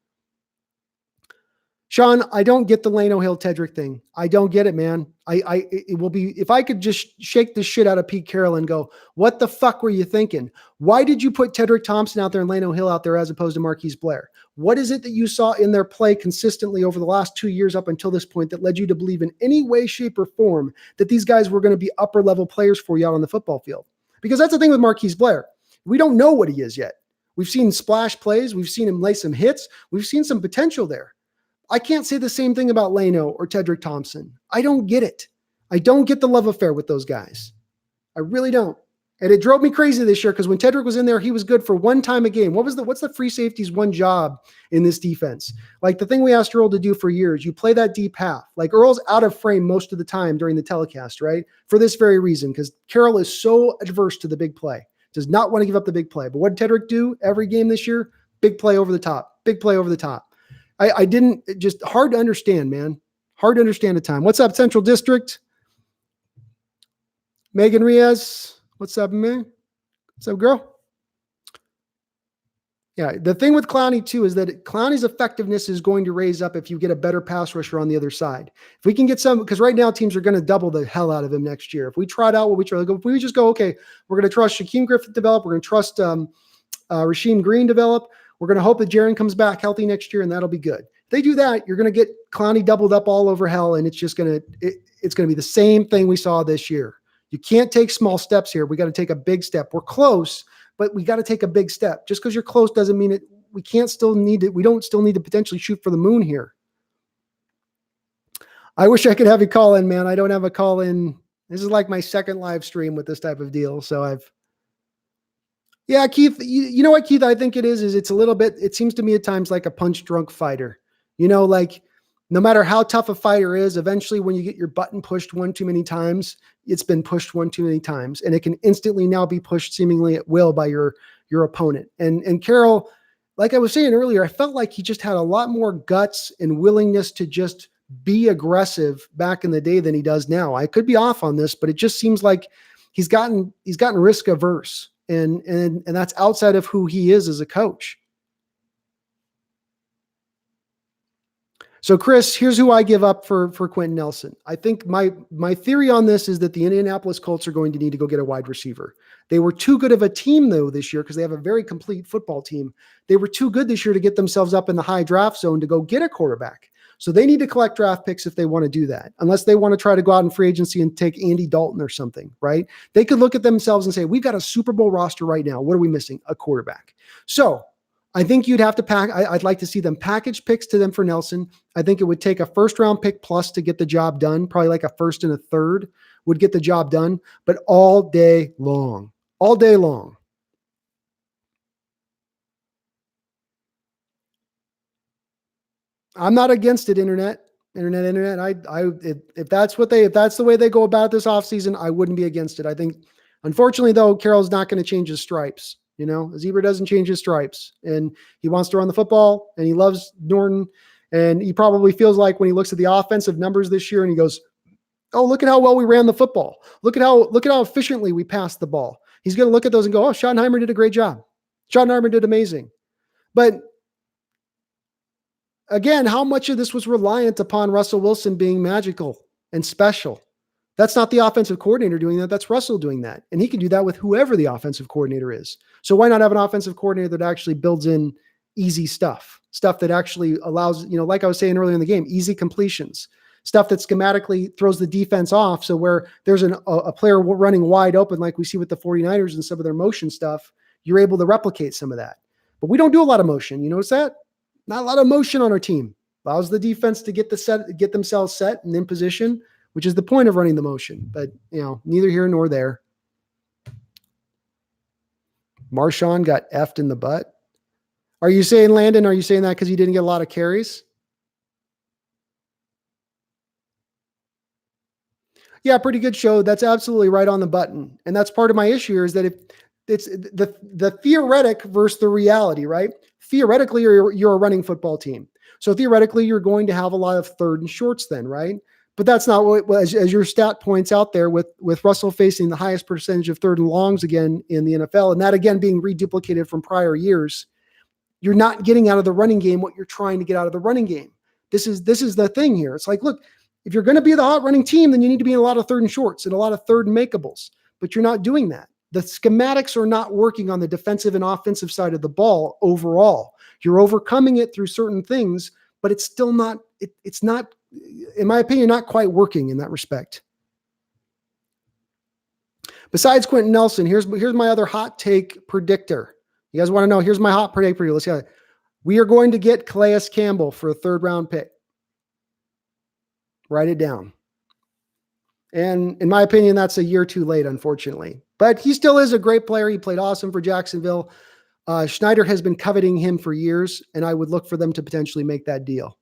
Sean, I don't get the Lano Hill Tedrick thing. I don't get it, man. It will be, if I could just shake the shit out of Pete Carroll and go, what the fuck were you thinking? Why did you put Tedrick Thompson out there and Lano Hill out there as opposed to Marquise Blair? What is it that you saw in their play consistently over the last 2 years up until this point that led you to believe in any way, shape, or form that these guys were going to be upper level players for you out on the football field? Because that's the thing with Marquise Blair. We don't know what he is yet. We've seen splash plays. We've seen him lay some hits. We've seen some potential there. I can't say the same thing about Lano or Tedrick Thompson. I don't get it. I don't get the love affair with those guys. I really don't. And it drove me crazy this year because when Tedrick was in there, he was good for one time a game. What's the free safety's one job in this defense? Like the thing we asked Earl to do for years, you play that deep half. Like Earl's out of frame most of the time during the telecast, right? For this very reason, because Carroll is so adverse to the big play. Does not want to give up the big play. But what did Tedrick do every game this year? Big play over the top. Big play over the top. I didn't, just hard to understand, man. Hard to understand at time. What's up, Central District? Megan Riaz. What's up, man? What's up, girl? Yeah, the thing with Clowney, too, is that Clowney's effectiveness is going to raise up if you get a better pass rusher on the other side. If we can get some, because right now teams are going to double the hell out of him next year. If we tried out what we try to go, if we just go, okay, we're going to trust Shaquem Griffith develop, we're going to trust Rasheem Green develop, we're going to hope that Jaron comes back healthy next year, and that'll be good. If they do that, you're going to get Clowney doubled up all over hell, and it's just going to it's going to be the same thing we saw this year. You can't take small steps here. We got to take a big step. We're close, but we got to take a big step. Just because you're close doesn't mean it. We can't still need it. We don't still need to potentially shoot for the moon here. I wish I could have you call in, man. I don't have a call in. This is like my second live stream with this type of deal. So yeah, Keith, you know what, Keith, I think it is it's a little bit, it seems to me at times like a punch drunk fighter, like no matter how tough a fighter is, eventually when you get your button pushed one too many times, it's been pushed one too many times, and it can instantly now be pushed seemingly at will by your opponent. And Carroll, like I was saying earlier, I felt like he just had a lot more guts and willingness to just be aggressive back in the day than he does now. I could be off on this, but it just seems like he's gotten risk averse. And that's outside of who he is as a coach. So Chris, here's who I give up for Quentin Nelson. I think my theory on this is that the Indianapolis Colts are going to need to go get a wide receiver. They were too good of a team though this year because they have a very complete football team. They were too good this year to get themselves up in the high draft zone to go get a quarterback. So they need to collect draft picks if they want to do that, unless they want to try to go out in free agency and take Andy Dalton or something, right? They could look at themselves and say, we've got a Super Bowl roster right now. What are we missing? A quarterback. So I think you'd have to I'd like to see them package picks to them for Nelson. I think it would take a first round pick plus to get the job done. Probably like a first and a third would get the job done, but all day long. I'm not against it, internet. If that's the way they go about this offseason, I wouldn't be against it. I think, unfortunately, though, Carroll's not going to change his stripes. Zebra doesn't change his stripes, and he wants to run the football, and he loves Norton, and he probably feels like when he looks at the offensive numbers this year, and he goes, "Oh, look at how well we ran the football. Look at how efficiently we passed the ball." He's going to look at those and go, "Oh, Schottenheimer did a great job. Schottenheimer did amazing," but again, how much of this was reliant upon Russell Wilson being magical and special? That's not the offensive coordinator doing that. That's Russell doing that. And he can do that with whoever the offensive coordinator is. So why not have an offensive coordinator that actually builds in easy stuff that actually allows, like I was saying earlier in the game, easy completions, stuff that schematically throws the defense off. So where there's a player running wide open, like we see with the 49ers and some of their motion stuff, you're able to replicate some of that. But we don't do a lot of motion. You notice that? Not a lot of motion on our team. Allows the defense to get themselves set and in position. which is the point of running the motion. But, neither here nor there. Marshawn got effed in the butt. Are you saying, Landon, are you saying that because he didn't get a lot of carries? Yeah, pretty good show. That's absolutely right on the button. And that's part of my issue here is that if it's the theoretic versus the reality, right? Theoretically, you're a running football team. So theoretically, you're going to have a lot of third and shorts then, right? But that's not what, as your stat points out there with Russell facing the highest percentage of third and longs again in the NFL, and that again being reduplicated from prior years. You're not getting out of the running game what you're trying to get out of the running game. This is the thing here. It's like, look, if you're going to be the hot running team, then you need to be in a lot of third and shorts and a lot of third and makeables, but you're not doing that. The schematics are not working on the defensive and offensive side of the ball overall. You're overcoming it through certain things, but it's still not, it's not, in my opinion, not quite working in that respect. Besides Quentin Nelson, here's my other hot take predictor. You guys want to know, here's my hot predictor for you. Let's see. We are going to get Calais Campbell for a 3rd round pick. Write it down. And in my opinion, that's a year too late, unfortunately. But he still is a great player. He played awesome for Jacksonville. Schneider has been coveting him for years, and I would look for them to potentially make that deal.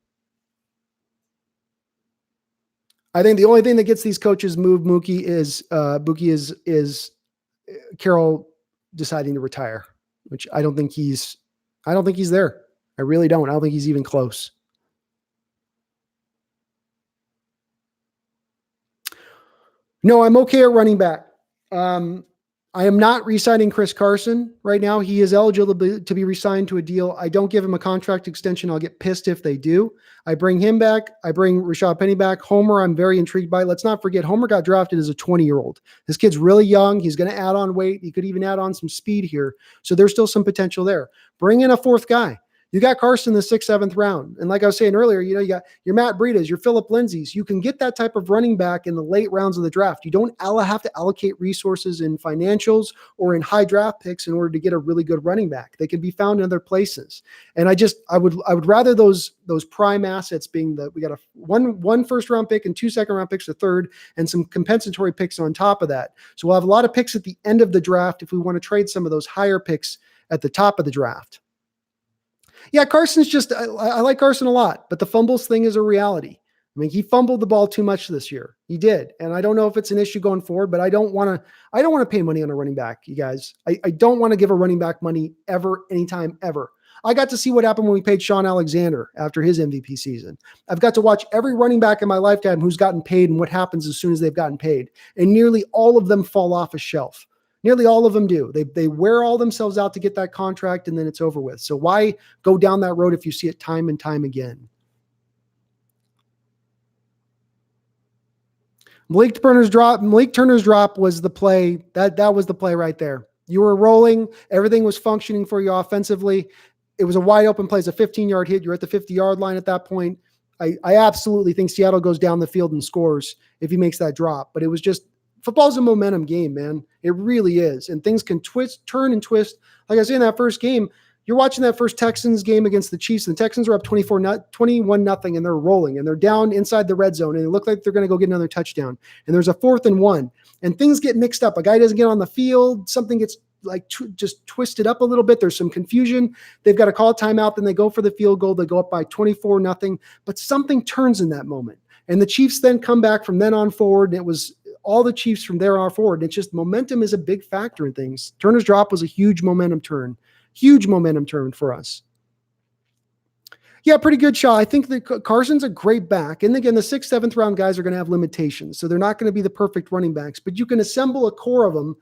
I think the only thing that gets these coaches moved, Mookie, is Carroll deciding to retire, which I don't think he's there. I really don't. I don't think he's even close. No, I'm okay at running back. I am not re-signing Chris Carson right now. He is eligible to be re-signed to a deal. I don't give him a contract extension. I'll get pissed if they do. I bring him back. I bring Rashad Penny back. Homer, I'm very intrigued by. Let's not forget, Homer got drafted as a 20-year-old. This kid's really young. He's going to add on weight. He could even add on some speed here. So there's still some potential there. Bring in a 4th guy. You got Carson in the 6th, 7th round. And like I was saying earlier, you got your Matt Breidas, your Phillip Lindsays. You can get that type of running back in the late rounds of the draft. You don't have to allocate resources in financials or in high draft picks in order to get a really good running back. They can be found in other places. And I would rather those prime assets being we got one first round pick and 2 second round picks, a third, and some compensatory picks on top of that. So we'll have a lot of picks at the end of the draft if we want to trade some of those higher picks at the top of the draft. Yeah, Carson's I like Carson a lot, but the fumbles thing is a reality. I mean, he fumbled the ball too much this year. He did. And I don't know if it's an issue going forward, but I don't want to pay money on a running back, you guys. I don't want to give a running back money ever, anytime, ever. I got to see what happened when we paid Sean Alexander after his MVP season. I've got to watch every running back in my lifetime who's gotten paid and what happens as soon as they've gotten paid. And nearly all of them fall off a shelf. Nearly all of them do. They wear all themselves out to get that contract, and then it's over with. So why go down that road if you see it time and time again? Malik Turner's drop was the play. That was the play right there. You were rolling. Everything was functioning for you offensively. It was a wide open play. It's a 15-yard hit. You're at the 50-yard line at that point. I absolutely think Seattle goes down the field and scores if he makes that drop. But it was just, football's a momentum game, man. It really is. And things can turn and twist. Like I said in that first game, you're watching that first Texans game against the Chiefs, and the Texans are up 21-0, and they're rolling, and they're down inside the red zone, and it looked like they're going to go get another touchdown. And there's a 4th and 1, and things get mixed up. A guy doesn't get on the field. Something gets just twisted up a little bit. There's some confusion. They've got to call a timeout. Then they go for the field goal. They go up by 24-0, but something turns in that moment. And the Chiefs then come back from then on forward, and it was all the Chiefs from there on forward. It's just momentum is a big factor in things. Turner's drop was a huge momentum turn for us. Yeah, pretty good shot. I think that Carson's a great back. And again, the 6th, 7th round guys are going to have limitations. So they're not going to be the perfect running backs, but you can assemble a core of them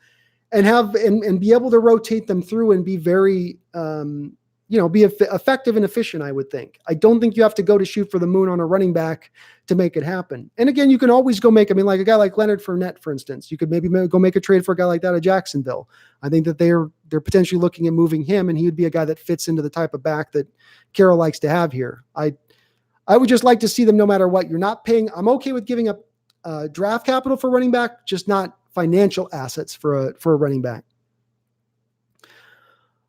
and be able to rotate them through and be very, be effective and efficient, I would think. I don't think you have to go to shoot for the moon on a running back to make it happen. And again, you can always go make, like a guy like Leonard Fournette, for instance, you could maybe go make a trade for a guy like that at Jacksonville. I think that they're potentially looking at moving him, and he would be a guy that fits into the type of back that Carroll likes to have here. I would just like to see them no matter what. You're not paying. I'm okay with giving up draft capital for running back, just not financial assets for a running back.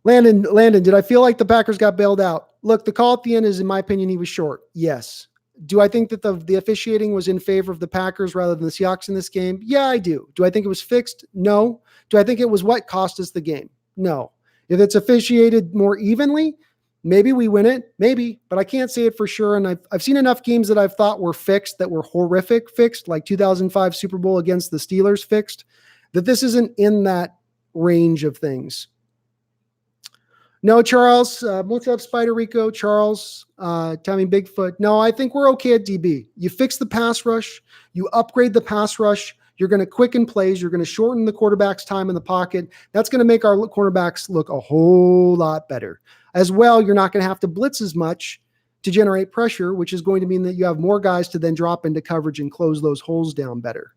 Landon, did I feel like the Packers got bailed out? Look, the call at the end is, in my opinion, he was short. Yes. Do I think that the officiating was in favor of the Packers rather than the Seahawks in this game? Yeah, I do. Do I think it was fixed? No. Do I think it was what cost us the game? No. If it's officiated more evenly, maybe we win it, maybe, but I can't say it for sure. And I've seen enough games that I've thought were fixed, that were horrific fixed, like 2005 Super Bowl against the Steelers fixed, that this isn't in that range of things. No, Charles. What's up, Spider Rico? Charles, Tommy Bigfoot. No, I think we're okay at DB. You fix the pass rush. You upgrade the pass rush. You're going to quicken plays. You're going to shorten the quarterback's time in the pocket. That's going to make our quarterbacks look a whole lot better. As well, you're not going to have to blitz as much to generate pressure, which is going to mean that you have more guys to then drop into coverage and close those holes down better.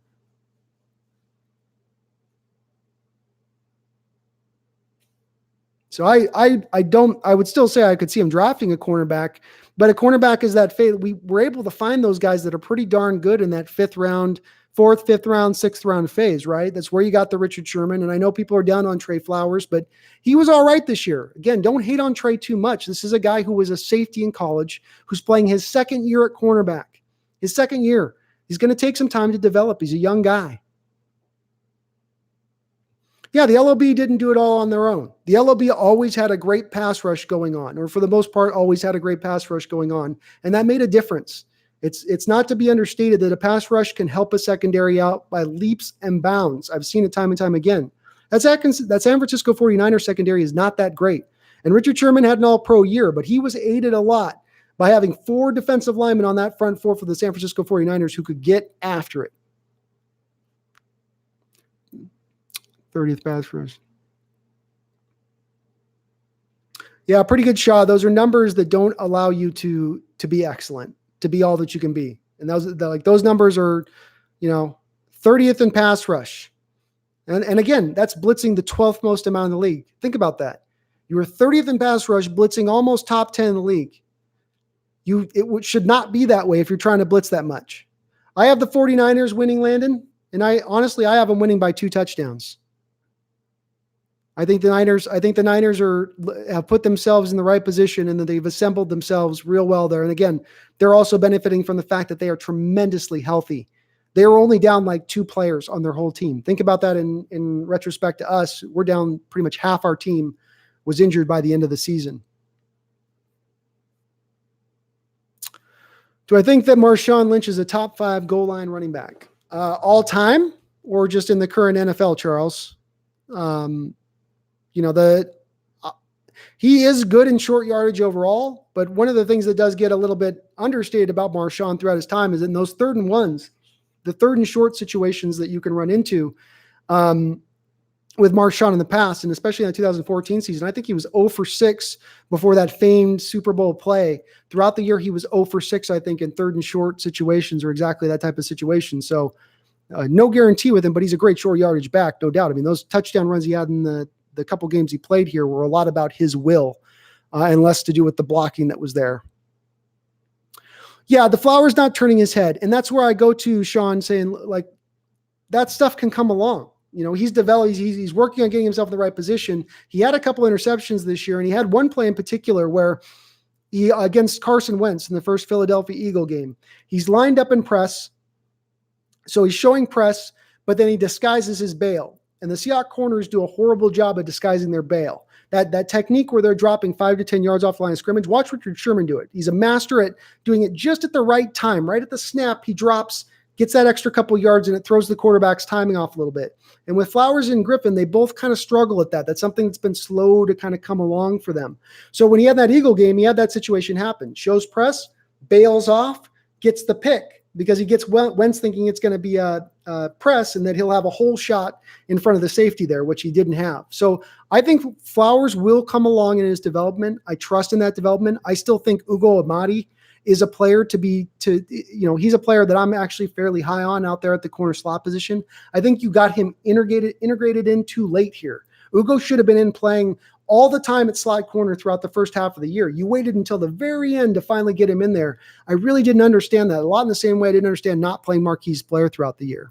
So I would still say I could see him drafting a cornerback, but a cornerback is that we were able to find those guys that are pretty darn good in that fourth, fifth round, sixth round phase, right? That's where you got the Richard Sherman. And I know people are down on Trey Flowers, but he was all right this year. Again, don't hate on Trey too much. This is a guy who was a safety in college, who's playing his second year at cornerback. His second year. He's going to take some time to develop. He's a young guy. Yeah, the LOB didn't do it all on their own. The LOB always had a great pass rush going on, or for the most part, always had a great pass rush going on. And that made a difference. It's not to be understated that a pass rush can help a secondary out by leaps and bounds. I've seen it time and time again. That San Francisco 49ers secondary is not that great. And Richard Sherman had an all-pro year, but he was aided a lot by having 4 defensive linemen on that front four for the San Francisco 49ers who could get after it. 30th pass rush. Yeah, pretty good shot. Those are numbers that don't allow you to be excellent, to be all that you can be. And those numbers are, 30th in pass rush. And again, that's blitzing the 12th most amount in the league. Think about that. You were 30th in pass rush, blitzing almost top 10 in the league. It should not be that way if you're trying to blitz that much. I have the 49ers winning, Landon, and I have them winning by 2 touchdowns. I think the Niners have put themselves in the right position and that they've assembled themselves real well there. And again, they're also benefiting from the fact that they are tremendously healthy. They were only down like 2 players on their whole team. Think about that in retrospect to us. We're down pretty much half our team was injured by the end of the season. Do I think that Marshawn Lynch is a top 5 goal line running back all time or just in the current NFL, Charles? He is good in short yardage overall, but one of the things that does get a little bit understated about Marshawn throughout his time is in those 3rd and 1s, the 3rd and short situations that you can run into with Marshawn in the past, and especially in the 2014 season. I think he was 0 for 6 before that famed Super Bowl play. Throughout the year, he was 0 for 6, I think, in 3rd and short situations or exactly that type of situation. So no guarantee with him, but he's a great short yardage back, no doubt. I mean, those touchdown runs he had in the couple games he played here were a lot about his will and less to do with the blocking that was there. Yeah, the Flowers not turning his head. And that's where I go to Sean saying, like, that stuff can come along. He's developed, he's working on getting himself in the right position. He had a couple interceptions this year, and he had one play in particular where he, against Carson Wentz in the first Philadelphia Eagle game, he's lined up in press. So he's showing press, but then he disguises his bail. And the Seahawks corners do a horrible job of disguising their bail. That technique where they're dropping 5 to 10 yards off the line of scrimmage, watch Richard Sherman do it. He's a master at doing it just at the right time. Right at the snap, he drops, gets that extra couple yards, and it throws the quarterback's timing off a little bit. And with Flowers and Griffin, they both kind of struggle at that. That's something that's been slow to kind of come along for them. So when he had that Eagle game, he had that situation happen. Shows press, bails off, gets the pick, because he gets Wentz thinking it's going to be a press and that he'll have a whole shot in front of the safety there, which he didn't have. So I think Flowers will come along in his development. I trust in that development. I still think Ugo Amadi is a player he's a player that I'm actually fairly high on out there at the corner slot position. I think you got him integrated in too late here. Ugo should have been in playing all the time at slot corner throughout the first half of the year. You waited until the very end to finally get him in there. I really didn't understand that. A lot in the same way I didn't understand not playing Marquise Blair throughout the year.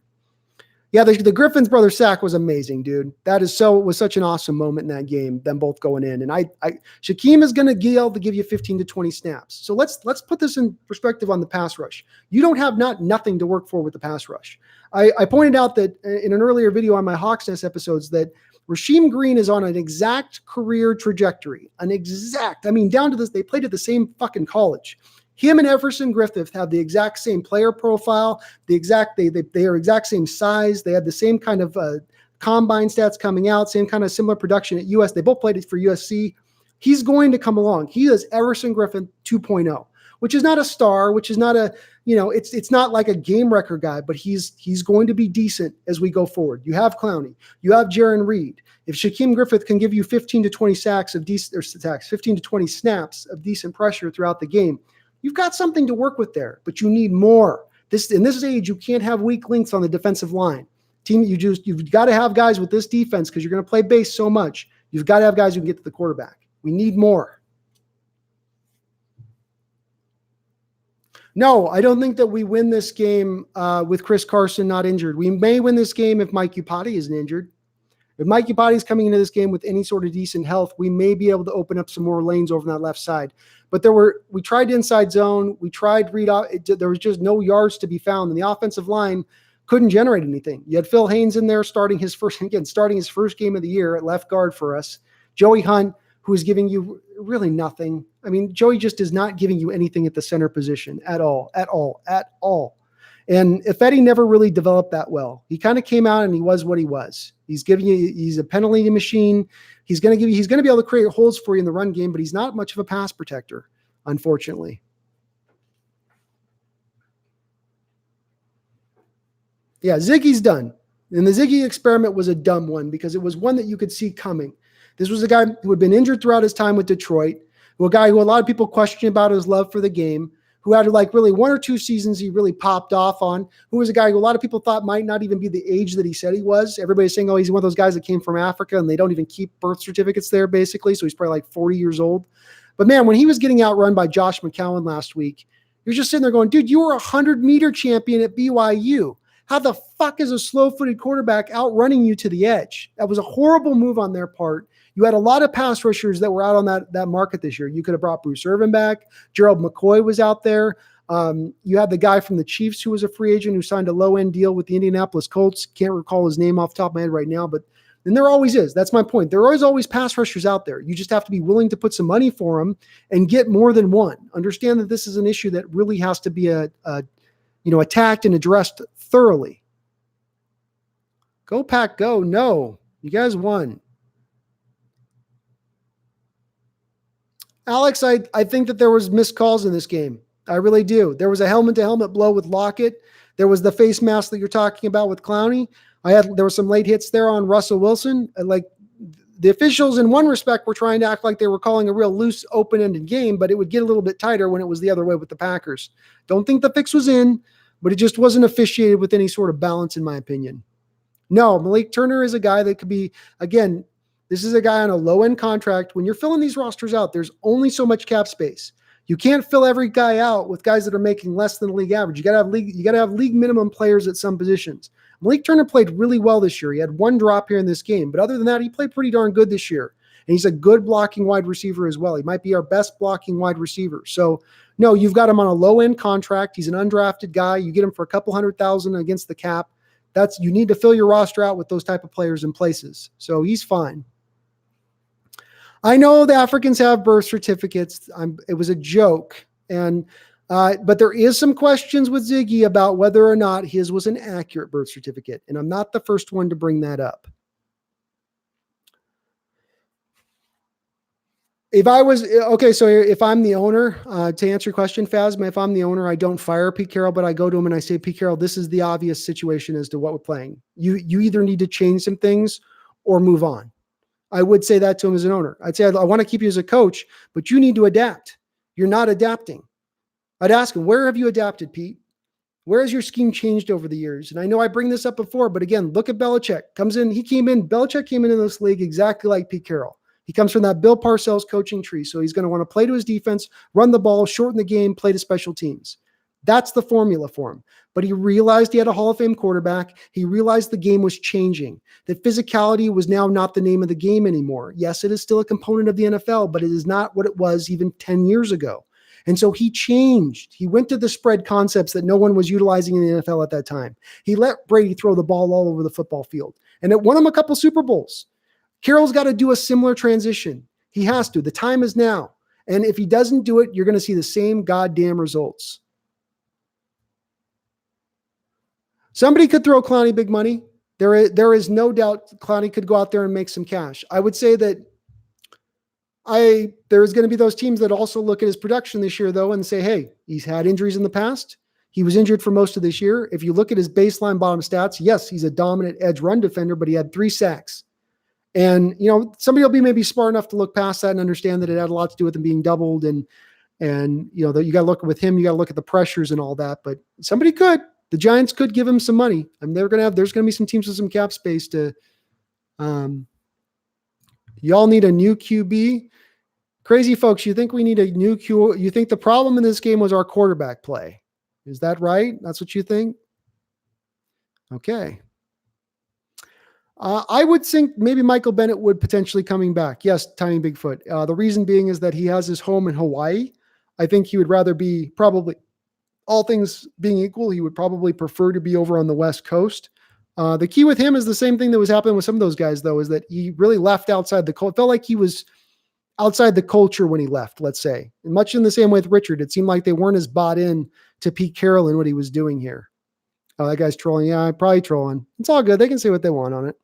Yeah, the Griffin's brother sack was amazing, dude. Was such an awesome moment in that game, them both going in. And Shaquem is going to be able to give you 15 to 20 snaps. So let's put this in perspective on the pass rush. You don't have nothing to work for with the pass rush. I pointed out that in an earlier video on my Hawks Nest episodes that Rasheem Green is on an exact career trajectory, down to this, they played at the same fucking college. Him and Everson Griffith have the exact same player profile, they are exact same size. They had the same kind of combine stats coming out, same kind of similar production at US. They both played it for USC. He's going to come along. He is Everson Griffith 2.0, which is not a star, which is not it's not like a game record guy, but he's going to be decent as we go forward. You have Clowney, you have Jaron Reed. If Shaquem Griffith can give you 15 to 20 15 to 20 snaps of decent pressure throughout the game, you've got something to work with there, but you need more. In this age, you can't have weak links on the defensive line. You've got to have guys with this defense because you're going to play base so much. You've got to have guys who can get to the quarterback. We need more. No, I don't think that we win this game with Chris Carson not injured. We may win this game if Mike Iupati isn't injured. If Mike Iupati is coming into this game with any sort of decent health, we may be able to open up some more lanes over that left side. But we tried inside zone. We tried read out. There was just no yards to be found. And the offensive line couldn't generate anything. You had Phil Haynes in there starting his first game of the year at left guard for us. Joey Hunt, who is giving you really nothing. I mean, Joey just is not giving you anything at the center position at all. And Ifedi never really developed that well. He kind of came out and he was what he was. He's a penalty machine. He's going to be able to create holes for you in the run game, but he's not much of a pass protector, unfortunately. Yeah, Ziggy's done. And the Ziggy experiment was a dumb one because it was one that you could see coming. This was a guy who had been injured throughout his time with Detroit, a guy who a lot of people question about his love for the game, who had like really 1 or 2 seasons he really popped off on, who was a guy who a lot of people thought might not even be the age that he said he was. Everybody's saying, oh, he's one of those guys that came from Africa and they don't even keep birth certificates there, basically. So he's probably like 40 years old. But man, when he was getting outrun by Josh McCown last week, you're just sitting there going, dude, you were a 100-meter champion at BYU. How the fuck is a slow-footed quarterback outrunning you to the edge? That was a horrible move on their part. You had a lot of pass rushers that were out on that market this year. You could have brought Bruce Irvin back. Gerald McCoy was out there. You had the guy from the Chiefs who was a free agent who signed a low-end deal with the Indianapolis Colts. Can't recall his name off the top of my head right now, but then there always is. That's my point. There are always pass rushers out there. You just have to be willing to put some money for them and get more than one. Understand that this is an issue that really has to be attacked and addressed thoroughly. Go Pack, go. No, you guys won. Alex, I think that there was missed calls in this game. I really do. There was a helmet-to-helmet blow with Lockett. There was the face mask that you're talking about with Clowney. There were some late hits there on Russell Wilson. Like the officials, in one respect, were trying to act like they were calling a real loose, open-ended game, but it would get a little bit tighter when it was the other way with the Packers. Don't think the fix was in, but it just wasn't officiated with any sort of balance, in my opinion. No, Malik Turner is a guy that could be, again, this is a guy on a low-end contract. When you're filling these rosters out, there's only so much cap space. You can't fill every guy out with guys that are making less than the league average. You got to have league minimum players at some positions. Malik Turner played really well this year. He had one drop here in this game, but other than that, he played pretty darn good this year. And he's a good blocking wide receiver as well. He might be our best blocking wide receiver. So no, you've got him on a low-end contract. He's an undrafted guy. You get him for a couple $100,000 against the cap. You need to fill your roster out with those type of players in places. So he's fine. I know the Africans have birth certificates. It was a joke. But there is some questions with Ziggy about whether or not his was an accurate birth certificate. And I'm not the first one to bring that up. If I'm the owner, to answer your question, Phasma, if I'm the owner, I don't fire Pete Carroll, but I go to him and I say, Pete Carroll, this is the obvious situation as to what we're playing. You either need to change some things or move on. I would say that to him as an owner. I'd say, I want to keep you as a coach, but you need to adapt. You're not adapting. I'd ask him, where have you adapted, Pete? Where has your scheme changed over the years? And I know I bring this up before, but again, look at Belichick. Belichick came into this league exactly like Pete Carroll. He comes from that Bill Parcells coaching tree. So he's going to want to play to his defense, run the ball, shorten the game, play to special teams. That's the formula for him. But he realized he had a Hall of Fame quarterback. He realized the game was changing, that physicality was now not the name of the game anymore. Yes, it is still a component of the NFL, but it is not what it was even 10 years ago. And so he changed. He went to the spread concepts that no one was utilizing in the NFL at that time. He let Brady throw the ball all over the football field. And it won him a couple Super Bowls. Carroll's got to do a similar transition. He has to. The time is now. And if he doesn't do it, you're going to see the same goddamn results. Somebody could throw Clowney big money. There is no doubt Clowney could go out there and make some cash. I would say that there is going to be those teams that also look at his production this year, though, and say, hey, he's had injuries in the past. He was injured for most of this year. If you look at his baseline bottom stats, yes, he's a dominant edge run defender, but he had 3 sacks. And, somebody will be maybe smart enough to look past that and understand that it had a lot to do with him being doubled. And that you got to look with him, you got to look at the pressures and all that. But somebody could. The Giants could give him some money. And there's going to be some teams with some cap space to, y'all need a new QB. Crazy folks, you think we need a new Q? You think the problem in this game was our quarterback play? Is that right? That's what you think? Okay. I would think maybe Michael Bennett would potentially coming back. Yes, Tiny Bigfoot. The reason being is that he has his home in Hawaii. I think he would rather be, probably all things being equal, he would probably prefer to be over on the West Coast. The key with him is the same thing that was happening with some of those guys, though, is that he really left outside the culture. It felt like he was outside the culture when he left, let's say. And much in the same way with Richard, it seemed like they weren't as bought in to Pete Carroll and what he was doing here. Oh, that guy's trolling. Yeah, I'm probably trolling. It's all good. They can say what they want on it.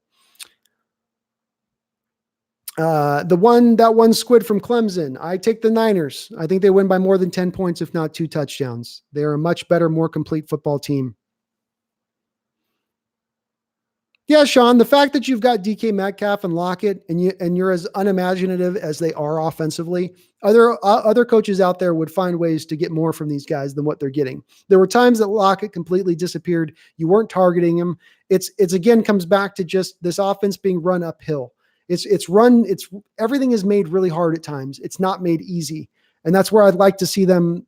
That one squid from Clemson. I take the Niners. I think they win by more than 10 points, if not 2 touchdowns. They are a much better, more complete football team. Yeah, Sean, the fact that you've got DK Metcalf and Lockett and you're as unimaginative as they are offensively, other coaches out there would find ways to get more from these guys than what they're getting. There were times that Lockett completely disappeared. You weren't targeting him. It's again comes back to just this offense being run uphill. Everything is made really hard at times. It's not made easy. And that's where I'd like to see them.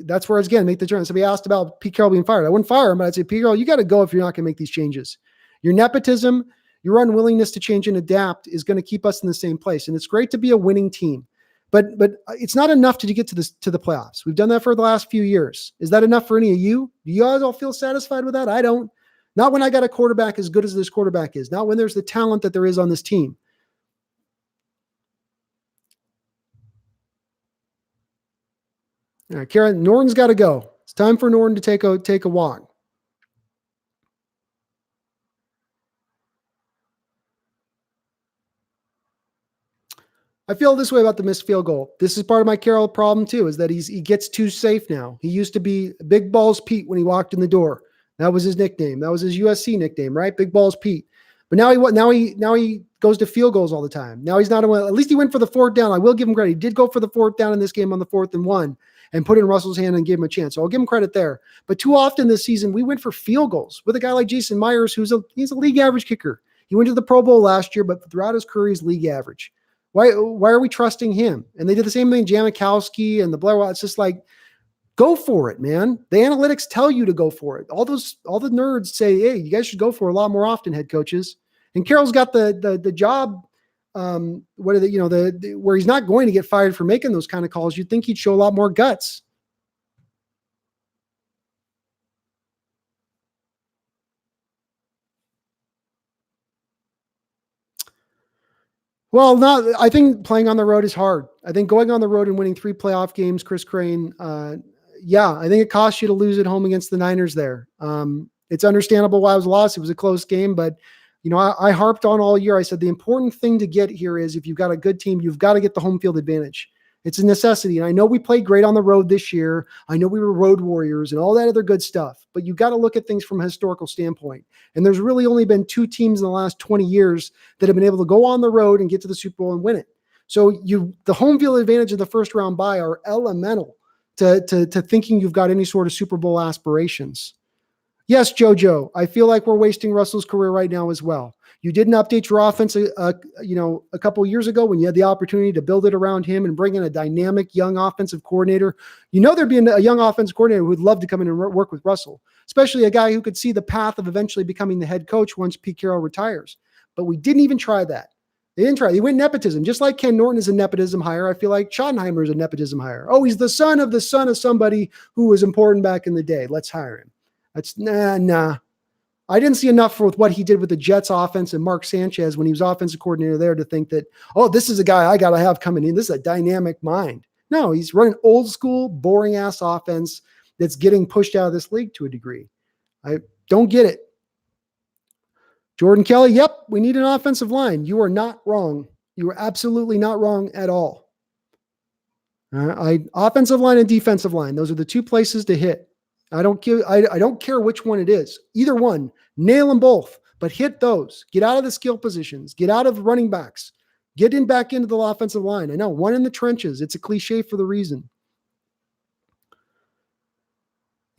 That's where, again, make the turn. Somebody asked about Pete Carroll being fired. I wouldn't fire him, but I'd say, Pete Carroll, you got to go if you're not going to make these changes. Your nepotism, your unwillingness to change and adapt is going to keep us in the same place. And it's great to be a winning team, but it's not enough to get to the playoffs. We've done that for the last few years. Is that enough for any of you? Do you guys all feel satisfied with that? I don't. Not when I got a quarterback as good as this quarterback is. Not when there's the talent that there is on this team. All right, Karen, Norton's got to go. It's time for Norton to take a walk. I feel this way about the missed field goal. This is part of my Carroll problem too, is that he gets too safe now. He used to be Big Balls Pete when he walked in the door. That was his nickname. That was his USC nickname, right? Big Balls Pete. But now he goes to field goals all the time. Now he's not at least he went for the 4th down. I will give him credit. He did go for the 4th down in this game on the 4th and 1 and put in Russell's hand and gave him a chance. So I'll give him credit there. But too often this season, we went for field goals with a guy like Jason Myers, he's a league average kicker. He went to the Pro Bowl last year, but throughout his career, he's league average. Why are we trusting him? And they did the same thing, Janikowski and the Blair. It's just like, go for it, man. The analytics tell you to go for it. All the nerds say, hey, you guys should go for it a lot more often, head coaches. And Carroll's got the job. Where he's not going to get fired for making those kind of calls. You'd think he'd show a lot more guts. Well, I think playing on the road is hard. I think going on the road and winning 3 playoff games, Chris Crane, I think it costs you to lose at home against the Niners there. It's understandable why it was a loss. It was a close game, but I harped on all year. I said the important thing to get here is if you've got a good team, you've got to get the home field advantage. It's a necessity. And I know we played great on the road this year. I know we were road warriors and all that other good stuff, but you've got to look at things from a historical standpoint. And there's really only been 2 teams in the last 20 years that have been able to go on the road and get to the Super Bowl and win it. So the home field advantage of the first round bye are elemental to thinking you've got any sort of Super Bowl aspirations. Yes, JoJo, I feel like we're wasting Russell's career right now as well. You didn't update your offense, a couple of years ago when you had the opportunity to build it around him and bring in a dynamic young offensive coordinator. There'd be a young offensive coordinator who would love to come in and work with Russell, especially a guy who could see the path of eventually becoming the head coach once Pete Carroll retires. But we didn't even try that. They didn't try. They went nepotism. Just like Ken Norton is a nepotism hire, I feel like Schottenheimer is a nepotism hire. Oh, he's the son of somebody who was important back in the day. Let's hire him. That's nah. I didn't see enough with what he did with the Jets offense and Mark Sanchez when he was offensive coordinator there to think that, oh, this is a guy I got to have coming in. This is a dynamic mind. No, he's running old school, boring ass offense that's getting pushed out of this league to a degree. I don't get it. Jordan Kelly, yep, we need an offensive line. You are not wrong. You are absolutely not wrong at all. Offensive line and defensive line, those are the two places to hit. I don't care which one it is. Either one, nail them both, but hit those. Get out of the skill positions. Get out of running backs. Get back into the offensive line. I know, one in the trenches. It's a cliche for the reason.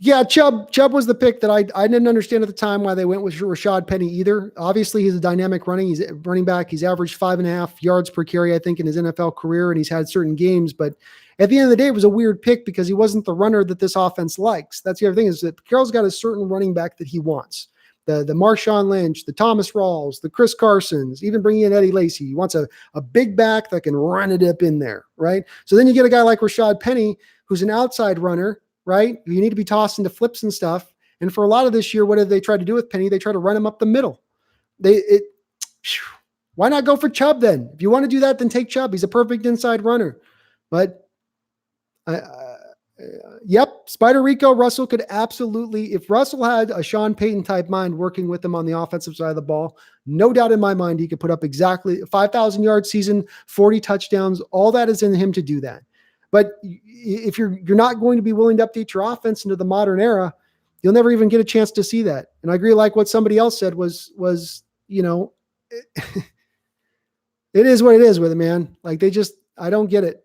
Yeah, Chubb was the pick that I didn't understand at the time why they went with Rashad Penny either. Obviously, he's a dynamic running back. He's averaged 5.5 yards per carry, I think, in his NFL career, and he's had certain games. But at the end of the day, it was a weird pick because he wasn't the runner that this offense likes. That's the other thing, is that Carroll's got a certain running back that he wants. The Marshawn Lynch, the Thomas Rawls, the Chris Carsons, even bringing in Eddie Lacy. He wants a big back that can run it up in there, right? So then you get a guy like Rashad Penny, who's an outside runner, right? You need to be tossed into flips and stuff. And for a lot of this year, what did they try to do with Penny? They try to run him up the middle. Why not go for Chubb then? If you want to do that, then take Chubb. He's a perfect inside runner. But yep, Spider Rico, Russell could absolutely, if Russell had a Sean Payton type mind working with him on the offensive side of the ball, no doubt in my mind, he could put up exactly a 5,000 yard season, 40 touchdowns. All that is in him to do that. But if you're not going to be willing to update your offense into the modern era, you'll never even get a chance to see that. And I agree, like what somebody else said was it is what it is with it, man. Like I don't get it.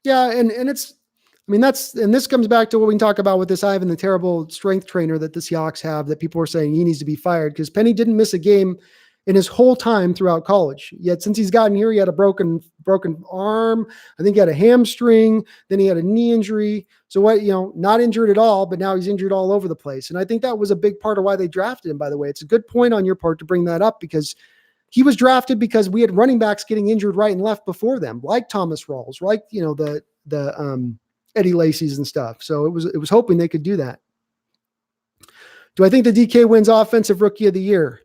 Yeah, and this comes back to what we can talk about with this Ivan, the terrible strength trainer that the Seahawks have, that people are saying he needs to be fired because Penny didn't miss a game in his whole time throughout college. Yet since he's gotten here, he had a broken arm. I think he had a hamstring. Then he had a knee injury. So not injured at all, but now he's injured all over the place. And I think that was a big part of why they drafted him, by the way. It's a good point on your part to bring that up because he was drafted because we had running backs getting injured right and left before them, like Thomas Rawls, like, the Eddie Lacy's and stuff. So it was hoping they could do that. Do I think the DK wins offensive rookie of the year?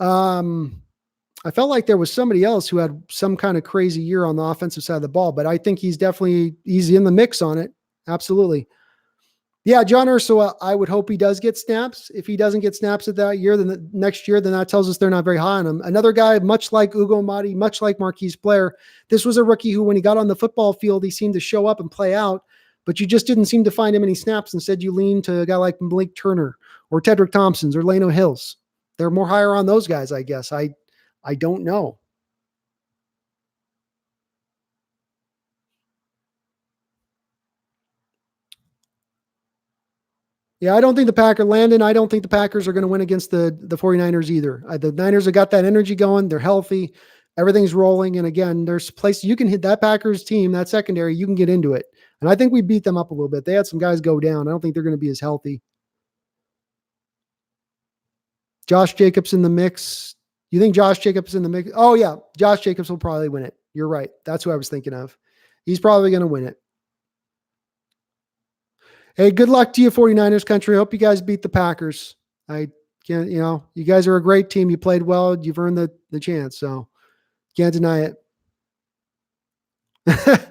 I felt like there was somebody else who had some kind of crazy year on the offensive side of the ball, but I think he's in the mix on it. Absolutely. Yeah, John Ursula, I would hope he does get snaps. If he doesn't get snaps at that year, then the next year, then that tells us they're not very high on him. Another guy, much like Ugo Amadi, much like Marquise Blair, this was a rookie who, when he got on the football field, he seemed to show up and play out, but you just didn't seem to find him any snaps. Instead, you leaned to a guy like Blake Turner or Tedrick Thompsons or Lano Hills. They're more higher on those guys, I guess. I don't know. Yeah, I don't think the Packers, Landon, I don't think the Packers are going to win against the 49ers either. The Niners have got that energy going. They're healthy. Everything's rolling. And again, there's places you can hit that Packers team, that secondary, you can get into it. And I think we beat them up a little bit. They had some guys go down. I don't think they're going to be as healthy. Josh Jacobs in the mix. You think Josh Jacobs in the mix? Oh, yeah. Josh Jacobs will probably win it. You're right. That's who I was thinking of. He's probably going to win it. Hey, good luck to you, 49ers country. I hope you guys beat the Packers. I can't, you guys are a great team. You played well. You've earned the chance. So can't deny it.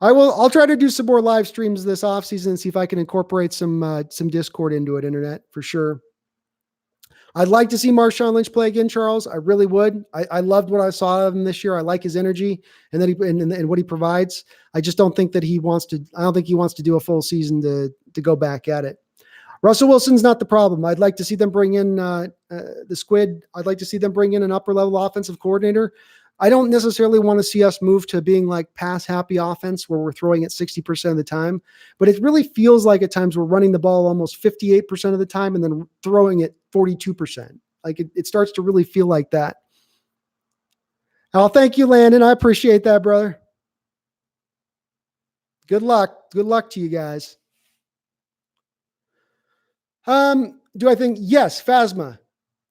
I'll try to do some more live streams this offseason and see if I can incorporate some Discord into it, internet, for sure. I'd like to see Marshawn Lynch play again, Charles. I really would. I loved what I saw of him this year. I like his energy and that and what he provides. I just don't think that he wants to. I don't think he wants to do a full season to go back at it. Russell Wilson's not the problem. I'd like to see them bring in the Squid. I'd like to see them bring in an upper level offensive coordinator. I don't necessarily want to see us move to being like pass happy offense where we're throwing it 60% of the time, but it really feels like at times we're running the ball almost 58% of the time and then throwing it 42%. Like it starts to really feel like that. Oh, thank you, Landon. I appreciate that, brother. Good luck. Good luck to you guys. Do I think, yes, Phasma.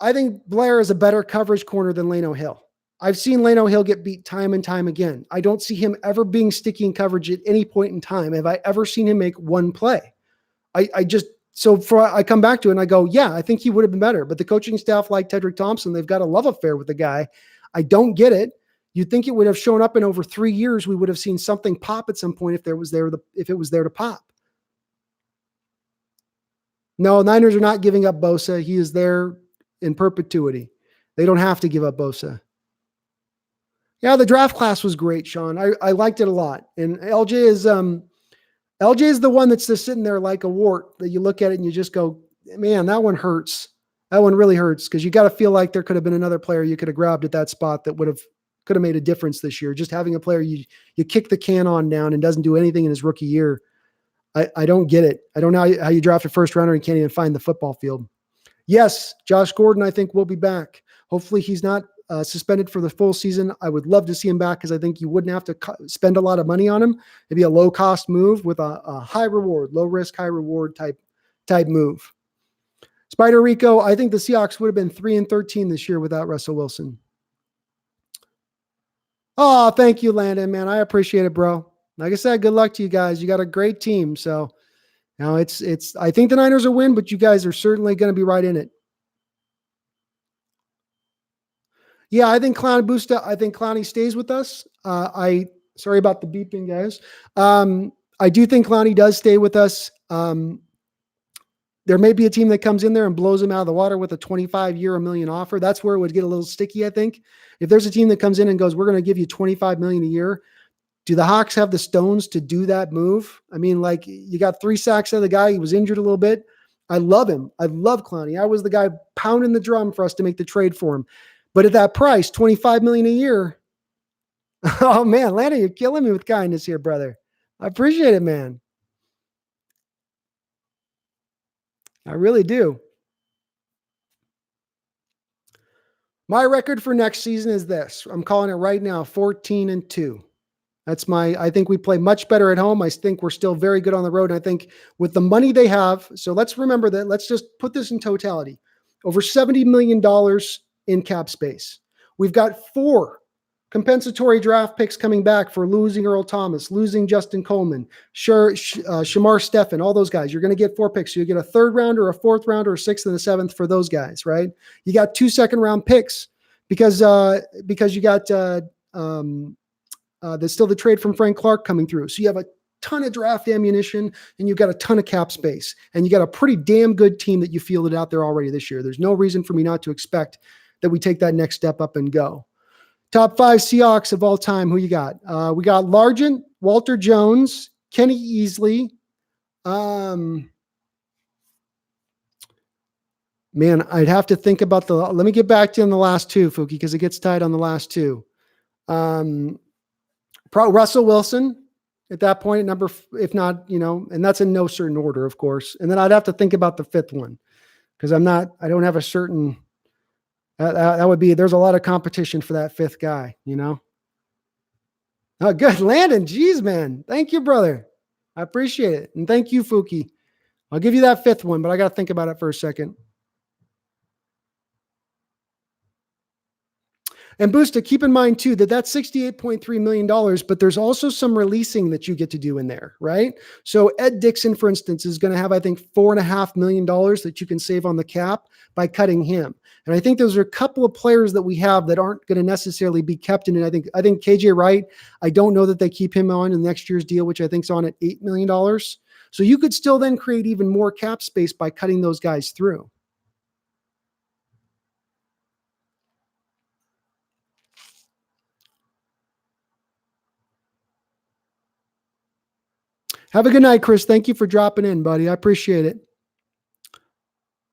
I think Blair is a better coverage corner than Lano Hill. I've seen Lano Hill get beat time and time again. I don't see him ever being sticky in coverage at any point in time. Have I ever seen him make one play? I come back to it and I go, yeah, I think he would have been better. But the coaching staff, like Tedrick Thompson, they've got a love affair with the guy. I don't get it. You'd think it would have shown up in over 3 years. We would have seen something pop at some point if it was there to pop. No, Niners are not giving up Bosa. He is there in perpetuity. They don't have to give up Bosa. Yeah, the draft class was great, Sean. I liked it a lot. And LJ is the one that's just sitting there like a wart that you look at it and you just go, man, that one hurts. That one really hurts because you got to feel like there could have been another player you could have grabbed at that spot that could have made a difference this year. Just having a player you kick the can on down and doesn't do anything in his rookie year. I don't get it. I don't know how you draft a first rounder and can't even find the football field. Yes, Josh Gordon, I think will be back. Hopefully he's not suspended for the full season. I would love to see him back because I think you wouldn't have to spend a lot of money on him. It'd be a low cost move with a high reward, low risk, high reward type move. Spider Rico, I think the Seahawks would have been 3-13 this year without Russell Wilson. Oh, thank you, Landon, man. I appreciate it, bro. Like I said, good luck to you guys. You got a great team. So now I think the Niners will win, but you guys are certainly going to be right in it. Yeah, I think Clowney stays with us. Sorry about the beeping, guys. I do think Clowney does stay with us. There may be a team that comes in there and blows him out of the water with a 25-year, $1 million offer. That's where it would get a little sticky, I think. If there's a team that comes in and goes, we're going to give you $25 million a year. Do the Hawks have the stones to do that move? I mean, like you got 3 sacks out of the guy. He was injured a little bit. I love him. I love Clowney. I was the guy pounding the drum for us to make the trade for him. But at that price, $25 million a year. Oh man, Landon, you're killing me with kindness here, brother. I appreciate it, man. I really do. My record for next season is this. I'm calling it right now, 14-2. I think we play much better at home. I think we're still very good on the road. And I think with the money they have, so let's remember that, let's just put this in totality. Over $70 million in cap space. We've got 4 compensatory draft picks coming back for losing Earl Thomas, losing Justin Coleman, Shamar Stephen, all those guys. You're going to get 4 picks. So you get a 3rd rounder, a 4th rounder, a 6th and a 7th for those guys, right? You got 2 second-round picks because you got there's still the trade from Frank Clark coming through. So you have a ton of draft ammunition and you've got a ton of cap space and you got a pretty damn good team that you fielded out there already this year. There's no reason for me not to expect that we take that next step up and go. Top 5 Seahawks of all time. Who you got? We got Largent, Walter Jones, Kenny Easley. Man, I'd have to think about let me get back to you on the last 2, Fuki, because it gets tied on the last 2. Russell Wilson at that point, number, if not, and that's in no certain order, of course. And then I'd have to think about the 5th one because I don't have a certain, that would be, there's a lot of competition for that 5th guy, Oh, good. Landon. Geez, man. Thank you, brother. I appreciate it. And thank you, Fuki. I'll give you that 5th one, but I got to think about it for a second. And Busta, keep in mind too, that's $68.3 million, but there's also some releasing that you get to do in there, right? So Ed Dixon, for instance, is going to have, I think, $4.5 million that you can save on the cap by cutting him. And I think those are a couple of players that we have that aren't going to necessarily be kept in it. I think KJ Wright, I don't know that they keep him on in next year's deal, which I think is on at $8 million. So you could still then create even more cap space by cutting those guys through. Have a good night, Chris. Thank you for dropping in, buddy. I appreciate it.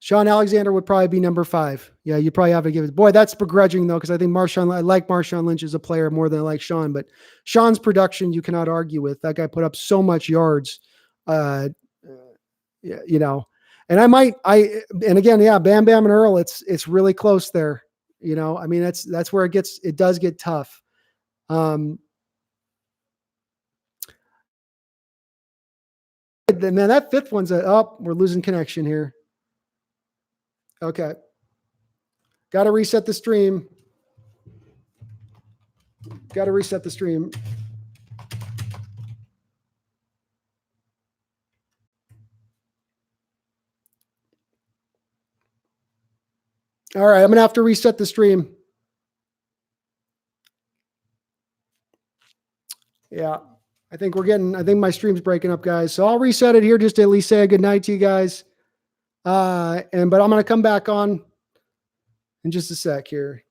Sean Alexander would probably be number 5. Yeah, you probably have to give it. Boy, that's begrudging, though, because I think I like Marshawn Lynch as a player more than I like Sean. But Sean's production, you cannot argue with. That guy put up so much yards. And and again, yeah, Bam Bam and Earl, it's really close there. I mean, that's where it does get tough. And then that fifth one's we're losing connection here. Okay. Got to reset the stream. All right, I'm going to have to reset the stream. Yeah, I think my stream's breaking up, guys. So I'll reset it here just to at least say a good night to you guys. But I'm going to come back on in just a sec here.